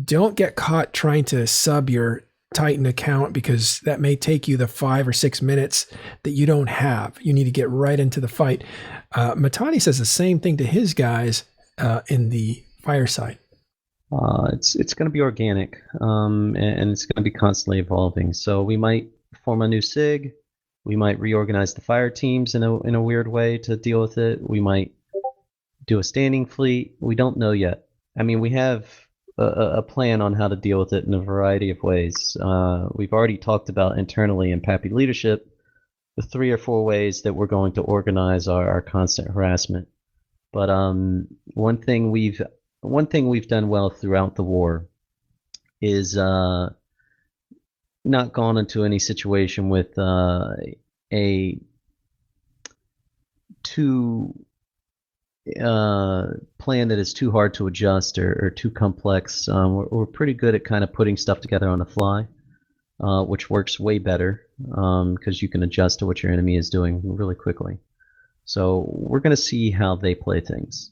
A: Don't get caught trying to sub your Titan account, because that may take you the 5 or 6 minutes that you don't have. You need to get right into the fight. Mittani says the same thing to his guys in the fireside.
I: It's going to be organic, and it's going to be constantly evolving. So we might form a new SIG. We might reorganize the fire teams in a weird way to deal with it. We might do a standing fleet. We don't know yet. I mean, we have a plan on how to deal with it in a variety of ways. We've already talked about internally in Pappy leadership the 3 or 4 ways that we're going to organize our constant harassment. But one thing we've done well throughout the war is not gone into any situation with a plan that is too hard to adjust or too complex. We're pretty good at kind of putting stuff together on the fly, which works way better because you can adjust to what your enemy is doing really quickly. So we're going to see how they play things.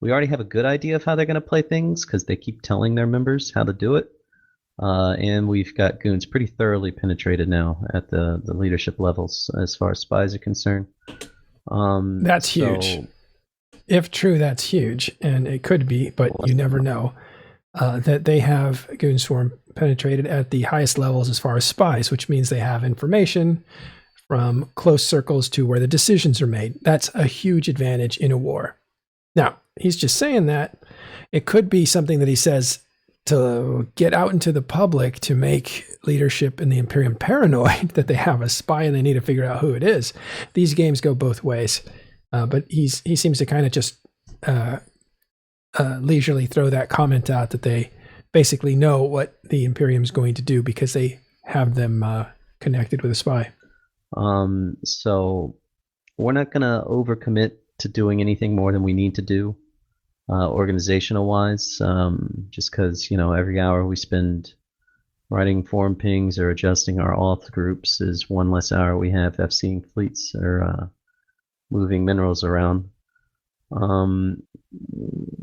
I: We already have a good idea of how they're going to play things because they keep telling their members how to do it. And we've got goons pretty thoroughly penetrated now at the leadership levels as far as spies are concerned.
A: That's huge. If true, that's huge. And it could be, but you never know, that they have Goon Swarm penetrated at the highest levels as far as spies, which means they have information from close circles to where the decisions are made. That's a huge advantage in a war. Now, he's just saying that. It could be something that he says to get out into the public to make leadership in the Imperium paranoid that they have a spy and they need to figure out who it is. These games go both ways, but he seems to kind of just leisurely throw that comment out that they basically know what the Imperium is going to do because they have them connected with a spy.
I: So we're not going to overcommit to doing anything more than we need to do, organizational wise, just because, every hour we spend writing form pings or adjusting our auth groups is one less hour we have FCing fleets or moving minerals around.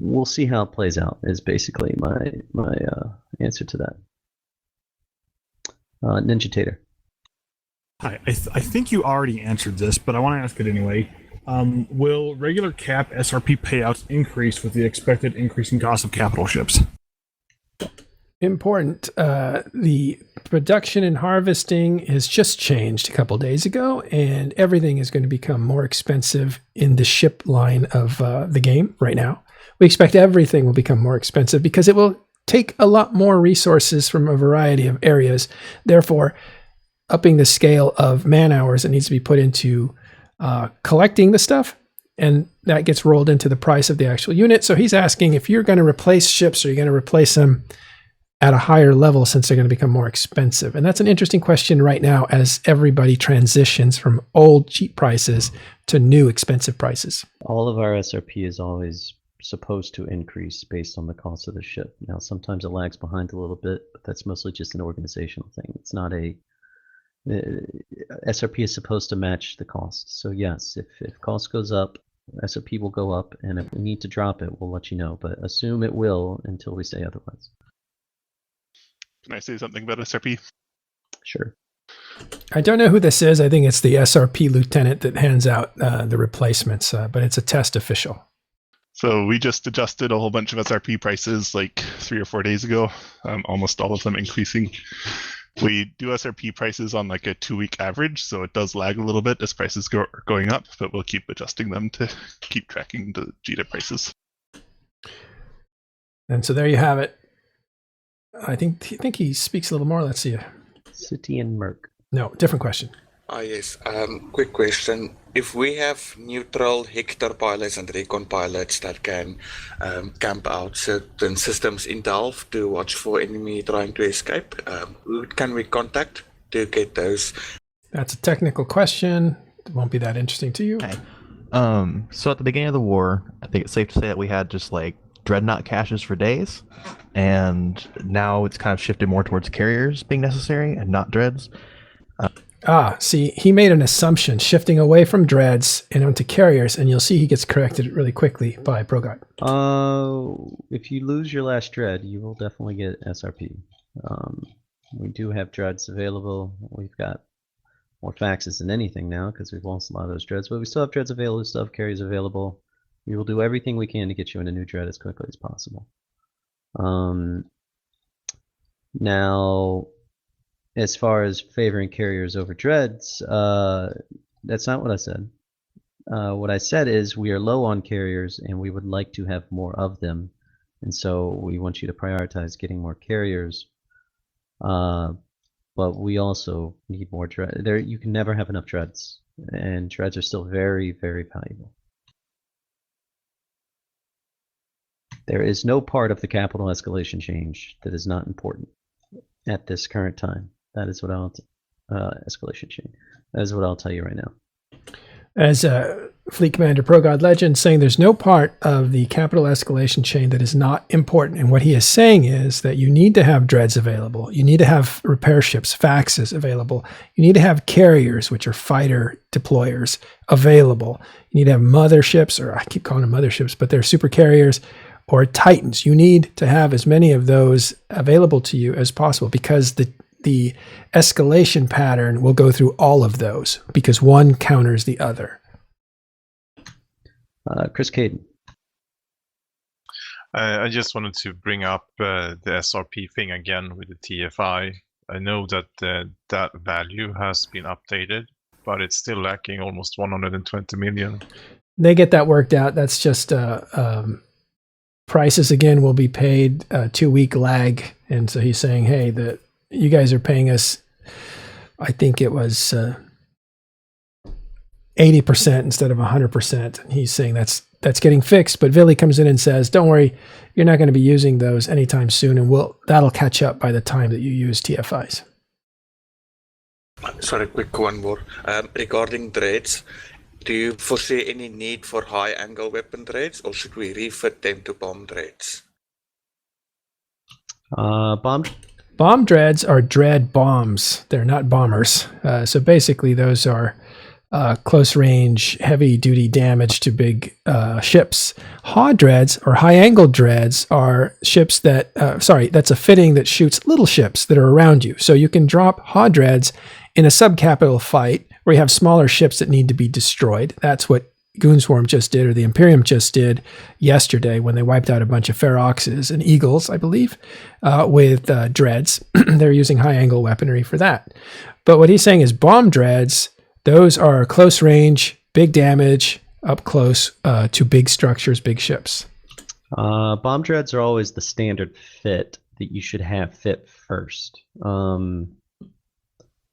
I: We'll see how it plays out is basically my answer to that. Ninja Tater.
E: Hi, I think you already answered this, but I want to ask it anyway. Will regular cap SRP payouts increase with the expected increase in cost of capital ships?
A: Important. The production and harvesting has just changed a couple days ago, and everything is going to become more expensive in the ship line of the game right now. We expect everything will become more expensive because it will take a lot more resources from a variety of areas. Therefore, upping the scale of man hours that needs to be put into collecting the stuff, and that gets rolled into the price of the actual unit. So he's asking if you're going to replace ships, are you going to replace them at a higher level since they're going to become more expensive? And that's an interesting question right now as everybody transitions from old cheap prices to new expensive prices.
I: All of our SRP is always supposed to increase based on the cost of the ship. Now, sometimes it lags behind a little bit, but that's mostly just an organizational thing. It's not SRP is supposed to match the cost. So yes, if cost goes up, SRP will go up, and if we need to drop it, we'll let you know. But assume it will until we say otherwise.
F: Can I say something about SRP?
I: Sure.
A: I don't know who this is. I think it's the SRP lieutenant that hands out the replacements, but it's a test official.
F: So we just adjusted a whole bunch of SRP prices like 3 or 4 days ago, almost all of them increasing. We do SRP prices on like a 2-week average, so it does lag a little bit as prices are going up, but we'll keep adjusting them to keep tracking the GDA prices.
A: And so there you have it. I think he speaks a little more. Let's see.
I: City and Merc.
A: No, different question.
H: Yes. Quick question. If we have neutral Hector pilots and recon pilots that can camp out certain systems in Delft to watch for enemy trying to escape, who can we contact to get those?
A: That's a technical question. It won't be that interesting to you.
X: Okay. So at the beginning of the war, I think it's safe to say that we had just like dreadnought caches for days, and now it's kind of shifted more towards carriers being necessary and not dreads.
A: See, he made an assumption shifting away from dreads and onto carriers, and you'll see he gets corrected really quickly by Progod.
I: If you lose your last dread, you will definitely get SRP. We do have dreads available. We've got more faxes than anything now because we've lost a lot of those dreads, but we still have dreads available, still have carriers available. We will do everything we can to get you in a new dread as quickly as possible. Now, as far as favoring carriers over dreads, that's not what I said. What I said is we are low on carriers and we would like to have more of them. And so we want you to prioritize getting more carriers. But we also need more dreads. You can never have enough dreads. And dreads are still very, very valuable. There is no part of the capital escalation change that is not important at this current time. That is what I'll escalation chain. That is what I'll tell you right now.
A: As Fleet Commander Progod Legend saying, there's no part of the capital escalation chain that is not important. And what he is saying is that you need to have dreads available. You need to have repair ships, faxes available. You need to have carriers, which are fighter deployers, available. You need to have motherships, or I keep calling them motherships, but they're super carriers, or Titans. You need to have as many of those available to you as possible because the escalation pattern will go through all of those because one counters the other.
I: Chris Caden.
S: I just wanted to bring up the SRP thing again with the TFI. I know that that value has been updated, but it's still lacking almost 120 million.
A: They get that worked out. That's just prices again will be paid a 2-week lag. And so he's saying, hey, you guys are paying us, I think it was 80% instead of 100%. And he's saying that's getting fixed. But VIly comes in and says, don't worry, you're not going to be using those anytime soon, and that'll catch up by the time that you use TFIs.
H: Sorry, quick one more. Regarding dreads, do you foresee any need for high-angle weapon dreads, or should we refit them to bomb dreads?
A: Bomb dreads are dread bombs. They're not bombers. So basically, those are close-range, heavy-duty damage to big ships. HAW dreads, or high-angle dreads, are ships that, that's a fitting that shoots little ships that are around you. So you can drop HAW dreads in a subcapital fight where you have smaller ships that need to be destroyed. That's what Goonswarm just did, or the Imperium just did yesterday when they wiped out a bunch of Feroxes and Eagles, I believe, with dreads. They're using high-angle weaponry for that. But what he's saying is bomb dreads, those are close range, big damage, up close to big structures, big ships.
I: Bomb dreads are always the standard fit that you should have fit first.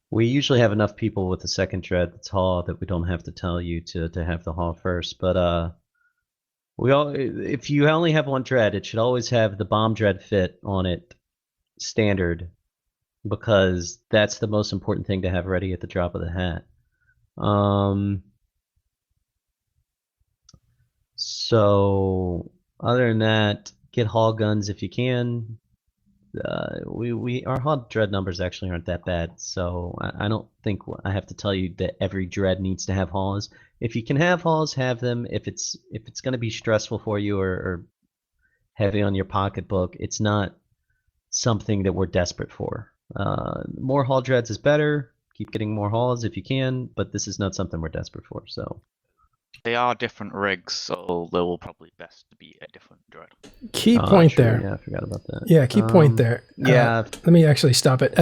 I: We usually have enough people with the second dread that's HAW that we don't have to tell you to have the HAW first. But if you only have one dread, it should always have the bomb dread fit on it standard, because that's the most important thing to have ready at the drop of the hat. So other than that, get HAW guns if you can. Our HAW dread numbers actually aren't that bad, so I don't think I have to tell you that every dread needs to have HAWs. If you can have HAWs, have them. If it's going to be stressful for you or heavy on your pocketbook, it's not something that we're desperate for. More HAW dreads is better. Keep getting more HAWs if you can, but this is not something we're desperate for. So
C: they are different rigs, so they will probably best be a different dread.
A: Key point there.
I: Yeah, I forgot about that.
A: Yeah, key point there.
I: Yeah.
A: Let me actually stop it.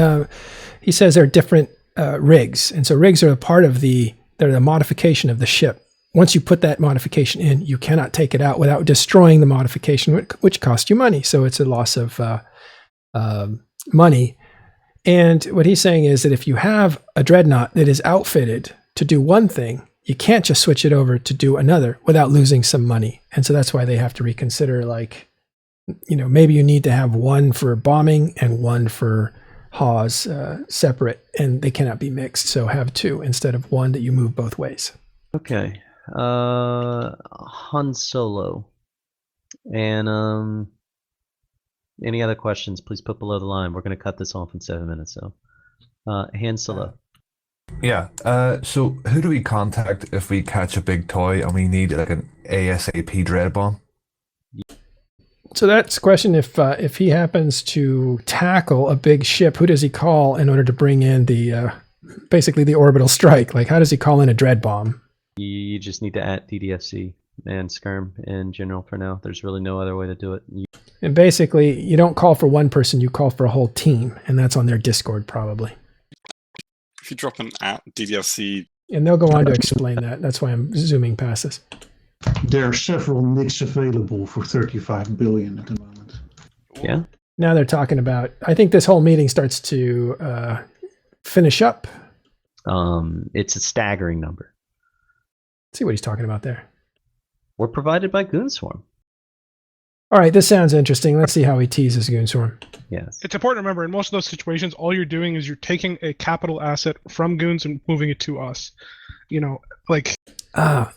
A: He says they're different rigs, and so rigs are a part of they're the modification of the ship. Once you put that modification in, you cannot take it out without destroying the modification, which costs you money. So it's a loss of money. And what he's saying is that if you have a dreadnought that is outfitted to do one thing, you can't just switch it over to do another without losing some money. And so that's why they have to reconsider, like, maybe you need to have one for bombing and one for HAWs separate, and they cannot be mixed. So have two instead of one that you move both ways.
I: Okay. Han Solo. And any other questions, please put below the line. We're going to cut this off in 7 minutes. So Han Solo.
D: Yeah. So who do we contact if we catch a big toy and we need like an ASAP dread bomb?
A: So that's a question. If he happens to tackle a big ship, who does he call in order to bring in basically the orbital strike? Like, how does he call in a dread bomb?
I: You just need to add DDFC and Skirm in general for now. There's really no other way to do it.
A: And basically, you don't call for one person, you call for a whole team, and that's on their Discord probably.
M: If you drop an @DDFC,
A: and they'll go on to explain that. That's why I'm zooming past this.
K: There are several NICs available for 35 billion at the moment.
I: Yeah.
A: Now they're talking about, I think this whole meeting starts to finish up.
I: It's a staggering number.
A: Let's see what he's talking about there.
I: We're provided by Goonswarm.
A: All right, this sounds interesting. Let's see how he teases Goonswarm.
I: Yes.
J: It's important to remember, in most of those situations, all you're doing is you're taking a capital asset from Goons and moving it to us.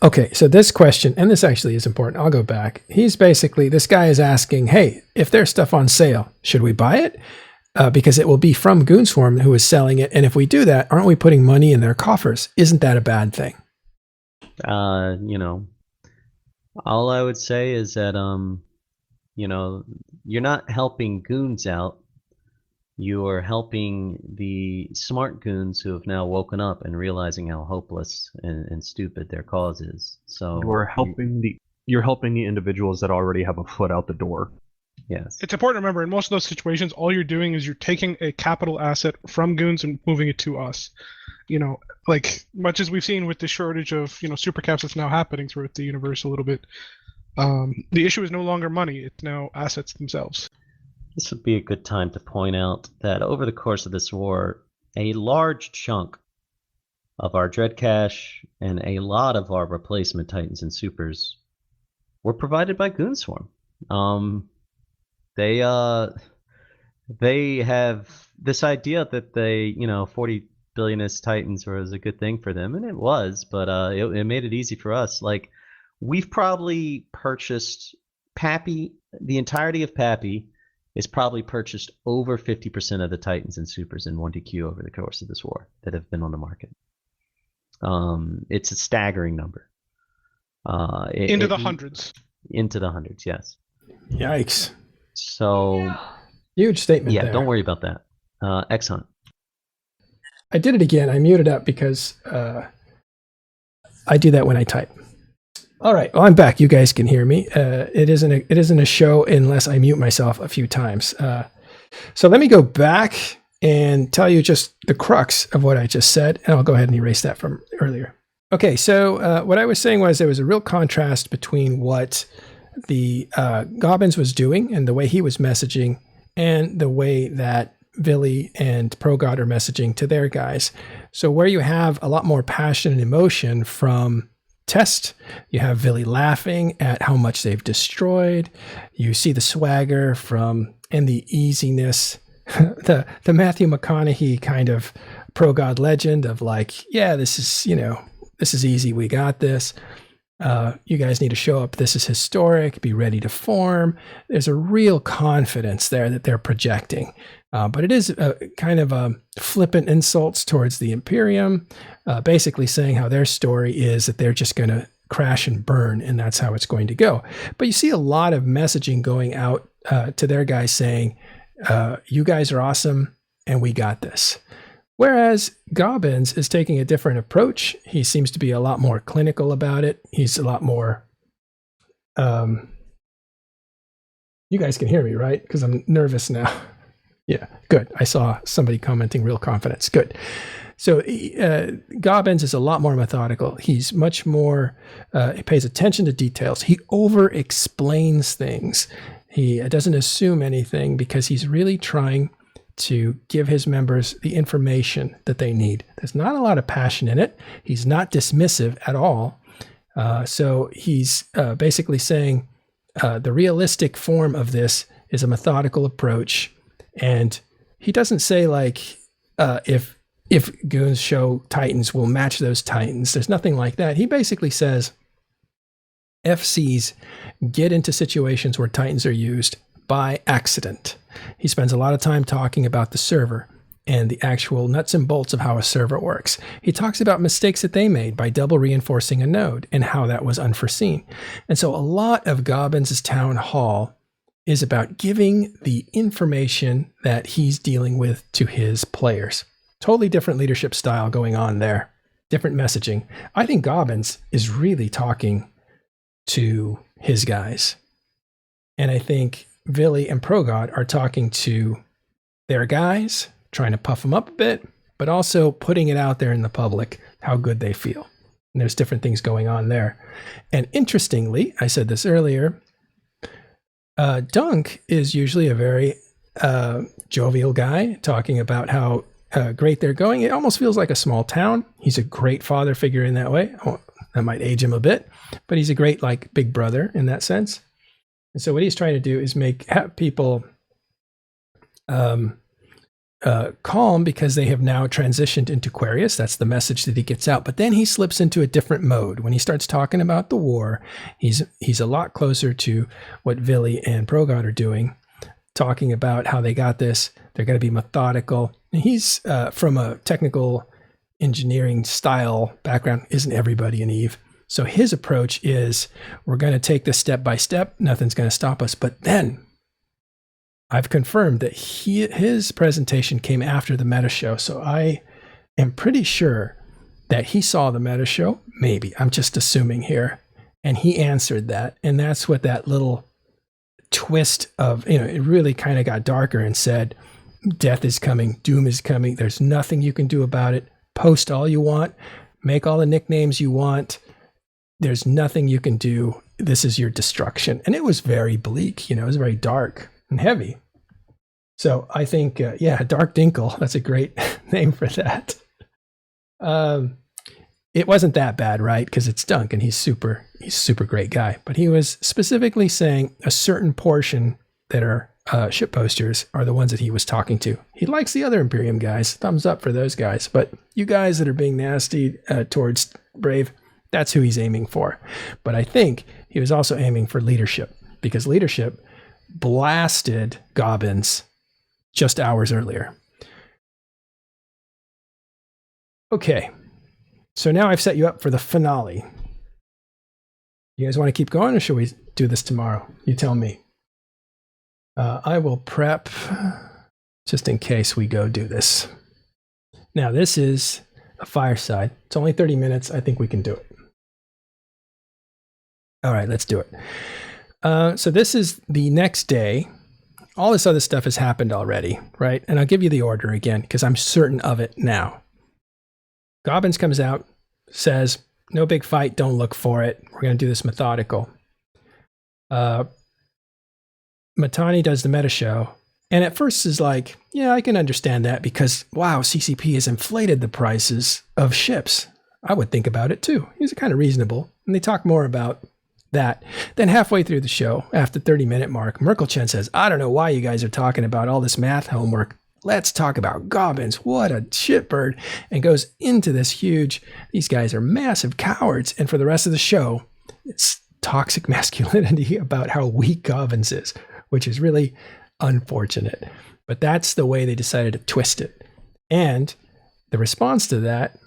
A: Okay, so this question, and this actually is important. I'll go back. This guy is asking, hey, if there's stuff on sale, should we buy it? Because it will be from Goonswarm who is selling it. And if we do that, aren't we putting money in their coffers? Isn't that a bad thing?
I: All I would say is that, you're not helping Goons out. You are helping the smart Goons who have now woken up and realizing how hopeless and stupid their cause is. So
L: you're helping the individuals that already have a foot out the door.
I: Yes.
J: It's important to remember, in most of those situations, all you're doing is you're taking a capital asset from Goons and moving it to us. Much as we've seen with the shortage of, super caps that's now happening throughout the universe a little bit. The issue is no longer money; it's now assets themselves.
I: This would be a good time to point out that over the course of this war, a large chunk of our Dread Cache and a lot of our replacement Titans and Supers were provided by Goonswarm. They have this idea that 40 billionist Titans was a good thing for them, and it was, but it made it easy for us. Like, we've probably purchased Pappy, the entirety of Pappy is probably purchased over 50% of the Titans and Supers in 1DQ over the course of this war that have been on the market. It's a staggering number.
J: Into the hundreds.
I: Into the hundreds, yes.
A: Yikes.
I: So...
A: Huge statement
I: Yeah,
A: there.
I: don't worry about that. X-Hunt.
A: I did it again. I muted up because I do that when I type. All right. Well, I'm back. You guys can hear me. It isn't a show unless I mute myself a few times. So let me go back and tell you just the crux of what I just said, and I'll go ahead and erase that from earlier. Okay. So what I was saying was there was a real contrast between what the Gobbins was doing and the way he was messaging and the way that VIly and Progod are messaging to their guys. So where you have a lot more passion and emotion from Test, you have VIly laughing at how much they've destroyed. You see the swagger and the easiness, the Matthew McConaughey kind of Progod legend of like, yeah, this is easy. We got this. You guys need to show up. This is historic. Be ready to form. There's a real confidence there that they're projecting. But it is kind of flippant insults towards the Imperium, basically saying how their story is that they're just going to crash and burn, and that's how it's going to go. But you see a lot of messaging going out to their guys saying, you guys are awesome, and we got this. Whereas Gobbins is taking a different approach. He seems to be a lot more clinical about it. He's a lot more... you guys can hear me, right? Because I'm nervous now. Yeah, good. I saw somebody commenting real confidence. Good. So Gobbins is a lot more methodical. He's much more... he pays attention to details. He over-explains things. He doesn't assume anything because he's really trying to give his members the information that they need. There's not a lot of passion in it. He's not dismissive at all. So he's basically saying the realistic form of this is a methodical approach. And he doesn't say like, if goons show Titans, we'll match those Titans. There's nothing like that. He basically says FCs get into situations where Titans are used by accident. He spends a lot of time talking about the server and the actual nuts and bolts of how a server works. He talks about mistakes that they made by double reinforcing a node and how that was unforeseen. And so a lot of Gobbins' town hall is about giving the information that he's dealing with to his players. Totally different leadership style going on there. Different messaging. I think Gobbins is really talking to his guys. And I think VIly and Progod are talking to their guys, trying to puff them up a bit, but also putting it out there in the public how good they feel. And there's different things going on there. And interestingly, I said this earlier, Dunk is usually a very jovial guy talking about how great they're going. It almost feels like a small town. He's a great father figure in that way. Oh, that might age him a bit, but he's a great like big brother in that sense. And so what he's trying to do is have people calm because they have now transitioned into Aquarius. That's the message that he gets out. But then he slips into a different mode. When he starts talking about the war, he's a lot closer to what VIly and Progod are doing, talking about how they got this. They're going to be methodical. And he's from a technical engineering style background. Isn't everybody an Eve? So his approach is, we're going to take this step by step. Nothing's going to stop us. But then I've confirmed that his presentation came after the meta show. So I am pretty sure that he saw the meta show. Maybe. I'm just assuming here. And he answered that. And that's what that little twist of, it really kind of got darker and said, death is coming. Doom is coming. There's nothing you can do about it. Post all you want. Make all the nicknames you want. There's nothing you can do. this is your destruction. And it was very bleak, it was very dark and heavy. So I think, Dark Dinkle, that's a great name for that. It wasn't that bad, right? Because it's Dunk and he's super great guy. But he was specifically saying a certain portion that are ship posters are the ones that he was talking to. He likes the other Imperium guys. Thumbs up for those guys. But you guys that are being nasty towards Brave, that's who he's aiming for. But I think he was also aiming for leadership, because leadership blasted Gobbins just hours earlier. Okay. So now I've set you up for the finale. You guys want to keep going, or should we do this tomorrow? You tell me. I will prep just in case we go do this. Now, this is a fireside. It's only 30 minutes. I think we can do it. All right, let's do it. So this is the next day. All this other stuff has happened already, right? And I'll give you the order again, because I'm certain of it now. Gobbins comes out, says, no big fight, don't look for it. We're going to do this methodical. Mittani does the meta show. And at first is like, yeah, I can understand that because, wow, CCP has inflated the prices of ships. I would think about it too. He's kind of reasonable. And they talk more about that. Then halfway through the show, after 30-minute mark, Merkelchen says, I don't know why you guys are talking about all this math homework. Let's talk about Gobbins. What a shitbird. And goes into this huge, these guys are massive cowards. And for the rest of the show, it's toxic masculinity about how weak Gobbins is, which is really unfortunate. But that's the way they decided to twist it. And the response to that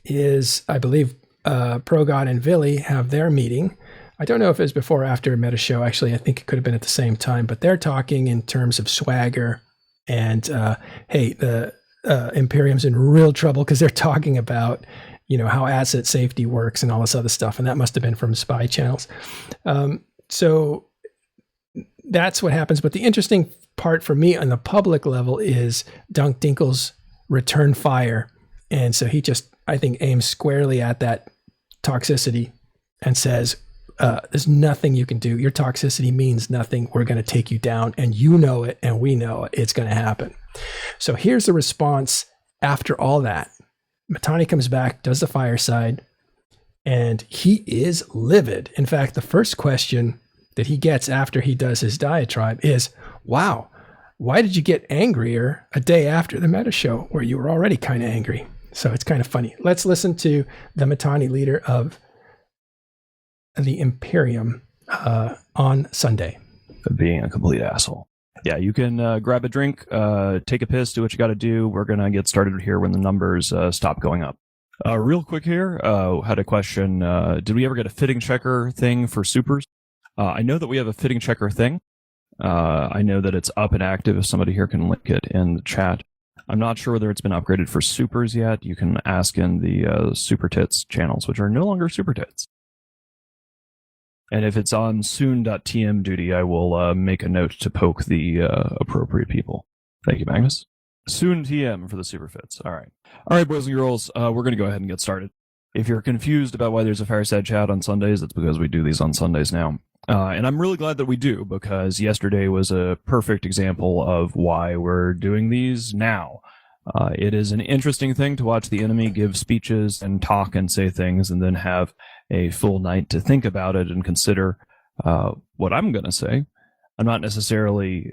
A: is, I believe, Progod and VIly have their meeting. I don't know if it was before or after Meta Show. Actually, I think it could have been at the same time. But they're talking in terms of swagger. And, hey, the Imperium's in real trouble because they're talking about, how asset safety works and all this other stuff. And that must have been from spy channels. So that's what happens. But the interesting part for me on the public level is Dunk Dinkle's return fire. And so he just, I think, aims squarely at that toxicity and says, there's nothing you can do. Your toxicity means nothing. We're going to take you down, and you know it, and we know it. It's going to happen. So here's the response after all that. Mittani comes back, does the fireside, and he is livid. In fact, the first question that he gets after he does his diatribe is, wow, why did you get angrier a day after the Meta Show where you were already kind of angry? So it's kind of funny. Let's listen to the Mittani leader of the Imperium on Sunday.
N: For being a complete asshole. Yeah, you can grab a drink, take a piss, do what you got to do. We're going to get started here when the numbers stop going up. Real quick here, had a question. Did we ever get a fitting checker thing for supers? I know that we have a fitting checker thing. I know that it's up and active if somebody here can link it in the chat. I'm not sure whether it's been upgraded for supers yet. You can ask in the Super Tits channels, which are no longer Super Tits. And if it's on soon.tm duty, I will make a note to poke the appropriate people. Thank you, Magnus. Soon TM for the Super Fits. All right. All right, boys and girls, we're going to go ahead and get started. If you're confused about why there's a Fireside Chat on Sundays, that's because we do these on Sundays now. And I'm really glad that we do, because yesterday was a perfect example of why we're doing these now. It is an interesting thing to watch the enemy give speeches and talk and say things and then have a full night to think about it and consider what I'm going to say. I'm not necessarily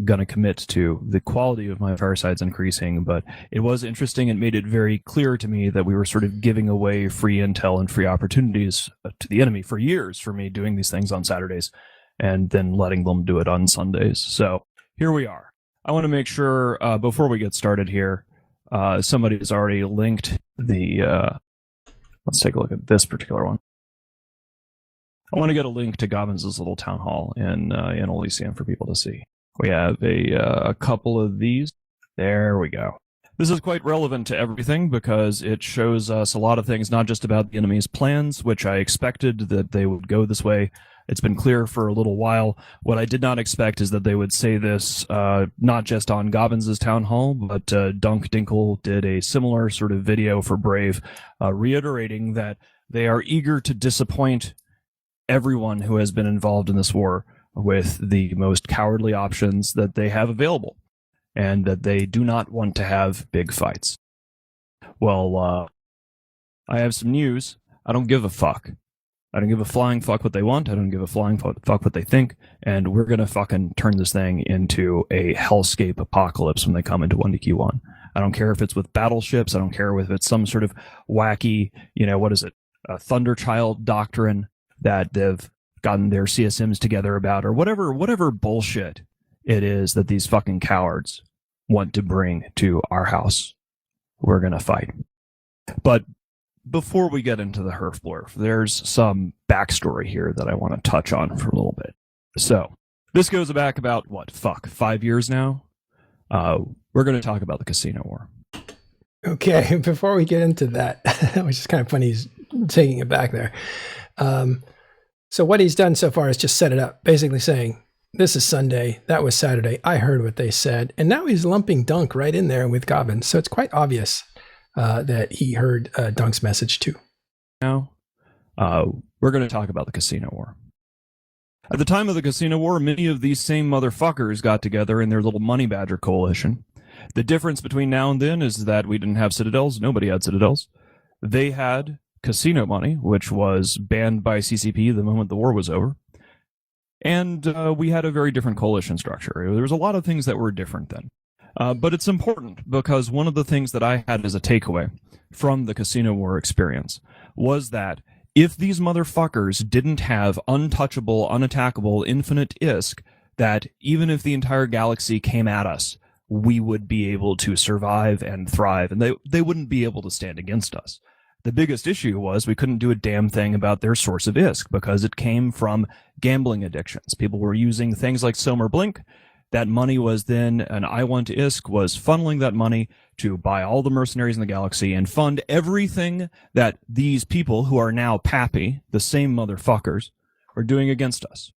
N: going to commit to the quality of my firesides increasing, but it was interesting and made it very clear to me that we were sort of giving away free intel and free opportunities to the enemy for years for me doing these things on Saturdays and then letting them do it on Sundays. So here we are. I want to make sure before we get started here, somebody has already linked the, let's take a look at this particular one. I want to get a link to Gobbins' little town hall in Elysium for people to see. We have a couple of these. There we go. This is quite relevant to everything because it shows us a lot of things, not just about the enemy's plans, which I expected that they would go this way. It's been clear for a little while. What I did not expect is that they would say this not just on Gobbins' town hall, but Dunk Dinkle did a similar sort of video for Brave, reiterating that they are eager to disappoint everyone who has been involved in this war with the most cowardly options that they have available, and that they do not want to have big fights. Well, I have some news. I don't give a fuck. I don't give a flying fuck what they want. I don't give a flying fuck what they think. And we're going to fucking turn this thing into a hellscape apocalypse when they come into 1DQ1. I don't care if it's with battleships. I don't care if it's some sort of wacky, what is it? A Thunderchild doctrine that they've gotten their CSMs together about, or whatever bullshit it is that these fucking cowards want to bring to our house. We're going to fight. But before we get into the Herfblurf, there's some backstory here that I want to touch on for a little bit. So, this goes back about, 5 years now? We're going to talk about the Casino War.
A: Okay, before we get into that, which is kind of funny, he's taking it back there. So what he's done so far is just set it up, basically saying, this is Sunday, that was Saturday, I heard what they said, and now he's lumping Dunk right in there with Gobbins. So it's quite obvious that he heard Dunk's message too.
N: Now, we're going to talk about the Casino War. At the time of the Casino War, many of these same motherfuckers got together in their little Money Badger coalition. The difference between now and then is that we didn't have citadels. Nobody had citadels. They had casino money, which was banned by CCP the moment the war was over. And we had a very different coalition structure. There was a lot of things that were different then. But it's important because one of the things that I had as a takeaway from the Casino War experience was that if these motherfuckers didn't have untouchable, unattackable, infinite ISK, that even if the entire galaxy came at us, we would be able to survive and thrive, and they wouldn't be able to stand against us. The biggest issue was we couldn't do a damn thing about their source of ISK because it came from gambling addictions. People were using things like Somer Blink. That money was then, and I Want ISK was funneling that money to buy all the mercenaries in the galaxy and fund everything that these people who are now Pappy, the same motherfuckers, are doing against us.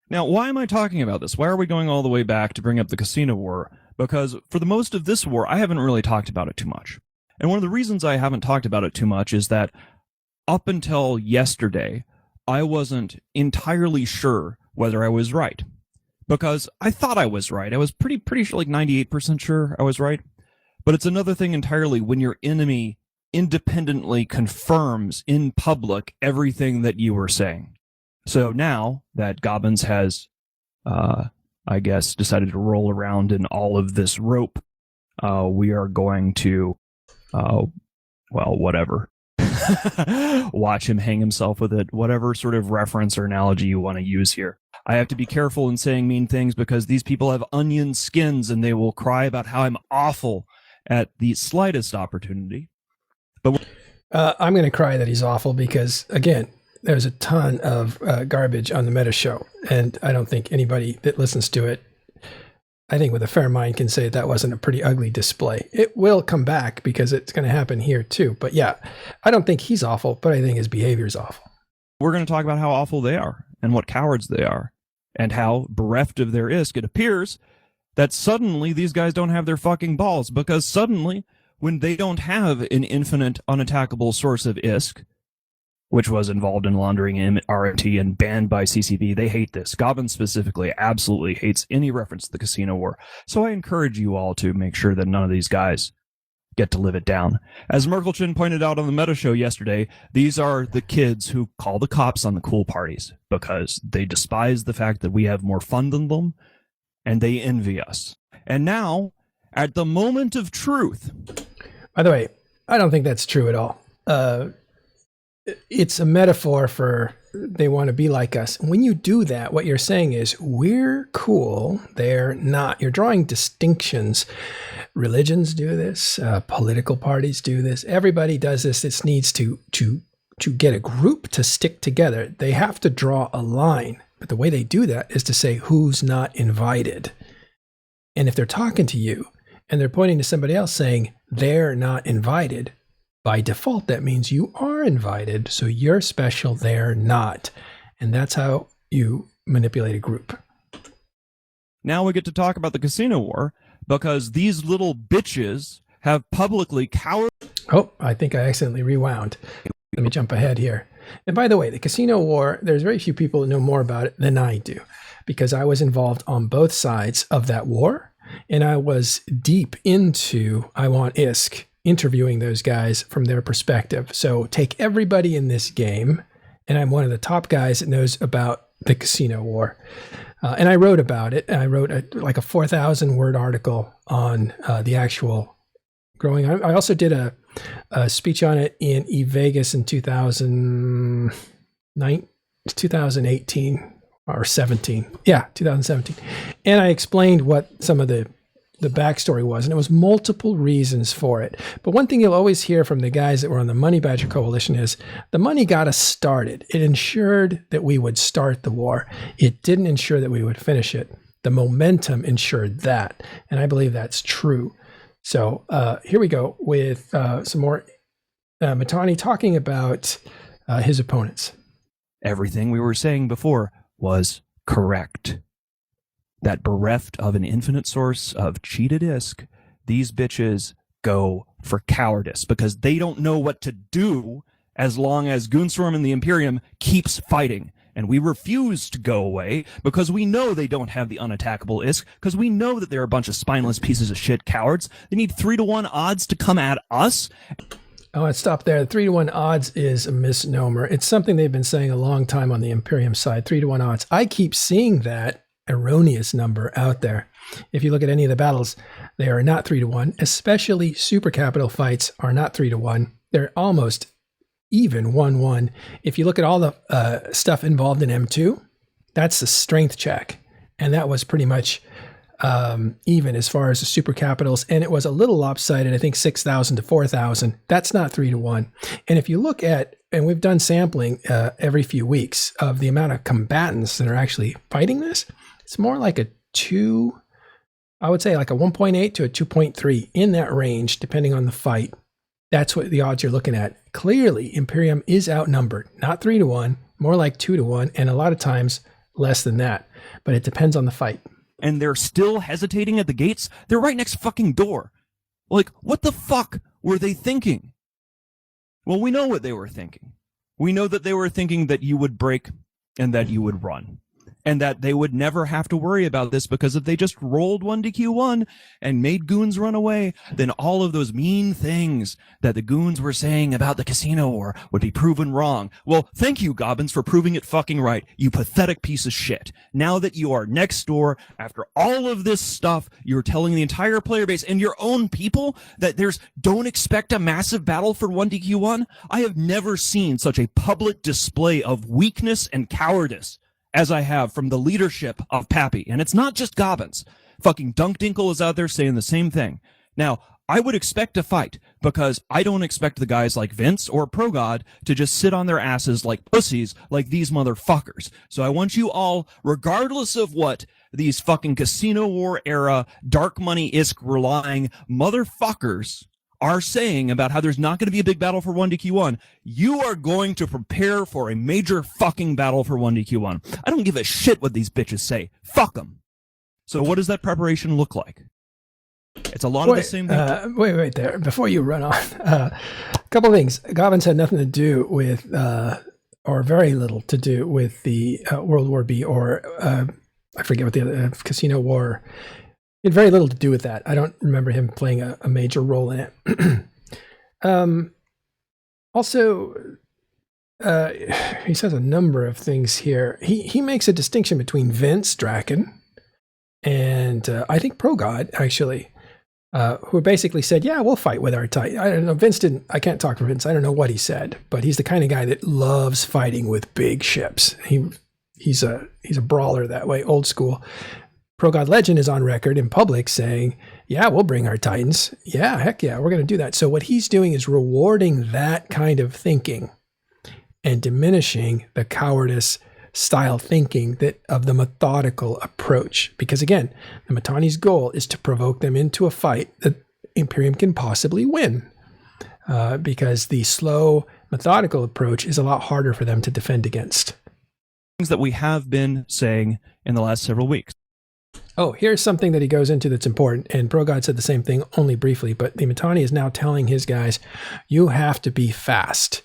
N: Now, why am I talking about this? Why are we going all the way back to bring up the Casino War? Because for the most of this war, I haven't really talked about it too much. And one of the reasons I haven't talked about it too much is that up until yesterday, I wasn't entirely sure whether I was right. Because I thought I was right. I was pretty sure, like 98% sure I was right. But it's another thing entirely when your enemy independently confirms in public everything that you were saying. So now that Gobbins has, I guess, decided to roll around in all of this rope, we are going to, whatever. Watch him hang himself with it, whatever sort of reference or analogy you want to use here. I have to be careful in saying mean things because these people have onion skins and they will cry about how I'm awful at the slightest opportunity. But
A: I'm going to cry that he's awful because, again, there's a ton of garbage on the Meta Show, and I don't think anybody that listens to it, I think with a fair mind, can say that wasn't a pretty ugly display. It will come back because it's going to happen here too. But yeah, I don't think he's awful, but I think his behavior is awful.
N: We're going to talk about how awful they are and what cowards they are and how bereft of their ISK it appears that suddenly these guys don't have their fucking balls, because suddenly when they don't have an infinite unattackable source of ISK, which was involved in laundering RMT and banned by CCP. They hate this. Gobbins specifically absolutely hates any reference to the Casino War. So I encourage you all to make sure that none of these guys get to live it down. As Merkelchin pointed out on the Meta Show yesterday, these are the kids who call the cops on the cool parties because they despise the fact that we have more fun than them, and they envy us. And now, at the moment of truth...
A: By the way, I don't think that's true at all. It's a metaphor for they want to be like us. When you do that, what you're saying is we're cool, they're not. You're drawing distinctions. Religions do this. Political parties do this. Everybody does this. This needs to get a group to stick together. They have to draw a line. But the way they do that is to say who's not invited. And if they're talking to you and they're pointing to somebody else saying they're not invited, by default, that means you are invited, so you're special, they're not. And that's how you manipulate a group.
N: Now we get to talk about the Casino War, because these little bitches have publicly cowered...
A: Oh, I think I accidentally rewound. Let me jump ahead here. And by the way, the Casino War, there's very few people that know more about it than I do, because I was involved on both sides of that war, and I was deep into I Want ISK, interviewing those guys from their perspective. So take everybody in this game, and I'm one of the top guys that knows about the Casino War. And I wrote about it. I wrote like a 4,000 word article on the actual growing. I also did a speech on it in eVegas in 2018 or 17. Yeah, 2017. And I explained what some of the backstory was, and it was multiple reasons for it. But one thing you'll always hear from the guys that were on the Money Badger Coalition is the money got us started. It ensured that we would start the war. It didn't ensure that we would finish it. The momentum ensured that, and I believe that's true. So here we go with some more Mittani talking about his opponents.
N: Everything we were saying before was correct. That bereft of an infinite source of cheated ISK, these bitches go for cowardice because they don't know what to do as long as Goonstorm and the Imperium keeps fighting. And we refuse to go away because we know they don't have the unattackable ISK, because we know that they're a bunch of spineless pieces of shit cowards. They need 3-to-1 odds to come at us.
A: I want to stop there. 3-to-1 odds is a misnomer. It's something they've been saying a long time on the Imperium side, 3-to-1 odds. I keep seeing that erroneous number out there. If you look at any of the battles, they are not 3-to-1, especially super capital fights are not 3-to-1. They're almost even 1-1. If you look at all the stuff involved in M2, that's the strength check. And that was pretty much even as far as the super capitals. And it was a little lopsided, I think 6,000 to 4,000. That's not 3-to-1. And if you look at, and we've done sampling every few weeks of the amount of combatants that are actually fighting this, it's more like a 2, I would say like a 1.8 to a 2.3 in that range, depending on the fight. That's what the odds you're looking at. Clearly, Imperium is outnumbered, not 3-to-1, more like 2-to-1, and a lot of times less than that. But it depends on the fight.
N: And they're still hesitating at the gates. They're right next fucking door. Like, what the fuck were they thinking? Well, we know what they were thinking. We know that they were thinking that you would break and that you would run. And that they would never have to worry about this, because if they just rolled 1DQ1 and made goons run away, then all of those mean things that the goons were saying about the Casino War would be proven wrong. Well, thank you, Gobbins, for proving it fucking right, you pathetic piece of shit. Now that you are next door, after all of this stuff, you're telling the entire player base and your own people that don't expect a massive battle for 1DQ1. I have never seen such a public display of weakness and cowardice as I have from the leadership of Pappy. And it's not just Gobbins. Fucking Dunkdinkle is out there saying the same thing. Now, I would expect a fight, because I don't expect the guys like Vince or Progod to just sit on their asses like pussies like these motherfuckers. So I want you all, regardless of what these fucking Casino War era, dark money ISK relying motherfuckers are saying about how there's not going to be a big battle for 1DQ1, you are going to prepare for a major fucking battle for 1DQ1. I don't give a shit what these bitches say. Fuck them. So what does that preparation look like? It's a lot of the same thing.
A: Wait there. Before you run on, a couple of things. Gobbins had nothing to do with, or very little to do with the World War B, or I forget what the other Casino War. It had very little to do with that. I don't remember him playing a major role in it. Also, he says a number of things here. He makes a distinction between Vince Draken and I think Progod, actually, who basically said, yeah, we'll fight with our Titan. I don't know. Vince didn't, I can't talk for Vince. I don't know what he said, but he's the kind of guy that loves fighting with big ships. He's a brawler that way, old school. Progod Legend is on record in public saying, yeah, we'll bring our Titans. Yeah, heck yeah, we're going to do that. So what he's doing is rewarding that kind of thinking and diminishing the cowardice style thinking that of the methodical approach. Because again, the Mittani's goal is to provoke them into a fight that Imperium can possibly win. Because the slow, methodical approach is a lot harder for them to defend against.
N: Things that we have been saying in the last several weeks.
A: Oh, here's something that he goes into that's important. And Progod said the same thing, only briefly, but the Mittani is now telling his guys, you have to be fast.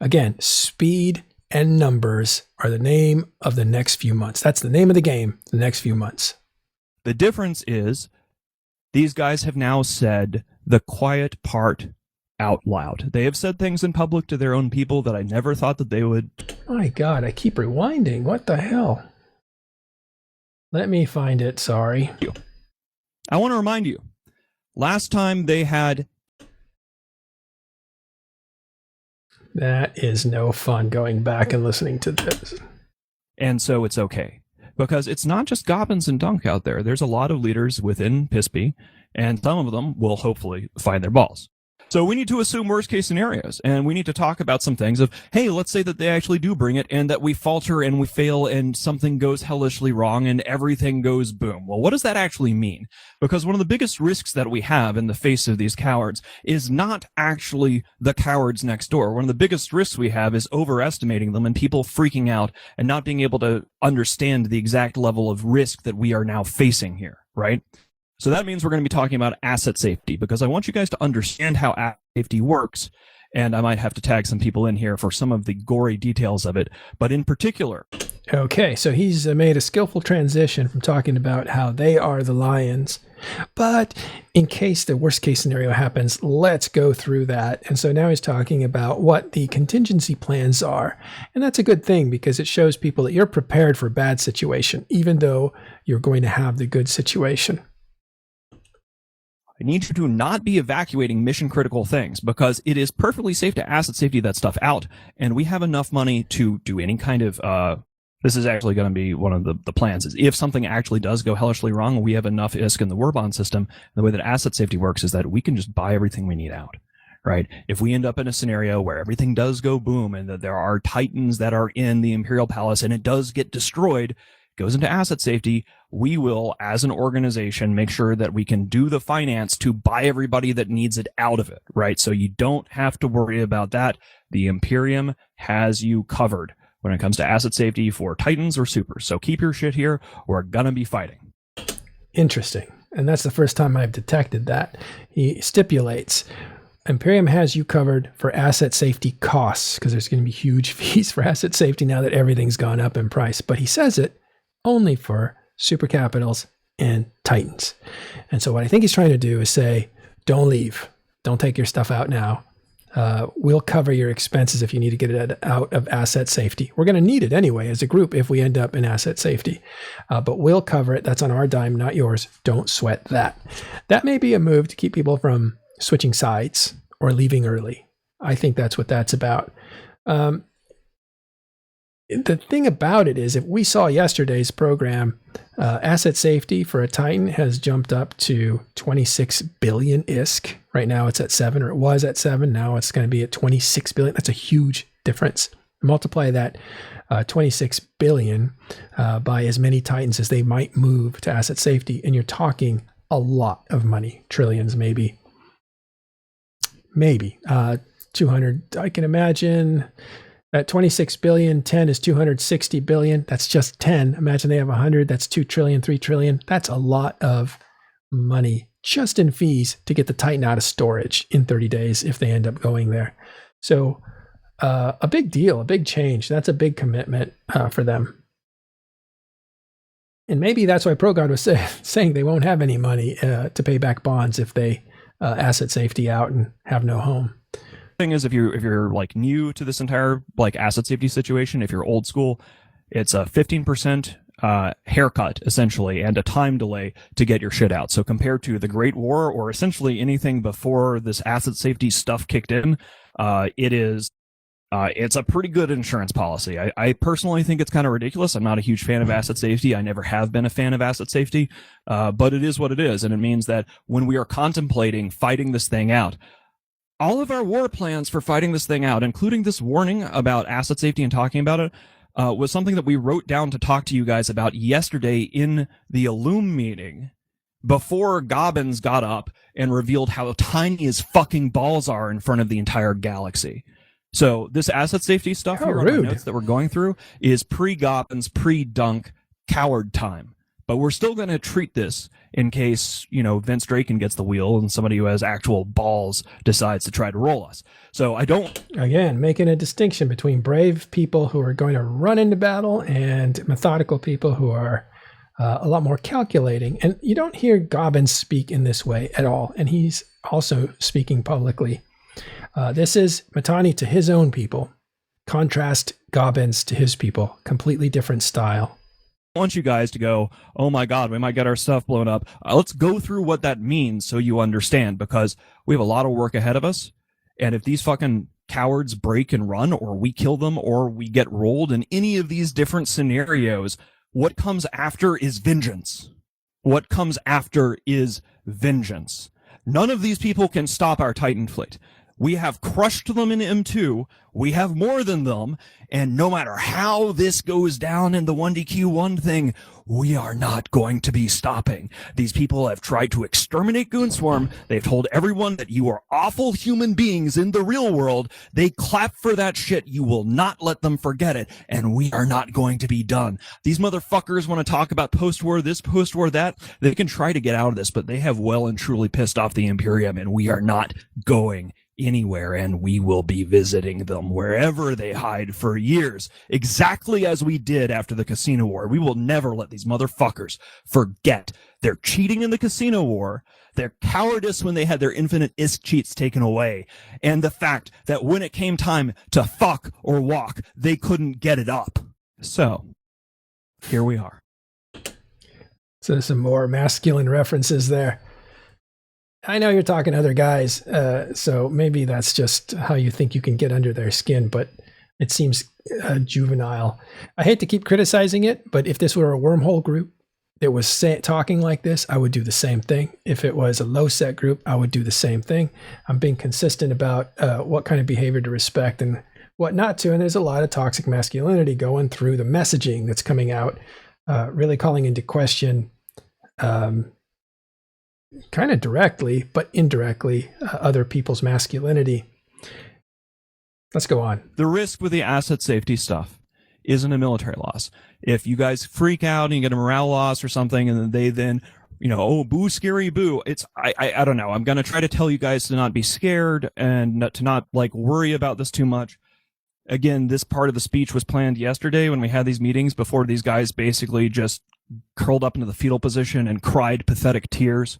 A: Again, speed and numbers are the name of the next few months. That's the name of the game, the next few months.
N: The difference is these guys have now said the quiet part out loud. They have said things in public to their own people that I never thought that they would.
A: My God, I keep rewinding. What the hell? Let me find it. Sorry.
N: I want to remind you, last time they had.
A: That is no fun going back and listening to this.
N: And so it's okay. Because it's not just Gobbins and Dunk out there. There's a lot of leaders within PISP, and some of them will hopefully find their balls. So we need to assume worst case scenarios, and we need to talk about some things of, hey, let's say that they actually do bring it and that we falter and we fail and something goes hellishly wrong and everything goes boom. Well, what does that actually mean? Because one of the biggest risks that we have in the face of these cowards is not actually the cowards next door. One of the biggest risks we have is overestimating them and people freaking out and not being able to understand the exact level of risk that we are now facing here, right? So that means we're going to be talking about asset safety, because I want you guys to understand how asset safety works, and I might have to tag some people in here for some of the gory details of it, but in particular.
A: Okay, so he's made a skillful transition from talking about how they are the lions, but in case the worst case scenario happens, let's go through that. And so now he's talking about what the contingency plans are, and that's a good thing because it shows people that you're prepared for a bad situation, even though you're going to have the good situation.
N: I need you to not be evacuating mission critical things, because it is perfectly safe to asset safety that stuff out. And we have enough money to do any kind of, this is actually going to be one of the plans, is if something actually does go hellishly wrong, we have enough ISK in the war bond system. The way that asset safety works is that we can just buy everything we need out, right? If we end up in a scenario where everything does go boom and that there are titans that are in the Imperial Palace and it does get destroyed, goes into asset safety, we will, as an organization, make sure that we can do the finance to buy everybody that needs it out of it, right? So you don't have to worry about that. The Imperium has you covered when it comes to asset safety for Titans or Supers. So keep your shit here. We're gonna be fighting.
A: Interesting. And that's the first time I've detected that. He stipulates Imperium has you covered for asset safety costs, because there's going to be huge fees for asset safety now that everything's gone up in price. But he says it only for super capitals and Titans. And so what I think he's trying to do is say, don't leave. Don't take your stuff out now. We'll cover your expenses if you need to get it out of asset safety. We're going to need it anyway as a group if we end up in asset safety. But we'll cover it. That's on our dime, not yours. Don't sweat that. That may be a move to keep people from switching sides or leaving early. I think that's what that's about. The thing about it is, if we saw yesterday's program, asset safety for a Titan has jumped up to 26 billion ISK. Right now it's at 7, or it was at 7. Now it's going to be at 26 billion. That's a huge difference. Multiply that 26 billion by as many Titans as they might move to asset safety, and you're talking a lot of money, trillions maybe. 200. I can imagine. At 26 billion, 10 is 260 billion. That's just 10. Imagine they have 100. That's 2 trillion, 3 trillion. That's a lot of money just in fees to get the Titan out of storage in 30 days if they end up going there. So a big deal, a big change. That's a big commitment for them. And maybe that's why Progod was saying they won't have any money to pay back bonds if they asset safety out and have no home.
N: Thing is, if you're like new to this entire like asset safety situation, if you're old school, it's a 15% haircut essentially and a time delay to get your shit out. So compared to the Great War or essentially anything before this asset safety stuff kicked in, it's a pretty good insurance policy. I personally think it's kind of ridiculous. I'm not a huge fan of asset safety. I never have been a fan of asset safety, but it is what it is, and it means that when we are contemplating fighting this thing out, all of our war plans for fighting this thing out, including this warning about asset safety and talking about it, was something that we wrote down to talk to you guys about yesterday in the Illume meeting before Gobbins got up and revealed how tiny his fucking balls are in front of the entire galaxy. So this asset safety stuff here on the notes that we're going through is pre-Gobbins, pre-Dunk, coward time. But we're still going to treat this in case, Vince Draken gets the wheel and somebody who has actual balls decides to try to roll us. So I don't...
A: Again, making a distinction between brave people who are going to run into battle and methodical people who are a lot more calculating. And you don't hear Gobbins speak in this way at all. And he's also speaking publicly. This is Mittani to his own people. Contrast Gobbins to his people. Completely different style.
N: I want you guys to go, oh my God, we might get our stuff blown up. Let's go through what that means so you understand, because we have a lot of work ahead of us. And if these fucking cowards break and run, or we kill them, or we get rolled in any of these different scenarios, what comes after is vengeance. What comes after is vengeance. None of these people can stop our Titan fleet. We have crushed them in M2. We have more than them. And no matter how this goes down in the 1DQ1 thing, we are not going to be stopping. These people have tried to exterminate Goonswarm. They've told everyone that you are awful human beings in the real world. They clap for that shit. You will not let them forget it. And we are not going to be done. These motherfuckers want to talk about post-war this, post-war that. They can try to get out of this, but they have well and truly pissed off the Imperium, and we are not going anywhere, and we will be visiting them wherever they hide for years, exactly as we did after the Casino War. We will never let these motherfuckers forget their cheating in the Casino War, their cowardice when they had their infinite ISK cheats taken away, and the fact that when it came time to fuck or walk, they couldn't get it up. So, here we are.
A: So some more masculine references there. I know you're talking to other guys, so maybe that's just how you think you can get under their skin, but it seems juvenile. I hate to keep criticizing it, but if this were a wormhole group that was talking like this, I would do the same thing. If it was a low-set group, I would do the same thing. I'm being consistent about what kind of behavior to respect and what not to, and there's a lot of toxic masculinity going through the messaging that's coming out, really calling into question kind of directly, but indirectly, other people's masculinity. Let's go on.
N: The risk with the asset safety stuff isn't a military loss. If you guys freak out and you get a morale loss or something, and they then, oh, boo, scary, boo. I don't know. I'm going to try to tell you guys to not be scared and to not worry about this too much. Again, this part of the speech was planned yesterday when we had these meetings before these guys basically just curled up into the fetal position and cried pathetic tears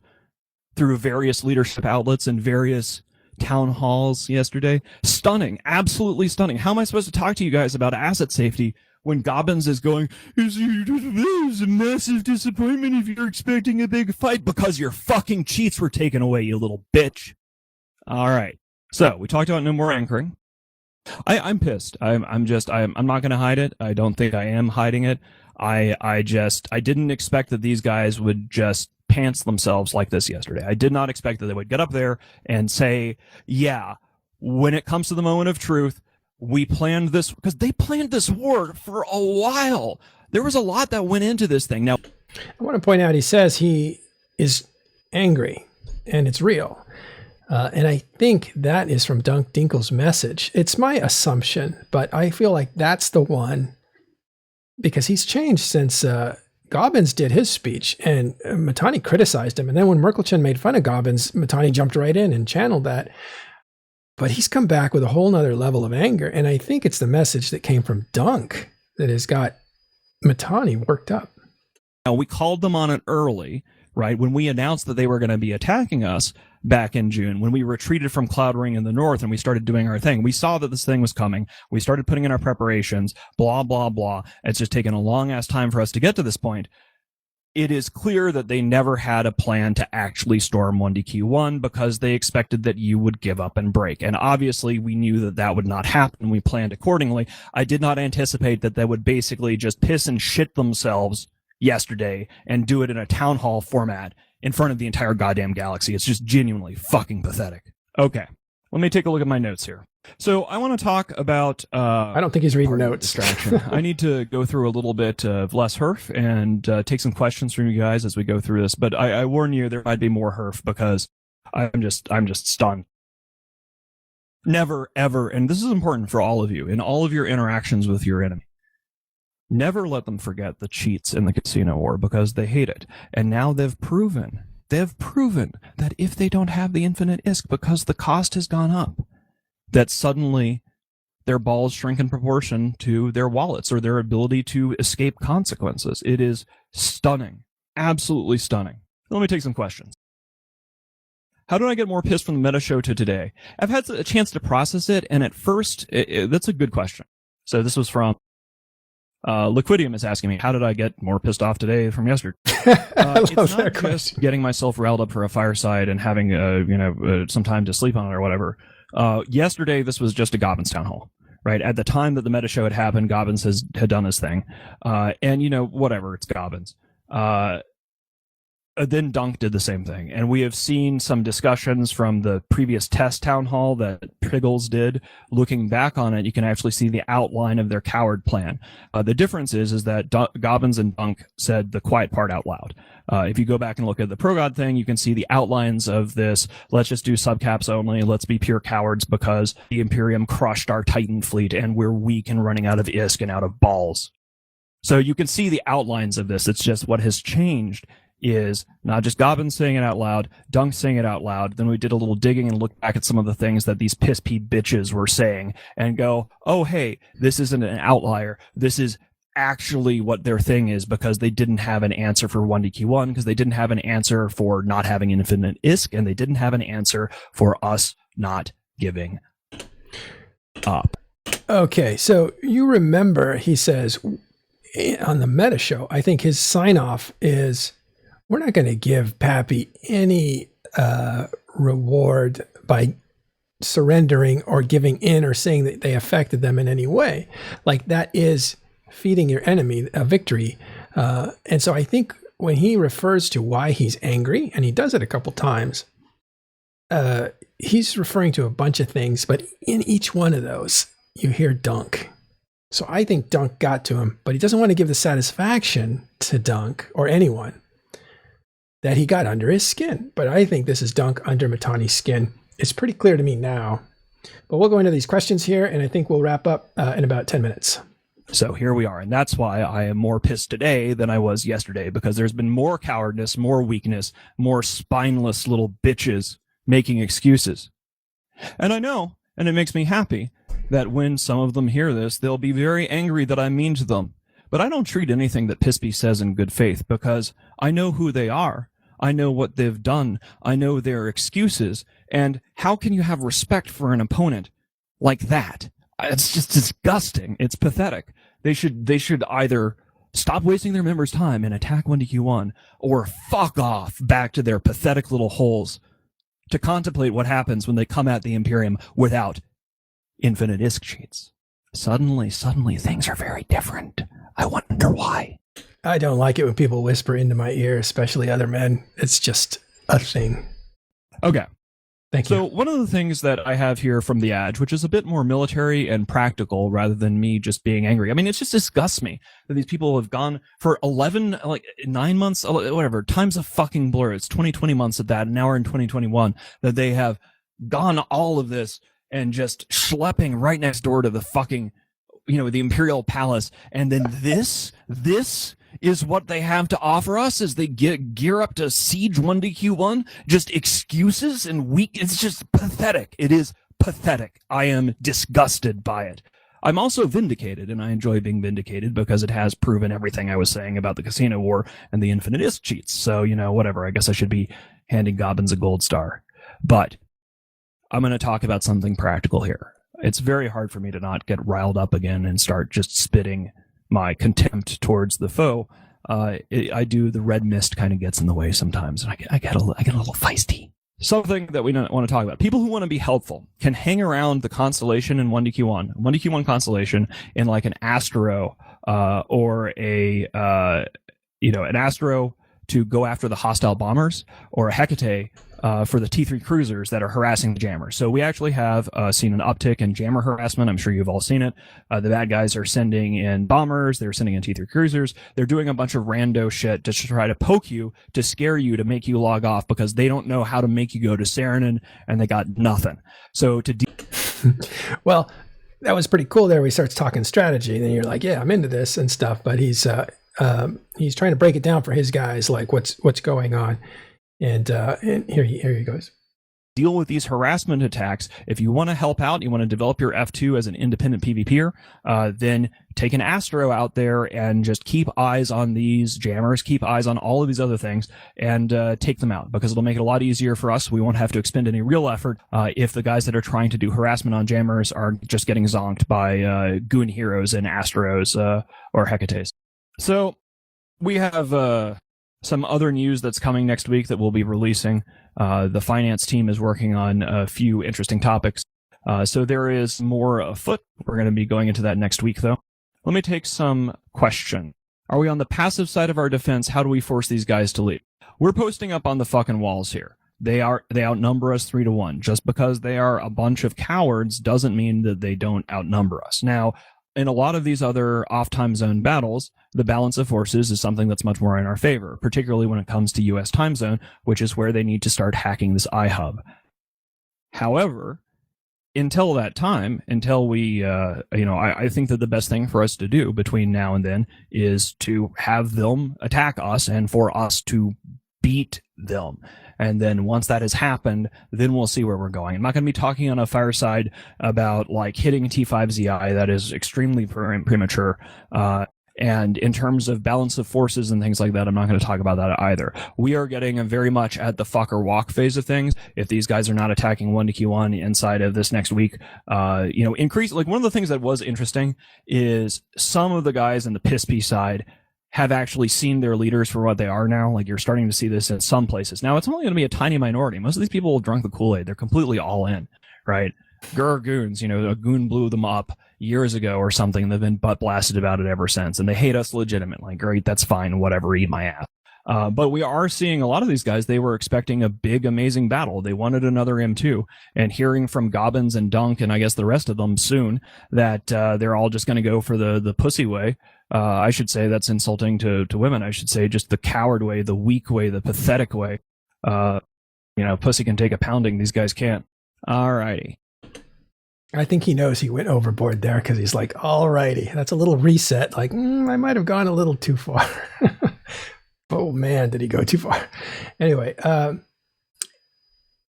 N: through various leadership outlets and various town halls yesterday. Stunning. Absolutely stunning. How am I supposed to talk to you guys about asset safety when Gobbins is going, it's a massive disappointment if you're expecting a big fight because your fucking cheats were taken away, you little bitch. All right. So we talked about no more anchoring. I'm pissed. I'm not going to hide it. I don't think I am hiding it. I didn't expect that these guys would just pants themselves like this yesterday. I did not expect that they would get up there and say, yeah, when it comes to the moment of truth, we planned this, because they planned this war for a while. There was a lot that went into this thing. Now,
A: I want to point out, he says he is angry and it's real. And I think that is from Dunk Dinkle's message. It's my assumption, but I feel like that's the one, because he's changed since Gobbins did his speech, and Mittani criticized him. And then when Merkelchen made fun of Gobbins, Mittani jumped right in and channeled that. But he's come back with a whole nother level of anger. And I think it's the message that came from Dunk that has got Mittani worked up.
N: Now, we called them on it early, right? When we announced that they were going to be attacking us back in June, when we retreated from Cloud Ring in the north and we started doing our thing, we saw that this thing was coming. We started putting in our preparations, blah, blah, blah. It's just taken a long ass time for us to get to this point. It is clear that they never had a plan to actually storm 1DQ1 because they expected that you would give up and break. And obviously we knew that that would not happen. We planned accordingly. I did not anticipate that they would basically just piss and shit themselves yesterday and do it in a town hall format in front of the entire goddamn galaxy. It's just genuinely fucking pathetic. Okay, let me take a look at my notes here. So I want to talk about...
A: I don't think he's reading notes.
N: Distraction. I need to go through a little bit of less herf and take some questions from you guys as we go through this. But I warn you, there might be more herf because I'm just stunned. Never, ever, and this is important for all of you, in all of your interactions with your enemy, Never let them forget the cheats in the casino war because they hate it. And now they've proven that if they don't have the infinite ISK because the cost has gone up, that suddenly their balls shrink in proportion to their wallets or their ability to escape consequences. It is stunning. Absolutely stunning. Let me take some questions. How did I get more pissed from the meta show to today? I've had a chance to process it, and at first, that's a good question. So this was from Liquidium is asking me, how did I get more pissed off today from yesterday? It's not just getting myself riled up for a fireside and having some time to sleep on it or whatever. Yesterday, this was just a Gobbins town hall, right? At the time that the meta show had happened, Gobbins had done his thing. And, whatever, it's Gobbins. Then Dunk did the same thing. And we have seen some discussions from the previous test town hall that Priggles did. Looking back on it, you can actually see the outline of their coward plan. The difference is that Gobbins and Dunk said the quiet part out loud. If you go back and look at the Progod thing, you can see the outlines of this. Let's just do subcaps only. Let's be pure cowards because the Imperium crushed our Titan fleet and we're weak and running out of ISK and out of balls. So you can see the outlines of this. It's just what has changed is not just Gobbins saying it out loud, Dunk saying it out loud. Then we did a little digging and looked back at some of the things that these piss pee bitches were saying and go, oh, hey, this isn't an outlier. This is actually what their thing is because they didn't have an answer for 1DQ1 because they didn't have an answer for not having infinite ISK and they didn't have an answer for us not giving up.
A: Okay, so you remember he says on the meta show, I think his sign off is, we're not going to give Pappy any reward by surrendering or giving in or saying that they affected them in any way. Like that is feeding your enemy a victory. And so I think when he refers to why he's angry, and he does it a couple times, he's referring to a bunch of things, but in each one of those, you hear Dunk. So I think Dunk got to him, but he doesn't want to give the satisfaction to Dunk or anyone that he got under his skin. But I think this is Dunk under Mittani's skin. It's pretty clear to me now. But we'll go into these questions here, and I think we'll wrap up in about 10 minutes.
N: So here we are, and that's why I am more pissed today than I was yesterday, because there's been more cowardice, more weakness, more spineless little bitches making excuses. And I know, and it makes me happy, that when some of them hear this, they'll be very angry that I mean to them. But I don't treat anything that Pispy says in good faith, because I know who they are. I know what they've done. I know their excuses. And how can you have respect for an opponent like that? It's just disgusting. It's pathetic. They should either stop wasting their members' time and attack 1DQ1, or fuck off back to their pathetic little holes to contemplate what happens when they come at the Imperium without infinite ISK cheats. Suddenly things are very different. I wonder why.
A: I don't like it when people whisper into my ear, especially other men. It's just a thing.
N: Okay.
A: Thank you.
N: So one of the things that I have here from the Adge, which is a bit more military and practical rather than me just being angry. I mean, it just disgusts me that these people have gone for 9 months, whatever, time's a fucking blur. It's 2020 months at that, and now we're in 2021, that they have gone all of this and just schlepping right next door to the fucking, the Imperial Palace. And then this is what they have to offer us as they gear up to siege 1DQ1. Just excuses and weak. It's just pathetic. It is pathetic. I am disgusted by it. I'm also vindicated, and I enjoy being vindicated because it has proven everything I was saying about the casino war and the infinite ISK cheats. So, whatever. I guess I should be handing Gobbins a gold star. But I'm going to talk about something practical here. It's very hard for me to not get riled up again and start just spitting my contempt towards the foe. I do. The red mist kind of gets in the way sometimes, and I get a little feisty. Something that we don't want to talk about. People who want to be helpful can hang around the constellation in 1DQ1 constellation in like an Astro or an Astro to go after the hostile bombers, or a Hecate for the T3 cruisers that are harassing the jammers. So we actually have seen an uptick in jammer harassment. I'm sure you've all seen it. The bad guys are sending in bombers. They're sending in T3 cruisers. They're doing a bunch of rando shit to try to poke you, to scare you, to make you log off, because they don't know how to make you go to Saranin, and they got nothing. So to
A: well, that was pretty cool there. He starts talking strategy, and then you're like, yeah, I'm into this and stuff. But he's trying to break it down for his guys, like what's going on. And here he goes.
N: Deal with these harassment attacks. If you want to help out, you want to develop your F2 as an independent PvPer, then take an Astro out there and just keep eyes on these jammers, keep eyes on all of these other things, and take them out, because it'll make it a lot easier for us. We won't have to expend any real effort if the guys that are trying to do harassment on jammers are just getting zonked by goon heroes and Astros or Hecates. So we have some other news that's coming next week that we'll be releasing. The finance team is working on a few interesting topics. So there is more afoot. We're going to be going into that next week, though. Let me take some question. Are we on the passive side of our defense? How do we force these guys to leave? We're posting up on the fucking walls here. They outnumber us 3-1. Just because they are a bunch of cowards doesn't mean that they don't outnumber us. Now, in a lot of these other off-time zone battles, the balance of forces is something that's much more in our favor, particularly when it comes to U.S. time zone, which is where they need to start hacking this iHub. However, until that time, until we, I think that the best thing for us to do between now and then is to have them attack us and for us to beat them. And then once that has happened, then we'll see where we're going. I'm not going to be talking on a fireside about like hitting T5ZI. That is extremely premature. And in terms of balance of forces and things like that, I'm not going to talk about that either. We are getting very much at the fuck or walk phase of things. If these guys are not attacking 1-Q1 inside of this next week, increase. Like one of the things that was interesting is some of the guys in the PISP side have actually seen their leaders for what they are now. Like you're starting to see this in some places. Now it's only going to be a tiny minority. Most of these people have drunk the Kool-Aid. They're completely all in, right? Goons, a goon blew them up years ago or something. They've been butt blasted about it ever since. And they hate us legitimately. Great, that's fine. Whatever, eat my ass. But we are seeing a lot of these guys, they were expecting a big, amazing battle. They wanted another M2. And hearing from Gobbins and Dunk and I guess the rest of them soon that they're all just going to go for the pussy way. I should say that's insulting to women. I should say just the coward way, the weak way, the pathetic way. Pussy can take a pounding. These guys can't. All righty.
A: I think he knows he went overboard there because he's like, all righty. That's a little reset. Like, I might have gone a little too far. Oh, man, did he go too far? Anyway,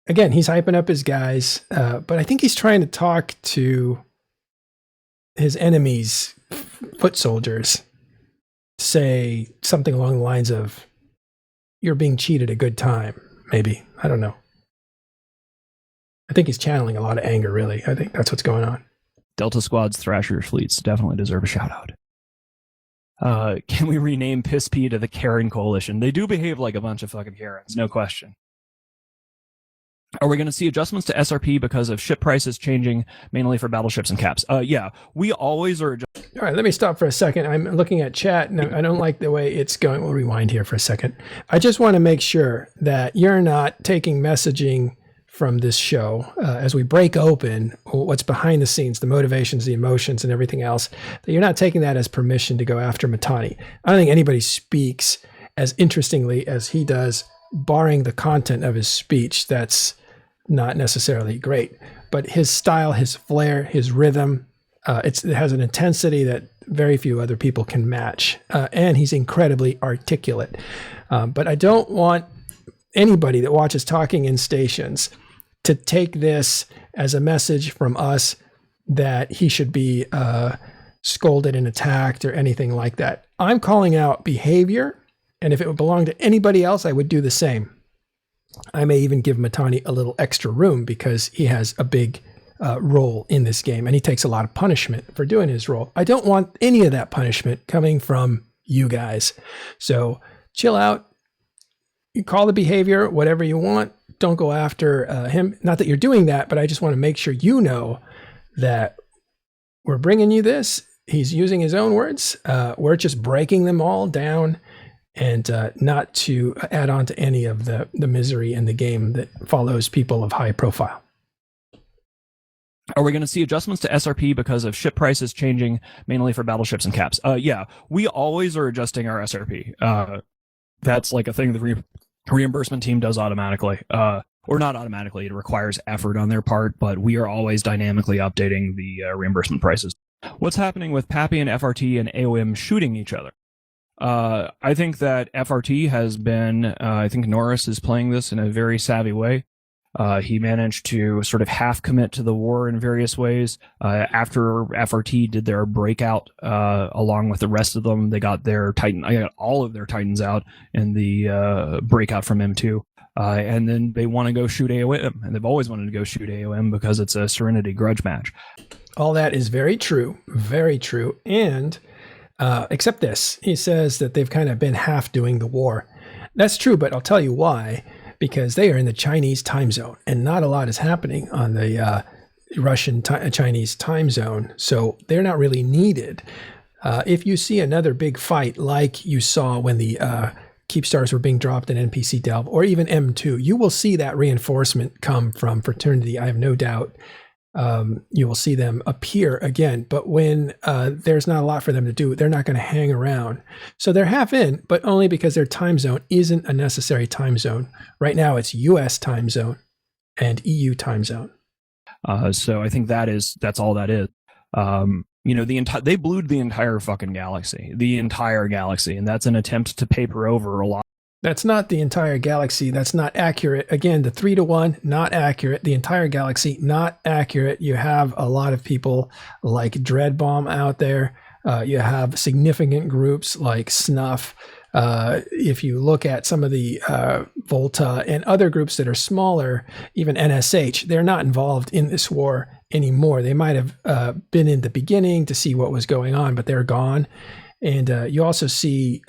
A: again, he's hyping up his guys, but I think he's trying to talk to his enemies, foot soldiers, say something along the lines of, you're being cheated a good time, maybe. I don't know. I think he's channeling a lot of anger, really. I think that's what's going on.
N: Delta Squad's Thrasher fleets definitely deserve a shout-out. Can we rename PISP to the Karen Coalition? They do behave like a bunch of fucking Karens, no question. Are we going to see adjustments to SRP because of ship prices changing, mainly for battleships and caps? Yeah, we always are.
A: All right, let me stop for a second. I'm looking at chat, and I don't like the way it's going. We'll rewind here for a second. I just want to make sure that you're not taking messaging from this show as we break open what's behind the scenes, the motivations, the emotions, and everything else, that you're not taking that as permission to go after Mittani. I don't think anybody speaks as interestingly as he does, barring the content of his speech. That's not necessarily great, but his style, his flair, his rhythm, it has an intensity that very few other people can match. And he's incredibly articulate. But I don't want anybody that watches Talking in Stations to take this as a message from us that he should be scolded and attacked or anything like that. I'm calling out behavior, and if it would belong to anybody else, I would do the same. I may even give Mittani a little extra room because he has a big role in this game, and he takes a lot of punishment for doing his role. I don't want any of that punishment coming from you guys. So chill out. You call the behavior whatever you want. Don't go after him. Not that you're doing that, but I just want to make sure you know that we're bringing you this. He's using his own words. We're just breaking them all down, and not to add on to any of the misery in the game that follows people of high profile.
N: Are we going to see adjustments to SRP because of ship prices changing, mainly for battleships and caps? Yeah, we always are adjusting our SRP. That's like a thing the reimbursement team does automatically. or not automatically. It requires effort on their part, but we are always dynamically updating the reimbursement prices. What's happening with PAPI and FRT and AOM shooting each other? I think that FRT has been, I think Norris is playing this in a very savvy way. He managed to sort of half commit to the war in various ways. After FRT did their breakout, along with the rest of them, they got their Titan, I got all of their Titans out in the breakout from M2. And then they want to go shoot AOM, and they've always wanted to go shoot AOM because it's a Serenity grudge match.
A: All that is very true, and except this, he says that they've kind of been half doing the war. That's true, but I'll tell you why. Because they are in the Chinese time zone, and not a lot is happening on the Russian-Chinese time zone, so they're not really needed. If you see another big fight like you saw when the Keepstars were being dropped in NPC Delve, or even M2, you will see that reinforcement come from Fraternity, I have no doubt. You will see them appear again, but when there's not a lot for them to do, they're not going to hang around. So they're half in, but only because their time zone isn't a necessary time zone. Right now it's US time zone and EU time zone.
N: So I think that's all that is. They blued the entire fucking galaxy, and that's an attempt to paper over a lot.
A: That's not the entire galaxy. That's not accurate. Again, the 3-to-1, not accurate. The entire galaxy, not accurate. You have a lot of people like Dreadbomb out there. You have significant groups like Snuff. If you look at some of the Volta and other groups that are smaller, even NSH, they're not involved in this war anymore. They might have been in the beginning to see what was going on, but they're gone. And you also see...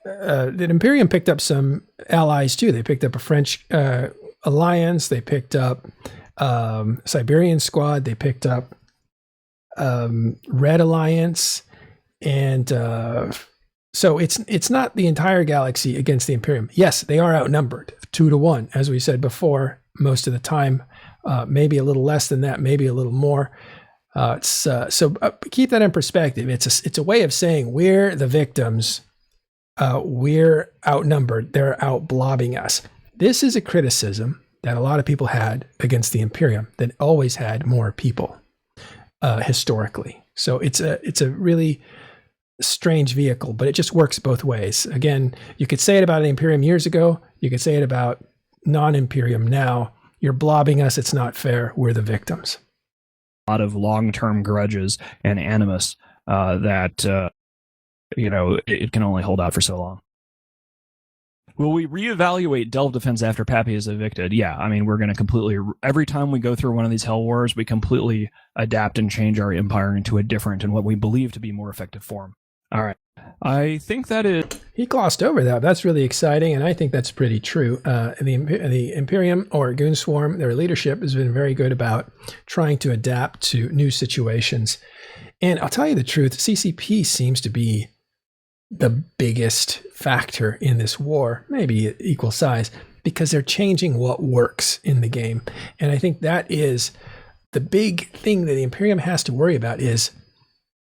A: that Imperium picked up some allies too. They picked up a French alliance. They picked up Siberian Squad. They picked up Red Alliance, and so it's not the entire galaxy against the Imperium. Yes, they are outnumbered 2-to-1, as we said before. Most of the time, maybe a little less than that, maybe a little more. So keep that in perspective. It's a way of saying we're the victims. We're outnumbered. They're out blobbing us. This is a criticism that a lot of people had against the Imperium, that always had more people historically. So it's a really strange vehicle, but it just works both ways. Again, you could say it about the Imperium years ago. You could say it about non-Imperium now. You're blobbing us. It's not fair. We're the victims.
N: A lot of long-term grudges and animus that... it can only hold out for so long. Will we reevaluate Delve Defense after Pappy is evicted? Yeah, I mean, we're going to completely... Every time we go through one of these Hell Wars, we completely adapt and change our empire into a different and what we believe to be more effective form. All right. I think that is...
A: He glossed over that. That's really exciting, and I think that's pretty true. The Imperium, or Goon Swarm, their leadership has been very good about trying to adapt to new situations. And I'll tell you the truth, CCP seems to be the biggest factor in this war, maybe equal size, because they're changing what works in the game. And I think that is the big thing that the Imperium has to worry about is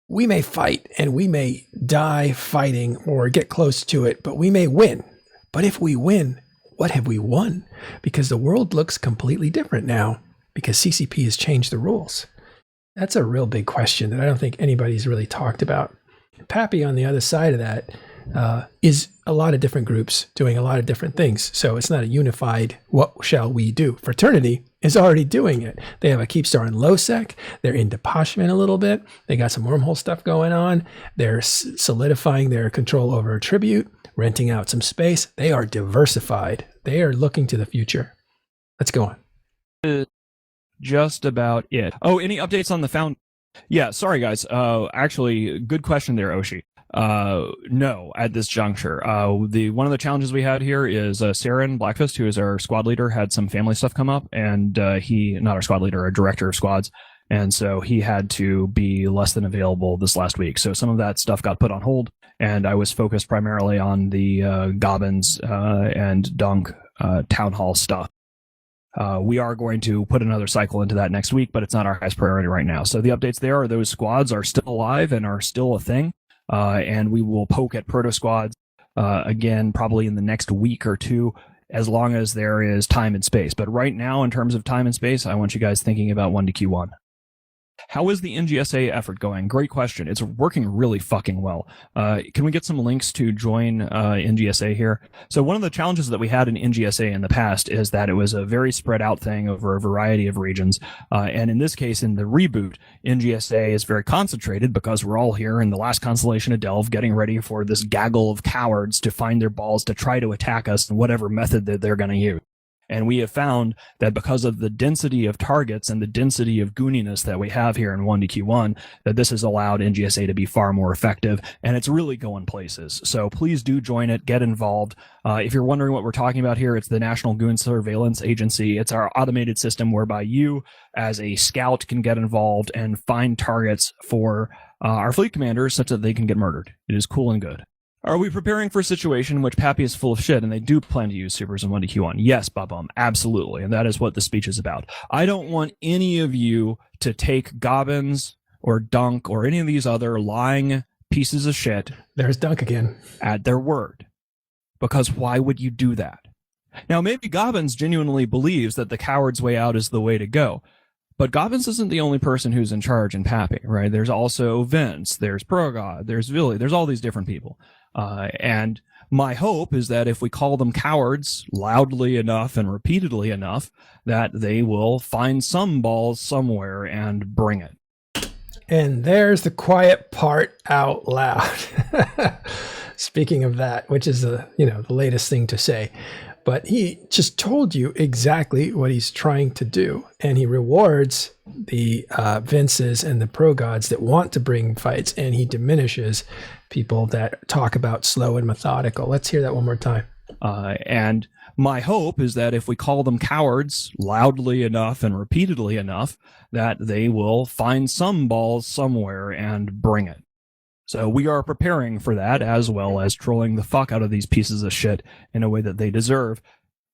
A: we may fight and we may die fighting or get close to it, but we may win. But if we win, what have we won? Because the world looks completely different now because CCP has changed the rules. That's a real big question that I don't think anybody's really talked about. Pappy on the other side of that is a lot of different groups doing a lot of different things. So it's not a unified, what shall we do? Fraternity is already doing it. They have a Keepstar in Lowsec. They're into Poshman a little bit. They got some wormhole stuff going on. They're solidifying their control over Tribute, renting out some space. They are diversified. They are looking to the future. Let's go on.
N: Just about it. Oh, any updates on the found? Yeah, sorry guys. Actually, good question there, Oshi. No, at this juncture. One of the challenges we had here is Saren Blackfist, who is our squad leader, had some family stuff come up, and not our squad leader, our director of squads, and so he had to be less than available this last week. So some of that stuff got put on hold, and I was focused primarily on the Gobbins and Dunk town hall stuff. We are going to put another cycle into that next week, but it's not our highest priority right now. So the updates there are those squads are still alive and are still a thing. And we will poke at proto squads again, probably in the next week or two. as long as there is time and space. But right now, in terms of time and space, I want you guys thinking about 1DQ1. How is the NGSA effort going? Great question. It's working really fucking well. Can we get some links to join NGSA here? So one of the challenges that we had in NGSA in the past is that it was a very spread out thing over a variety of regions. And in this case, in the reboot, NGSA is very concentrated because we're all here in the last constellation of Delve getting ready for this gaggle of cowards to find their balls to try to attack us in whatever method that they're going to use. And we have found that because of the density of targets and the density of gooniness that we have here in 1DQ1, that this has allowed NGSA to be far more effective, and it's really going places. So please do join it, get involved. If you're wondering what we're talking about here, it's the National Goon Surveillance Agency. It's our automated system whereby you, as a scout, can get involved and find targets for our fleet commanders such that they can get murdered. It is cool and good. Are we preparing for a situation in which Pappy is full of shit and they do plan to use supers in 1DQ1? Yes, Bob-Bum, absolutely. And that is what the speech is about. I don't want any of you to take Gobbins or Dunk or any of these other lying pieces of shit.
A: There's Dunk again.
N: At their word. Because why would you do that? Now, maybe Gobbins genuinely believes that the coward's way out is the way to go. But Gobbins isn't the only person who's in charge in Pappy, right? There's also Vince, there's Progod, there's VIly, there's all these different people. And my hope is that if we call them cowards loudly enough and repeatedly enough, that they will find some balls somewhere and bring it.
A: And there's the quiet part out loud. Speaking of that, which is the latest thing to say. But he just told you exactly what he's trying to do. And he rewards the Vinces and the Progods that want to bring fights, and he diminishes people that talk about slow and methodical. Let's hear that one more time.
N: And my hope is that if we call them cowards loudly enough and repeatedly enough, that they will find some balls somewhere and bring it. So we are preparing for that, as well as trolling the fuck out of these pieces of shit in a way that they deserve,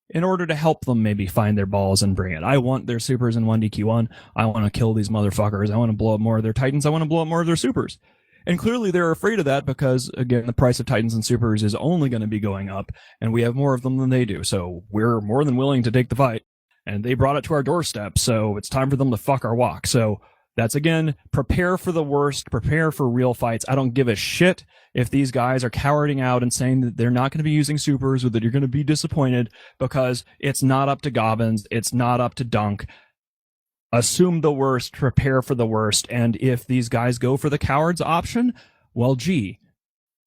N: in order to help them maybe find their balls and bring it. I want their supers in 1DQ1. I want to kill these motherfuckers. I want to blow up more of their Titans. I want to blow up more of their supers. And clearly they're afraid of that because, again, the price of Titans and supers is only going to be going up, and we have more of them than they do. So we're more than willing to take the fight, and they brought it to our doorstep, so it's time for them to fuck our walk. So that's, again, prepare for the worst, prepare for real fights. I don't give a shit if these guys are cowarding out and saying that they're not going to be using supers or that you're going to be disappointed, because it's not up to Gobbins, it's not up to Dunk. Assume the worst, prepare for the worst, and if these guys go for the cowards option, well, gee,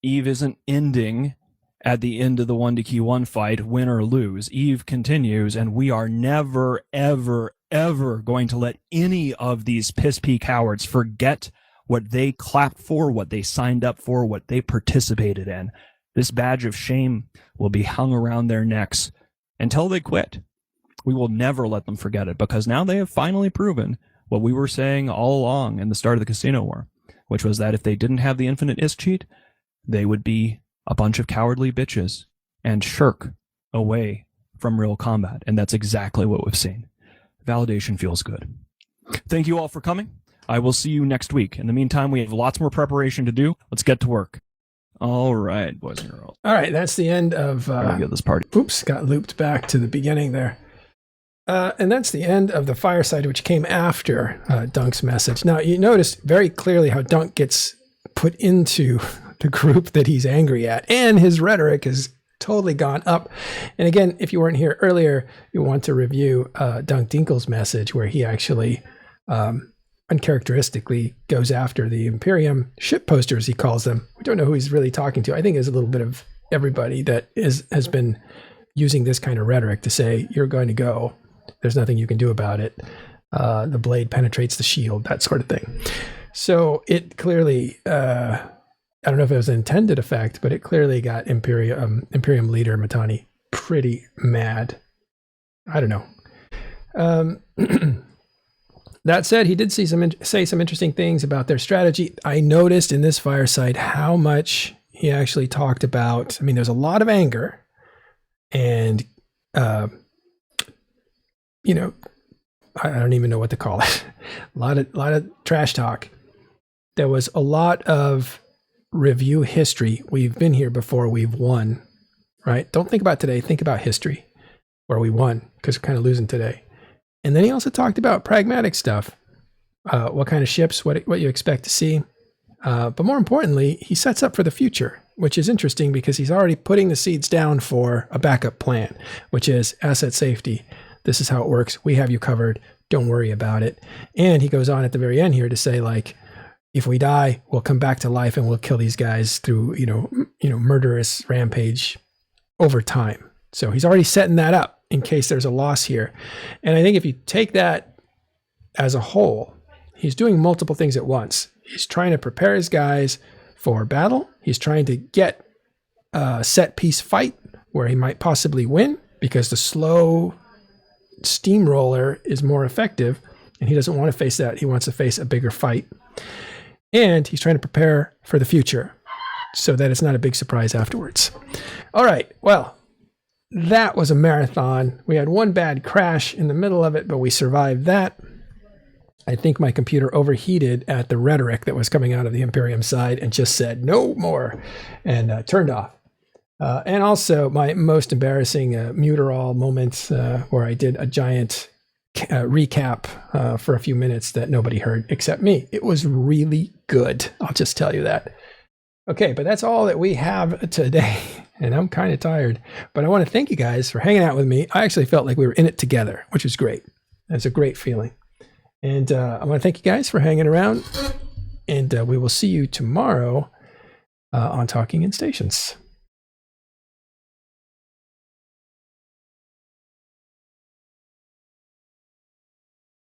N: Eve isn't ending at the end of the 1DQ1 fight, win or lose. Eve continues, and we are never, ever, ever going to let any of these piss-pee cowards forget what they clapped for, what they signed up for, what they participated in. This badge of shame will be hung around their necks until they quit. We will never let them forget it, because now they have finally proven what we were saying all along in the start of the Casino War, which was that if they didn't have the infinite ISK cheat, they would be a bunch of cowardly bitches and shirk away from real combat. And that's exactly what we've seen. Validation feels good. Thank you all for coming. I will see you next week. In the meantime, we have lots more preparation to do. Let's get to work. All right, boys and girls.
A: All right, that's the end of
N: this party.
A: Oops, got looped back to the beginning there. And that's the end of the fireside, which came after Dunk's message. Now, you notice very clearly how Dunk gets put into the group that he's angry at, and his rhetoric has totally gone up. And again, if you weren't here earlier, you want to review Dunk Dinkle's message, where he actually uncharacteristically goes after the Imperium ship posters, he calls them. We don't know who he's really talking to. I think there's a little bit of everybody that has been using this kind of rhetoric to say, you're going to go. There's nothing you can do about it. The blade penetrates the shield, that sort of thing. So it clearly, I don't know if it was an intended effect, but it clearly got Imperium leader Mittani pretty mad. I don't know. That said, he did say some interesting things about their strategy. I noticed in this fireside how much he actually talked about. I mean, there's a lot of anger, and I don't even know what to call it. a lot of trash talk. There was a lot of review history. We've been here before. We've won, right? Don't think about today. Think about history. where we won because we're kind of losing today. And then he also talked about pragmatic stuff, what kind of ships, what you expect to see. But more importantly, he sets up for the future, which is interesting because he's already putting the seeds down for a backup plan, which is asset safety. This is how it works. We have you covered. Don't worry about it. And he goes on at the very end here to say, like, if we die, we'll come back to life and we'll kill these guys through, murderous rampage over time. So he's already setting that up in case there's a loss here. And I think if you take that as a whole, he's doing multiple things at once. He's trying to prepare his guys for battle. He's trying to get a set piece fight where he might possibly win because the slow steamroller is more effective and he doesn't want to face that. He wants to face a bigger fight. And he's trying to prepare for the future so that it's not a big surprise afterwards. All right. Well, that was a marathon. We had one bad crash in the middle of it, but we survived that. I think my computer overheated at the rhetoric that was coming out of the Imperium side and just said no more and turned off. And also my most embarrassing Muterall moment where I did a giant recap for a few minutes that nobody heard except me. It was really good. I'll just tell you that. Okay, but that's all that we have today. And I'm kind of tired. But I want to thank you guys for hanging out with me. I actually felt like we were in it together, which was great. It's a great feeling. And I want to thank you guys for hanging around. And we will see you tomorrow on Talking in Stations.